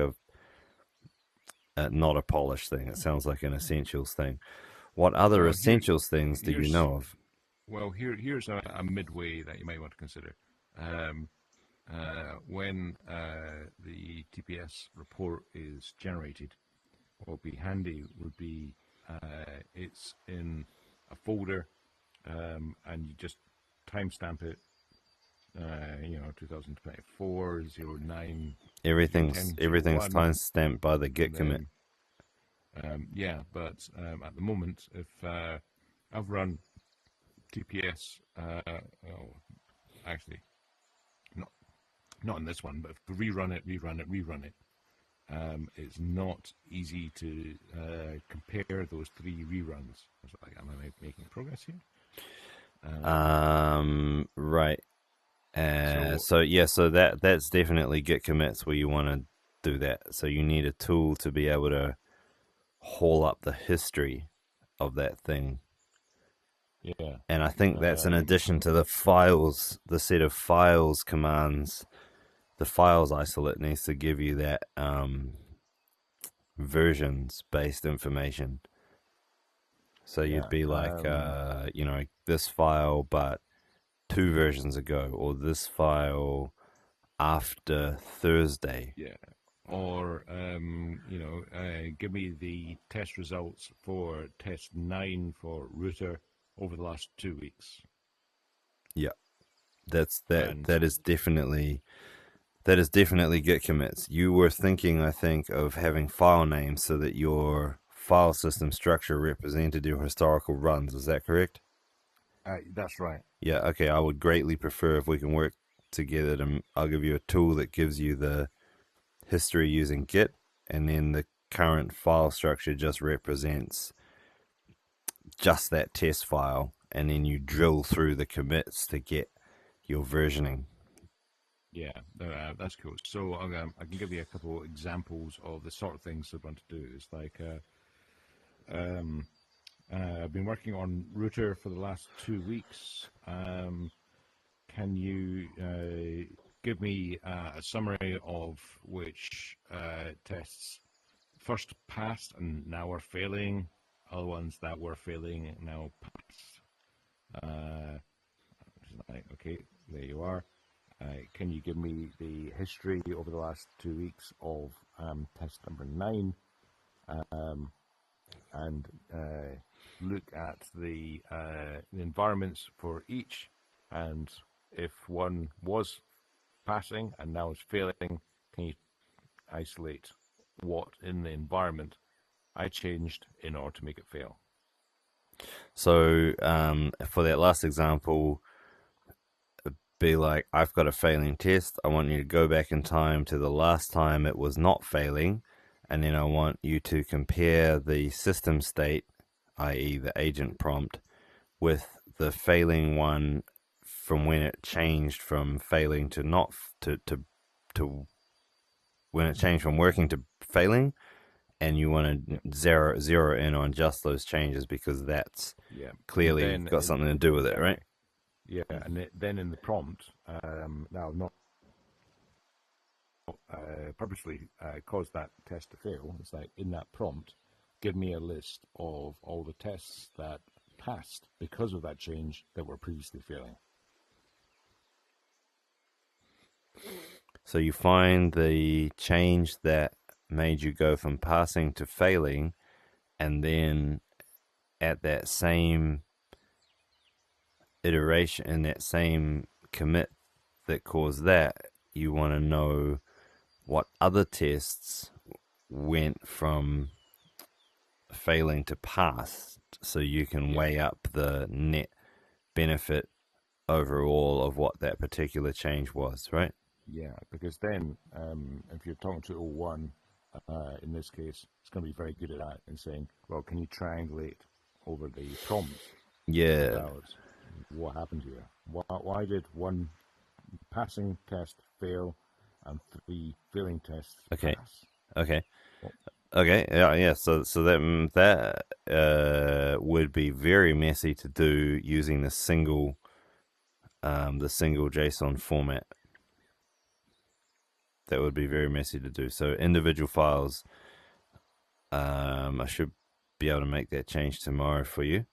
Speaker 1: not a polished thing. It sounds like an essentials thing. What other
Speaker 2: Well,
Speaker 1: essentials things do you
Speaker 2: here's
Speaker 1: know of?
Speaker 2: here's a midway that you might want to consider. when the TPS report is generated, what would be handy would be it's in a folder, and you just timestamp it. 2024 09
Speaker 1: everything's
Speaker 2: 1001,
Speaker 1: time stamped by the git
Speaker 2: and
Speaker 1: commit.
Speaker 2: then but at the moment, if I've run TPS, actually, not in this one, but if we rerun it, it's not easy to compare those three reruns. Am I making progress here?
Speaker 1: Right. So that's definitely git commits where you want to do that. So you need a tool to be able to haul up the history of that thing.
Speaker 2: Yeah.
Speaker 1: And I think that's in addition to the files, the set of files commands. The files isolate needs to give you that versions-based information. So you'd be like, this file, but 2 versions ago, or this file after Thursday.
Speaker 2: Yeah. Or, give me the test results for test 9 for router over the last 2 weeks.
Speaker 1: Yeah, that is definitely git commits. You were thinking, I think, of having file names so that your file system structure represented your historical runs. Is that correct?
Speaker 2: That's right.
Speaker 1: Yeah, okay. I would greatly prefer if we can work together. I'll give you a tool that gives you the history using Git, and then the current file structure just represents just that test file, and then you drill through the commits to get your versioning.
Speaker 2: Yeah, that's cool. So I can give you a couple examples of the sort of things I want to do. It's like I've been working on router for the last 2 weeks. Can you give me a summary of which tests first passed and now are failing, other ones that were failing and now passed? Okay, there you are. Can you give me the history over the last 2 weeks of test number 9, and look at the environments for each, and if one was passing and now is failing, can you isolate what in the environment I changed in order to make it fail?
Speaker 1: So for that last example, be like, I've got a failing test. I want you to go back in time to the last time it was not failing, and then I want you to compare the system state, i.e. the agent prompt, with the failing one from when it changed from failing to not to when it changed from working to failing, and you want to zero in on just those changes because that's clearly got something to do with it, right?
Speaker 2: Yeah, and then in the prompt, now not purposely caused that test to fail. It's like, in that prompt, give me a list of all the tests that passed because of that change that were previously failing.
Speaker 1: So you find the change that made you go from passing to failing, and then at that same iteration, in that same commit that caused that, you want to know what other tests went from failing to pass, so you can weigh up the net benefit overall of what that particular change was, right?
Speaker 2: Yeah, because then if you're talking to O1, in this case, it's going to be very good at that and saying, well, can you triangulate over the prompt?
Speaker 1: Yeah.
Speaker 2: What happened here? Why did one passing test fail and 3 failing tests pass?
Speaker 1: Okay. Yeah. So that would be very messy to do using the single JSON format. That would be very messy to do. So individual files, I should be able to make that change tomorrow for you.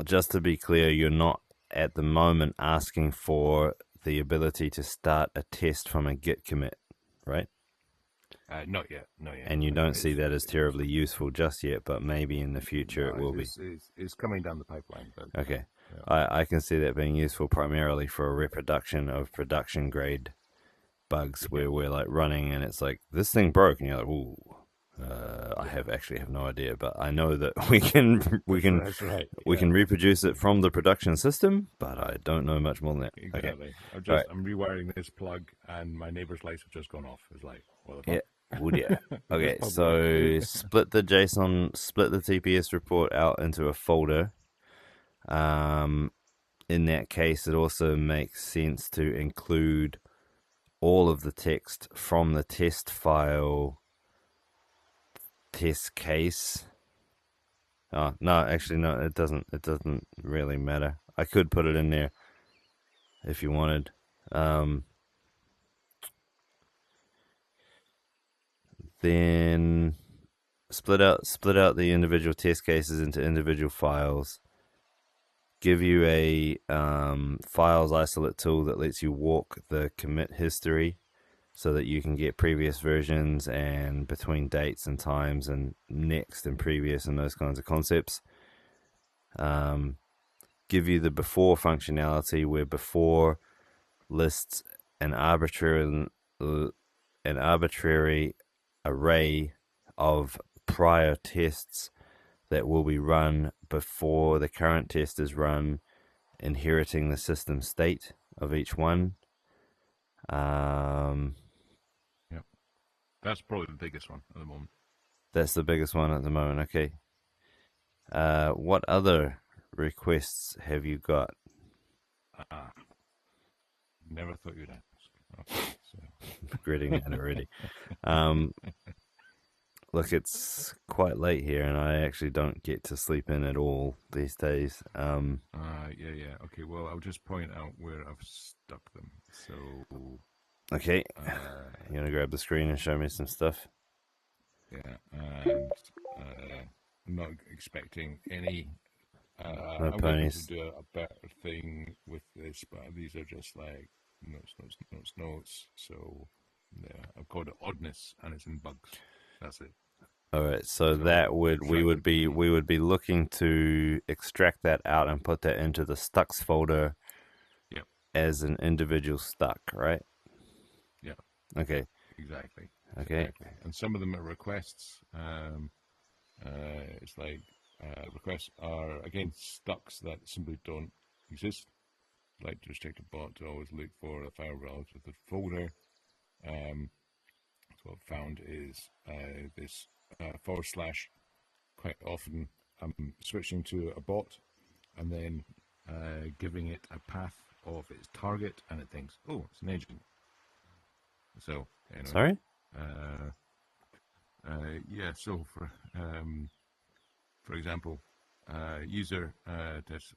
Speaker 1: Just to be clear, you're not at the moment asking for the ability to start a test from a Git commit, right?
Speaker 2: Not yet, not yet.
Speaker 1: And you don't see that as terribly useful just yet, but maybe in the future it will be.
Speaker 2: It's coming down the pipeline. But,
Speaker 1: Okay.
Speaker 2: yeah.
Speaker 1: I can see that being useful primarily for a reproduction of production grade bugs where we're like running and it's like, this thing broke, and you're like, ooh. I have no idea, but I know that we can
Speaker 2: That's right.
Speaker 1: we can reproduce it from the production system, but I don't know much more than that.
Speaker 2: Exactly.
Speaker 1: Okay.
Speaker 2: I'm rewiring this plug, and my neighbor's lights have just gone off. It's like, what the fuck?
Speaker 1: Yeah. Would yeah. Okay, so split the TPS report out into a folder. In that case, it also makes sense to include all of the text from the test file test case. Oh, no, actually, no, it doesn't. It doesn't really matter. I could put it in there if you wanted. Then split out the individual test cases into individual files. Give you a files isolate tool that lets you walk the commit history so that you can get previous versions and between dates and times and next and previous and those kinds of concepts. Give you the before functionality where before lists an arbitrary array of prior tests that will be run before the current test is run, inheriting the system state of each one.
Speaker 2: Yep. That's probably the biggest one at the moment.
Speaker 1: That's the biggest one at the moment, okay. What other requests have you got?
Speaker 2: Never thought you'd ask. Okay, so.
Speaker 1: Regretting that already. Look, it's quite late here, and I actually don't get to sleep in at all these days.
Speaker 2: Yeah. Okay, well, I'll just point out where I've stuck them. So.
Speaker 1: Okay. You want to grab the screen and show me some stuff?
Speaker 2: Yeah, and I'm not expecting any.
Speaker 1: No
Speaker 2: I'm
Speaker 1: ponies.
Speaker 2: going to do a better thing with this, but these are just like notes. So, yeah, I've called it oddness, and it's in bugs. That's it.
Speaker 1: All right, so that we would be looking to extract that out and put that into the stucks folder.
Speaker 2: Yep.
Speaker 1: As an individual stuck, right?
Speaker 2: Yeah.
Speaker 1: Okay.
Speaker 2: Exactly.
Speaker 1: Okay.
Speaker 2: Exactly. And some of them are requests. It's like requests are again stucks that simply don't exist. Like to restrict a bot to always look for a file relative to the folder. So what I've found is this / quite often I'm switching to a bot and then giving it a path of its target, and it thinks, oh, it's an agent. So anyway,
Speaker 1: Sorry?
Speaker 2: Yeah. So for example, user test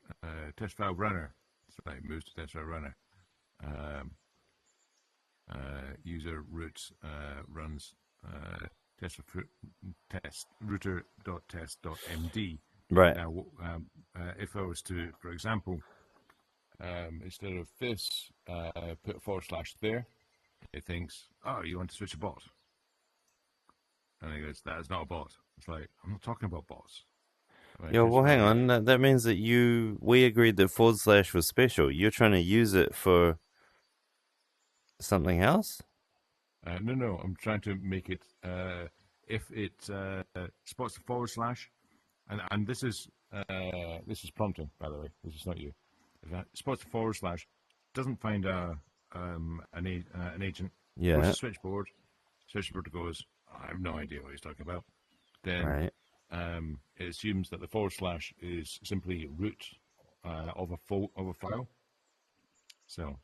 Speaker 2: file runner. So it moves to test file runner. User root runs router.test.md.
Speaker 1: Right.
Speaker 2: Now, if I was to, for example, instead of this, put a / there, it thinks, oh, you want to switch a bot. And he goes, that is not a bot. It's like, I'm not talking about bots. Right?
Speaker 1: Yeah, well, hang on. That means that we agreed that / was special. You're trying to use it for something else?
Speaker 2: No. I'm trying to make it, if it spots the / and this is prompting, by the way. This is not you. If it spots the / doesn't find an agent.
Speaker 1: Yeah.
Speaker 2: Goes to switchboard. Switchboard goes, I have no idea what he's talking about. Then
Speaker 1: Right.
Speaker 2: It assumes that the / is simply root of a file. So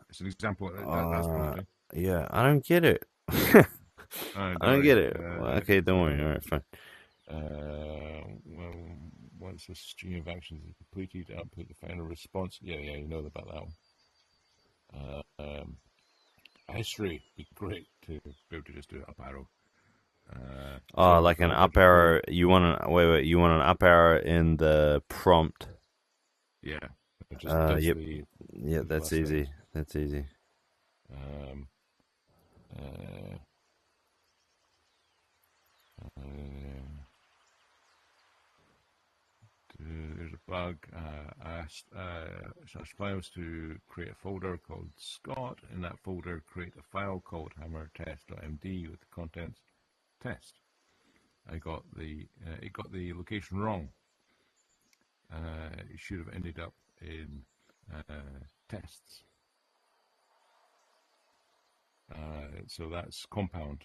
Speaker 2: it's an example. That's prompting.
Speaker 1: Yeah, I don't get it. I don't get it. Well, okay, don't worry. All right, fine.
Speaker 2: Well, once the stream of actions is completed, output the final response. Yeah, you know about that one. History would be great to be able to just do it up arrow.
Speaker 1: Like an up arrow. You want an up arrow in the prompt.
Speaker 2: Yeah. That's
Speaker 1: Yep.
Speaker 2: the
Speaker 1: Yeah, that's
Speaker 2: last thing.
Speaker 1: easy. That's easy.
Speaker 2: Um, uh, uh, there's a bug. Asked such files to create a folder called Scott. In that folder, create a file called hammertest.md with the contents test. I got it got the location wrong. It should have ended up in tests. So that's compound.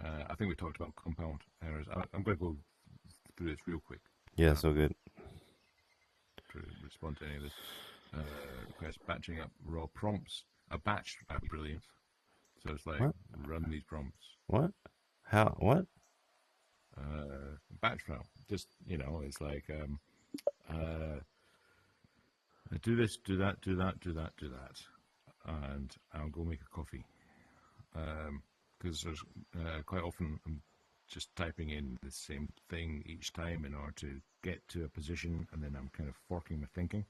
Speaker 2: I think we talked about compound errors. I'm going to go through this real quick
Speaker 1: Yeah, so good.
Speaker 2: to respond to any of this. Request batching up raw prompts. A batch, brilliant. So it's like
Speaker 1: What?
Speaker 2: run these prompts.
Speaker 1: What? How? What?
Speaker 2: Batch file. Just it's like do this, do that, do that, do that, do that, and I'll go make a coffee. Because there's quite often I'm just typing in the same thing each time in order to get to a position, and then I'm kind of forking my thinking.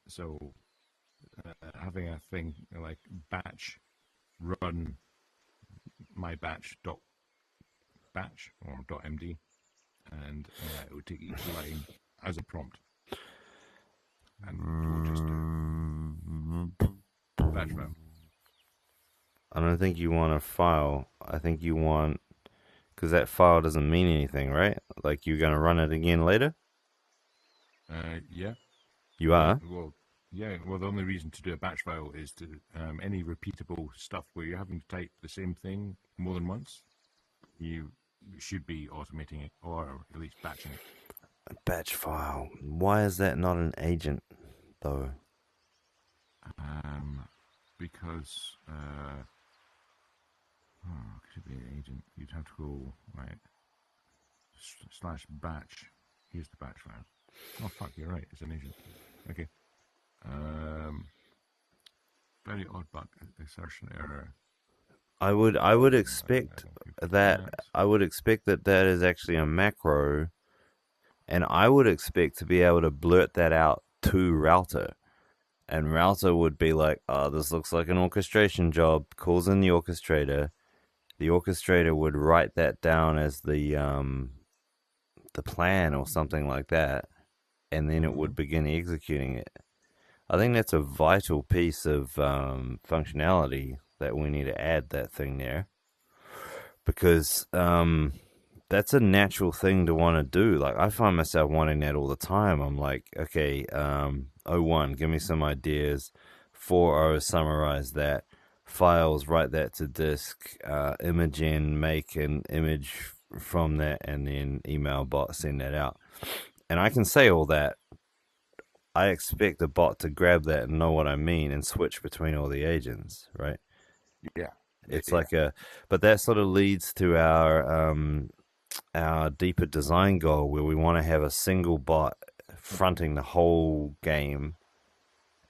Speaker 2: So having a thing like batch run my batch dot batch or dot md, and it would take each line as a prompt, and we'll just do batch file.
Speaker 1: I don't think you want a file. I think you want, because that file doesn't mean anything, right? Like you're gonna run it again later.
Speaker 2: Yeah.
Speaker 1: You are.
Speaker 2: Well, yeah. Well, the only reason to do a batch file is to any repeatable stuff where you're having to type the same thing more than once. You should be automating it, or at least batching it.
Speaker 1: A batch file. Why is that not an agent, though?
Speaker 2: Because could it be an agent? You'd have to go right slash batch. Here's the batch file. Oh fuck, you're right. It's an agent. Okay. Very odd bug assertion error.
Speaker 1: I would expect that. I would expect that that is actually a macro, and I would expect to be able to blurt that out to router. And router would be like, oh, this looks like an orchestration job, calls in the orchestrator. The orchestrator would write that down as the plan or something like that, and then it would begin executing it. I think that's a vital piece of functionality that we need to add that thing there, because that's a natural thing to want to do. Like I find myself wanting that all the time. I'm like, okay, 01, give me some ideas. 40, summarize that. Files, write that to disk. Imagen, make an image from that, and then email bot, send that out. And I can say all that. I expect the bot to grab that and know what I mean and switch between all the agents, right?
Speaker 2: Yeah.
Speaker 1: It's like but that sort of leads to our deeper design goal where we want to have a single bot fronting the whole game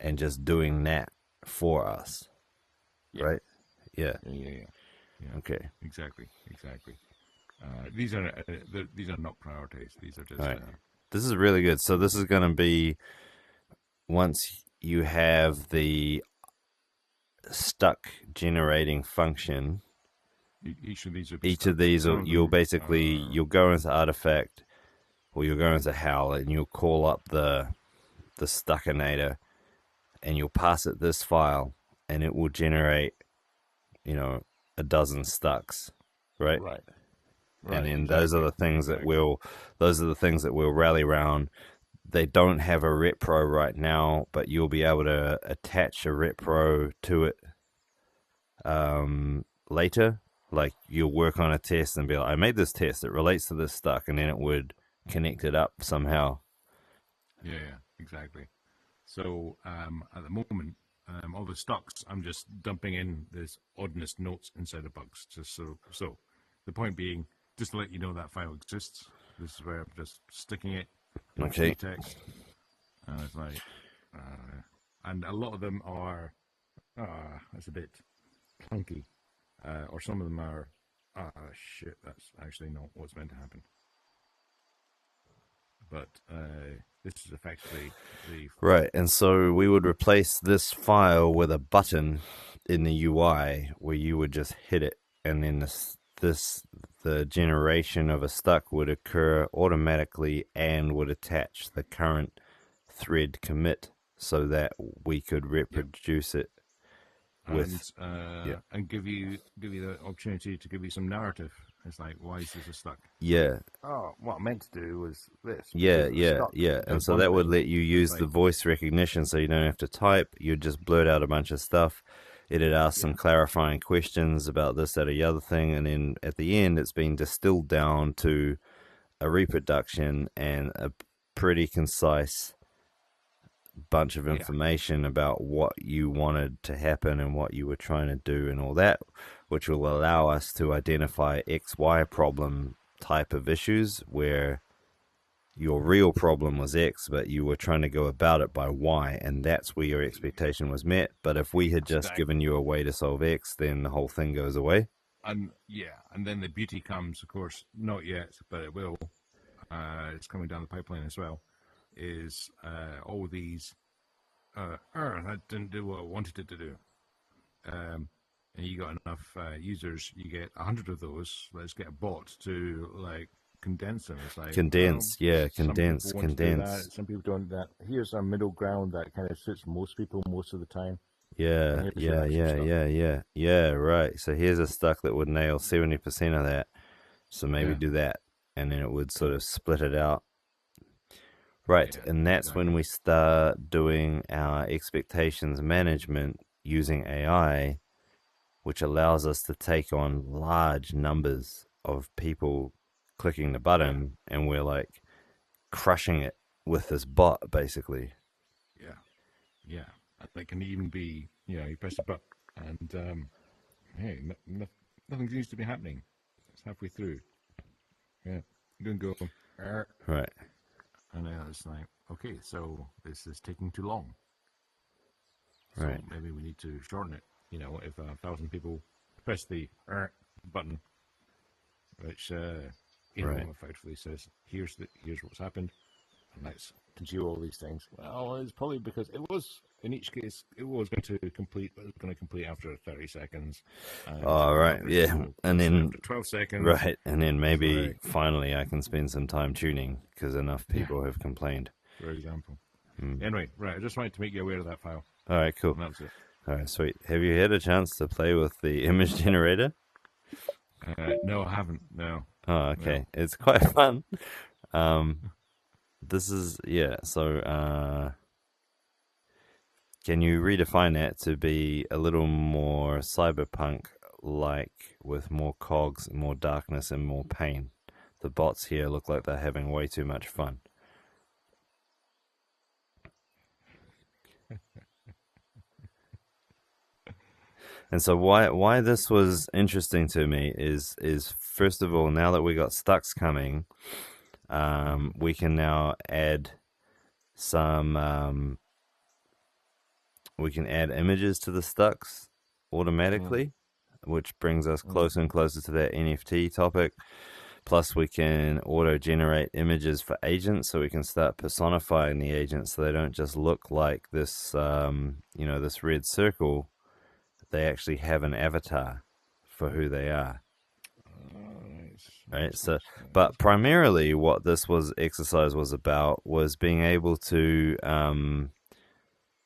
Speaker 1: and just doing that for us, right? Yeah.
Speaker 2: Yeah.
Speaker 1: Okay.
Speaker 2: Exactly. These are not prioritized. These are just
Speaker 1: All right. This is really good. So this is going to be, once you have the stuck generating function,
Speaker 2: each of these
Speaker 1: you'll basically you'll go into artifact, or you'll go into HAL, and you'll call up the stuckinator, and you'll pass it this file, and it will generate, a dozen stucks, right?
Speaker 2: Right.
Speaker 1: And then those are the things that we'll rally around. They don't have a repro right now, but you'll be able to attach a repro to it later. Like you'll work on a test and be like, I made this test, it relates to this stuck, and then it would connect it up somehow.
Speaker 2: Yeah, exactly. So at the moment, all the stocks, I'm just dumping in this oddness notes inside of bugs. Just so the point being, just to let you know that file exists. This is where I'm just sticking it.
Speaker 1: Okay.
Speaker 2: Text. It's like, and a lot of them are, it's a bit clunky, or some of them are, shit, that's actually not what's meant to happen. But This is effectively the
Speaker 1: Right, and so we would replace this file with a button in the UI where you would just hit it, and then the generation of a stuck would occur automatically and would attach the current thread commit so that we could
Speaker 2: yep,
Speaker 1: reproduce it with yeah
Speaker 2: and give you the opportunity to give you some narrative. It's like, why is this a stuck? It's like,
Speaker 1: yeah
Speaker 2: oh, what I meant to do was this
Speaker 1: yeah
Speaker 2: because it was
Speaker 1: yeah
Speaker 2: stuck.
Speaker 1: yeah,
Speaker 2: It
Speaker 1: and
Speaker 2: does
Speaker 1: so
Speaker 2: one
Speaker 1: that would
Speaker 2: thing.
Speaker 1: let you
Speaker 2: It's
Speaker 1: use the
Speaker 2: like,
Speaker 1: voice recognition, so you don't have to type. You just blurt out a bunch of stuff. It'd ask
Speaker 2: yeah,
Speaker 1: some clarifying questions about this, that, or the other thing, and then at the end, it's been distilled down to a reproduction and a pretty concise bunch of
Speaker 2: yeah,
Speaker 1: information about what you wanted to happen and what you were trying to do and all that, which will allow us to identify XY problem type of issues where your real problem was X, but you were trying to go about it by Y, and that's where your expectation was met. But if we had just
Speaker 2: stack.
Speaker 1: given you a way to solve X, then the whole thing goes away.
Speaker 2: And yeah, and then the beauty comes, of course, not yet, but it will. It's coming down the pipeline as well. Is all these that didn't do what I wanted it to do. And you got enough users, you get 100 of those. Let's get a bot to like condense them. It's like, well,
Speaker 1: Condense, yeah,
Speaker 2: some people
Speaker 1: condense,
Speaker 2: want to do that,
Speaker 1: condense.
Speaker 2: some people don't. That here's a middle ground that kind of suits most people most of the time. And
Speaker 1: Yeah,
Speaker 2: here's your
Speaker 1: yeah,
Speaker 2: extra
Speaker 1: yeah,
Speaker 2: stuff.
Speaker 1: yeah, yeah, yeah, right. So here's a stuck that would nail 70% of that. So maybe
Speaker 2: Yeah,
Speaker 1: do that. And then it would sort of split it out. Right.
Speaker 2: yeah,
Speaker 1: And that's when
Speaker 2: exactly.
Speaker 1: we start doing our expectations management using AI, which allows us to take on large numbers of people clicking the
Speaker 2: Yeah,
Speaker 1: button, and we're like crushing it with this bot, basically.
Speaker 2: yeah, yeah. And it can even be, you press a button and hey, nothing seems to be happening. It's halfway through. Yeah, you can go. "Er,"
Speaker 1: Right.
Speaker 2: And it's like, okay, so this is taking too long. So
Speaker 1: Right.
Speaker 2: maybe we need to shorten it. If 1,000 people press the button, which
Speaker 1: Right.
Speaker 2: effectively says, here's what's happened, and let's do all these things. Well, it's probably because it was in each case it was going to complete, but it was going to complete after 30 seconds, and
Speaker 1: All right.
Speaker 2: other
Speaker 1: Yeah.
Speaker 2: people
Speaker 1: And
Speaker 2: pressed it
Speaker 1: then
Speaker 2: after 12 seconds.
Speaker 1: right. And then
Speaker 2: It's
Speaker 1: maybe
Speaker 2: like,
Speaker 1: finally I can spend some time tuning because enough
Speaker 2: yeah,
Speaker 1: people have complained.
Speaker 2: for example.
Speaker 1: Mm.
Speaker 2: Anyway, right, I just wanted to make you aware of that file,
Speaker 1: All right. Cool.
Speaker 2: and that's it.
Speaker 1: All right. Sweet. Have you had a chance to play with the image generator?
Speaker 2: No, I haven't. No,
Speaker 1: Oh,
Speaker 2: no.
Speaker 1: okay. It's quite fun. Um, this is yeah. So, can you redefine that to be a little more cyberpunk like, with more cogs, more darkness, and more pain? The bots here look like they're having way too much fun. And so why this was interesting to me is first of all, now that we got Stux coming, we can now add some we can add images to the Stux
Speaker 2: Mm,
Speaker 1: automatically, which brings us
Speaker 2: mm.
Speaker 1: closer and closer to that NFT topic. Plus, we can auto generate images for agents, so we can start personifying the agents so they don't just look like this, this red circle. They actually have an avatar for who they are.
Speaker 2: Nice,
Speaker 1: Right.
Speaker 2: nice,
Speaker 1: So,
Speaker 2: nice,
Speaker 1: but
Speaker 2: nice.
Speaker 1: primarily, what this was exercise was about was being able to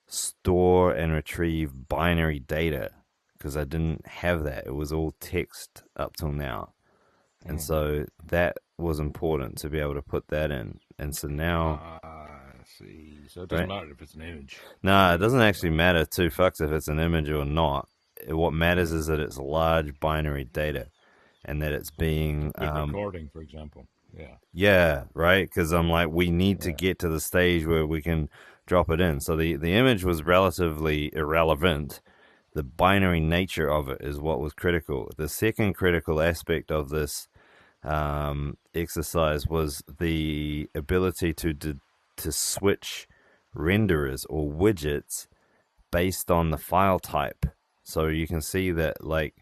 Speaker 1: store and retrieve binary data, because I didn't have that. It was all text up till now. And
Speaker 2: Mm.
Speaker 1: so that was important to be able to put that in. And so now,
Speaker 2: See. So it doesn't
Speaker 1: right?
Speaker 2: matter if it's an image.
Speaker 1: No, it doesn't actually
Speaker 2: Like,
Speaker 1: matter two fucks if it's an image or not. What matters
Speaker 2: yeah.
Speaker 1: is that it's large binary data, and that it's being,
Speaker 2: Good recording, for example. Yeah.
Speaker 1: yeah, right? Because I'm like, we need to
Speaker 2: Yeah.
Speaker 1: get to the stage where we can drop it in. So the image was relatively irrelevant. The binary nature of it is what was critical. The second critical aspect of this exercise was the ability to switch renderers or widgets based on the file type. So you can see that, like,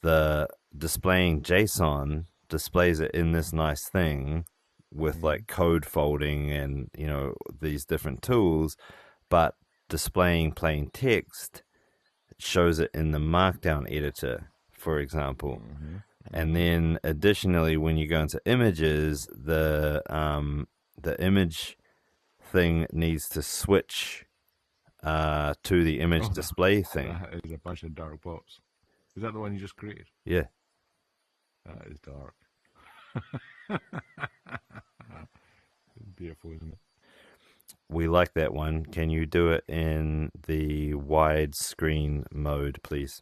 Speaker 1: the displaying JSON displays it in this nice thing, with like code folding and these different tools, but displaying plain text shows it in the Markdown editor, for example. And then additionally, when you go into images, the image thing needs to switch to the image display thing.
Speaker 2: That is a bunch of dark box. Is that the one you just created?
Speaker 1: Yeah.
Speaker 2: That is dark. It's beautiful, isn't it?
Speaker 1: We like that one. Can you do it in the widescreen mode, please?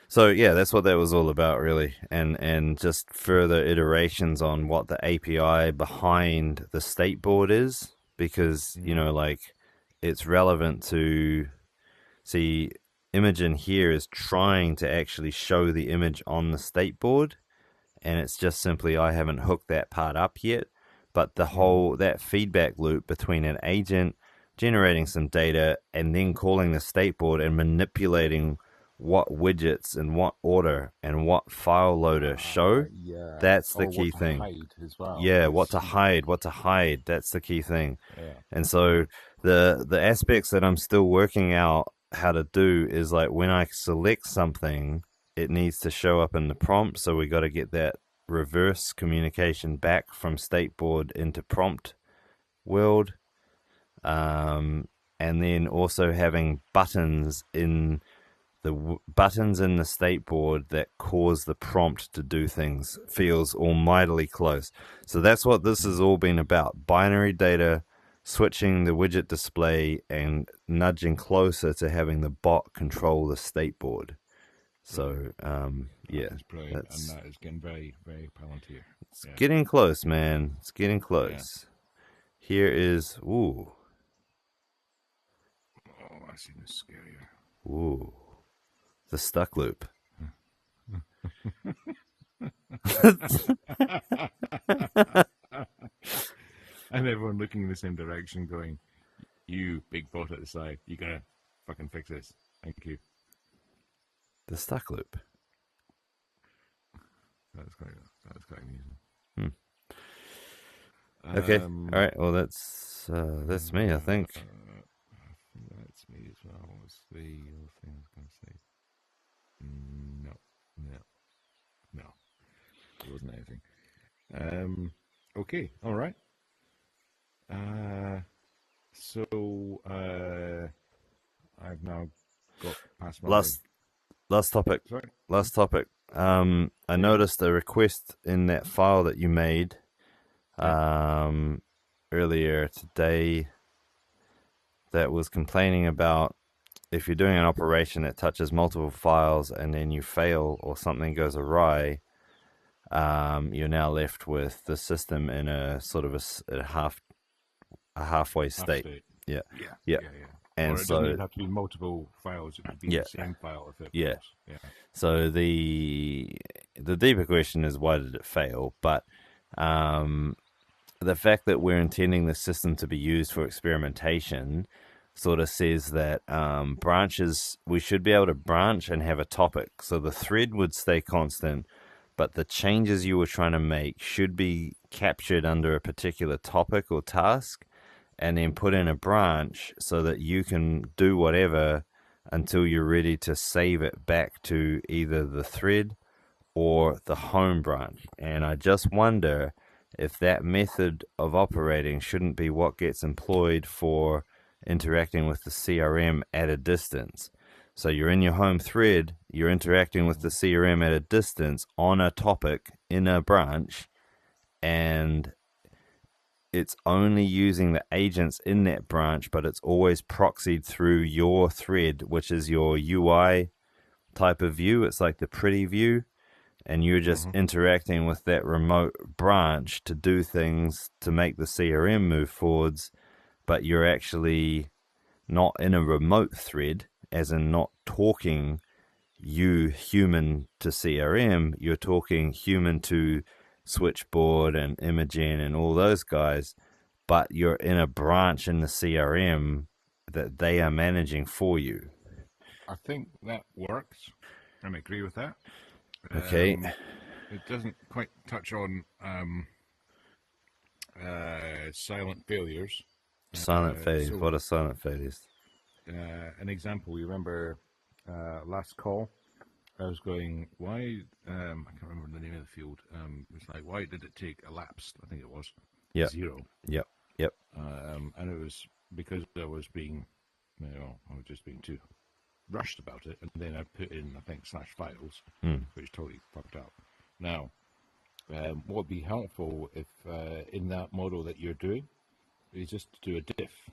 Speaker 1: So yeah, that's what that was all about, really, and just further iterations on what the API behind the Stateboard is, because like it's relevant to see. Imogen here is trying to actually show the image on the Stateboard, and it's just simply I haven't hooked that part up yet. But the whole that feedback loop between an agent generating some data and then calling the Stateboard and manipulating what widgets and what order and what file loader show, that's the key thing.
Speaker 2: As well.
Speaker 1: Yeah, what to hide, that's the key thing. And so the aspects that I'm still working out how to do is like when I select something, it needs to show up in the prompt, so we got to get that reverse communication back from Stateboard into prompt world, and then also having buttons in the Stateboard that cause the prompt to do things feels almightily close. So that's what this has all been about: binary data, switching the widget display, and nudging closer to having the bot control the Stateboard. So yeah,
Speaker 2: that's brilliant, and that is getting very, very Palantir.
Speaker 1: It's getting close, man. It's getting close. Here is ooh.
Speaker 2: Oh, I see this scarier.
Speaker 1: Ooh. The stuck loop.
Speaker 2: And everyone looking in the same direction going, you big bot at the side, you gotta fucking fix this. Thank you.
Speaker 1: The stuck loop.
Speaker 2: That's quite amusing.
Speaker 1: Okay. All right. Well, that's me, I think.
Speaker 2: That's me as well. What's the other thing I was going to say? No. It wasn't anything. Okay. All right. So I've now got past my
Speaker 1: last topic.
Speaker 2: Sorry?
Speaker 1: Last topic. I noticed a request in that file that you made earlier today that was complaining about if you're doing an operation that touches multiple files and then you fail or something goes awry, you're now left with the system in a sort of a halfway state. Yeah. And
Speaker 2: or it doesn't even have to be multiple files; it could be the same file if it fails. Yeah.
Speaker 1: So the deeper question is why did it fail? But the fact that we're intending the system to be used for experimentation sort of says that branches, we should be able to branch and have a topic. So the thread would stay constant, but the changes you were trying to make should be captured under a particular topic or task and then put in a branch so that you can do whatever until you're ready to save it back to either the thread or the home branch. And I just wonder if that method of operating shouldn't be what gets employed for interacting with the CRM at a distance. So you're in your home thread, you're interacting with the CRM at a distance on a topic in a branch, and it's only using the agents in that branch, but it's always proxied through your thread, which is your UI type of view. It's like the pretty view, and you're just interacting with that remote branch to do things to make the CRM move forwards, but you're actually not in a remote thread, as in not talking you human to CRM, you're talking human to Switchboard and Imogen and all those guys, but you're in a branch in the CRM that they are managing for you.
Speaker 2: I think that works. I agree with that.
Speaker 1: Okay.
Speaker 2: It doesn't quite touch on silent failures.
Speaker 1: Silent failures.
Speaker 2: So
Speaker 1: What are silent failures?
Speaker 2: an example, you remember last call, I was going, why, I can't remember the name of the field, it's like, why did it take elapsed, I think it was,
Speaker 1: Yep.
Speaker 2: 0.
Speaker 1: Yep. Yep.
Speaker 2: And it was because I was being, I was just being too rushed about it, and then I put in, I think, /files, which totally fucked up. Now, what would be helpful if in that model that you're doing is just to do a diff.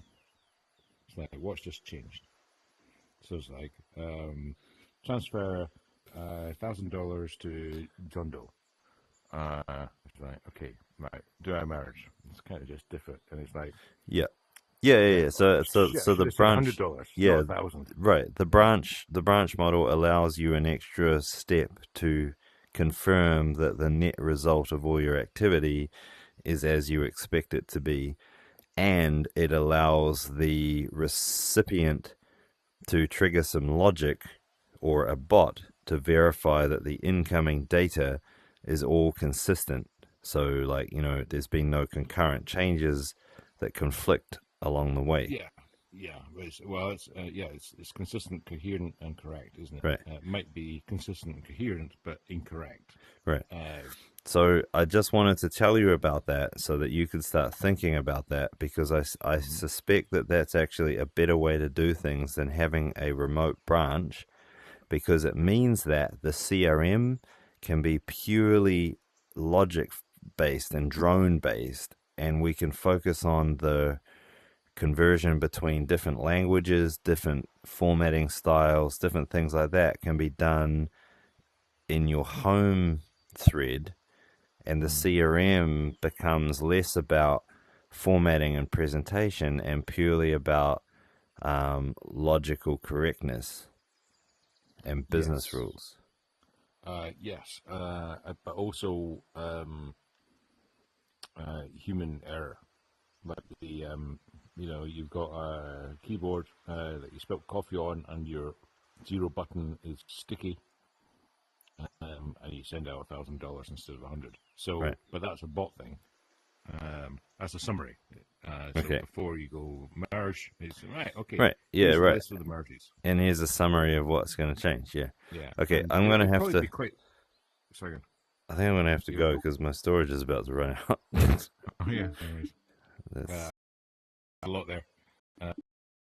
Speaker 2: It's like, what's just changed? So it's like, transfer $1,000 to John Doe. It's like, okay, right, do I merge? It's kind of just diff it, and it's like,
Speaker 1: Yeah. Yeah. So the branch,
Speaker 2: $100,
Speaker 1: yeah,
Speaker 2: not 1,000.
Speaker 1: right. The branch model allows you an extra step to confirm that the net result of all your activity is as you expect it to be, and it allows the recipient to trigger some logic or a bot to verify that the incoming data is all consistent. So, like, there's been no concurrent changes that conflict along the way.
Speaker 2: Yeah. It's consistent, coherent, and correct, isn't it?
Speaker 1: Right.
Speaker 2: It might be consistent and coherent, but incorrect.
Speaker 1: Right. So I just wanted to tell you about that so that you could start thinking about that, because I suspect that that's actually a better way to do things than having a remote branch, because it means that the CRM can be purely logic based and drone based, and we can focus on the conversion between different languages, different formatting styles, different things like that can be done in your home thread, and the CRM becomes less about formatting and presentation and purely about logical correctness and business rules.
Speaker 2: Yes, but also human error. Like you've got a keyboard that you spilt coffee on, and your 0 button is sticky, and you send out $1,000 instead of 100. So,
Speaker 1: right.
Speaker 2: But that's a bot thing. That's a summary.
Speaker 1: Okay.
Speaker 2: Before you go merge, it's right. Okay.
Speaker 1: Right. Yeah.
Speaker 2: Here's
Speaker 1: Right.
Speaker 2: The list of the merges.
Speaker 1: And here's a summary of what's going to change. Yeah.
Speaker 2: Yeah.
Speaker 1: Okay.
Speaker 2: And
Speaker 1: I'm going to have to.
Speaker 2: Sorry.
Speaker 1: I think I'm going to have to go because my storage is about to run out.
Speaker 2: Oh yeah.
Speaker 1: That's...
Speaker 2: a lot there.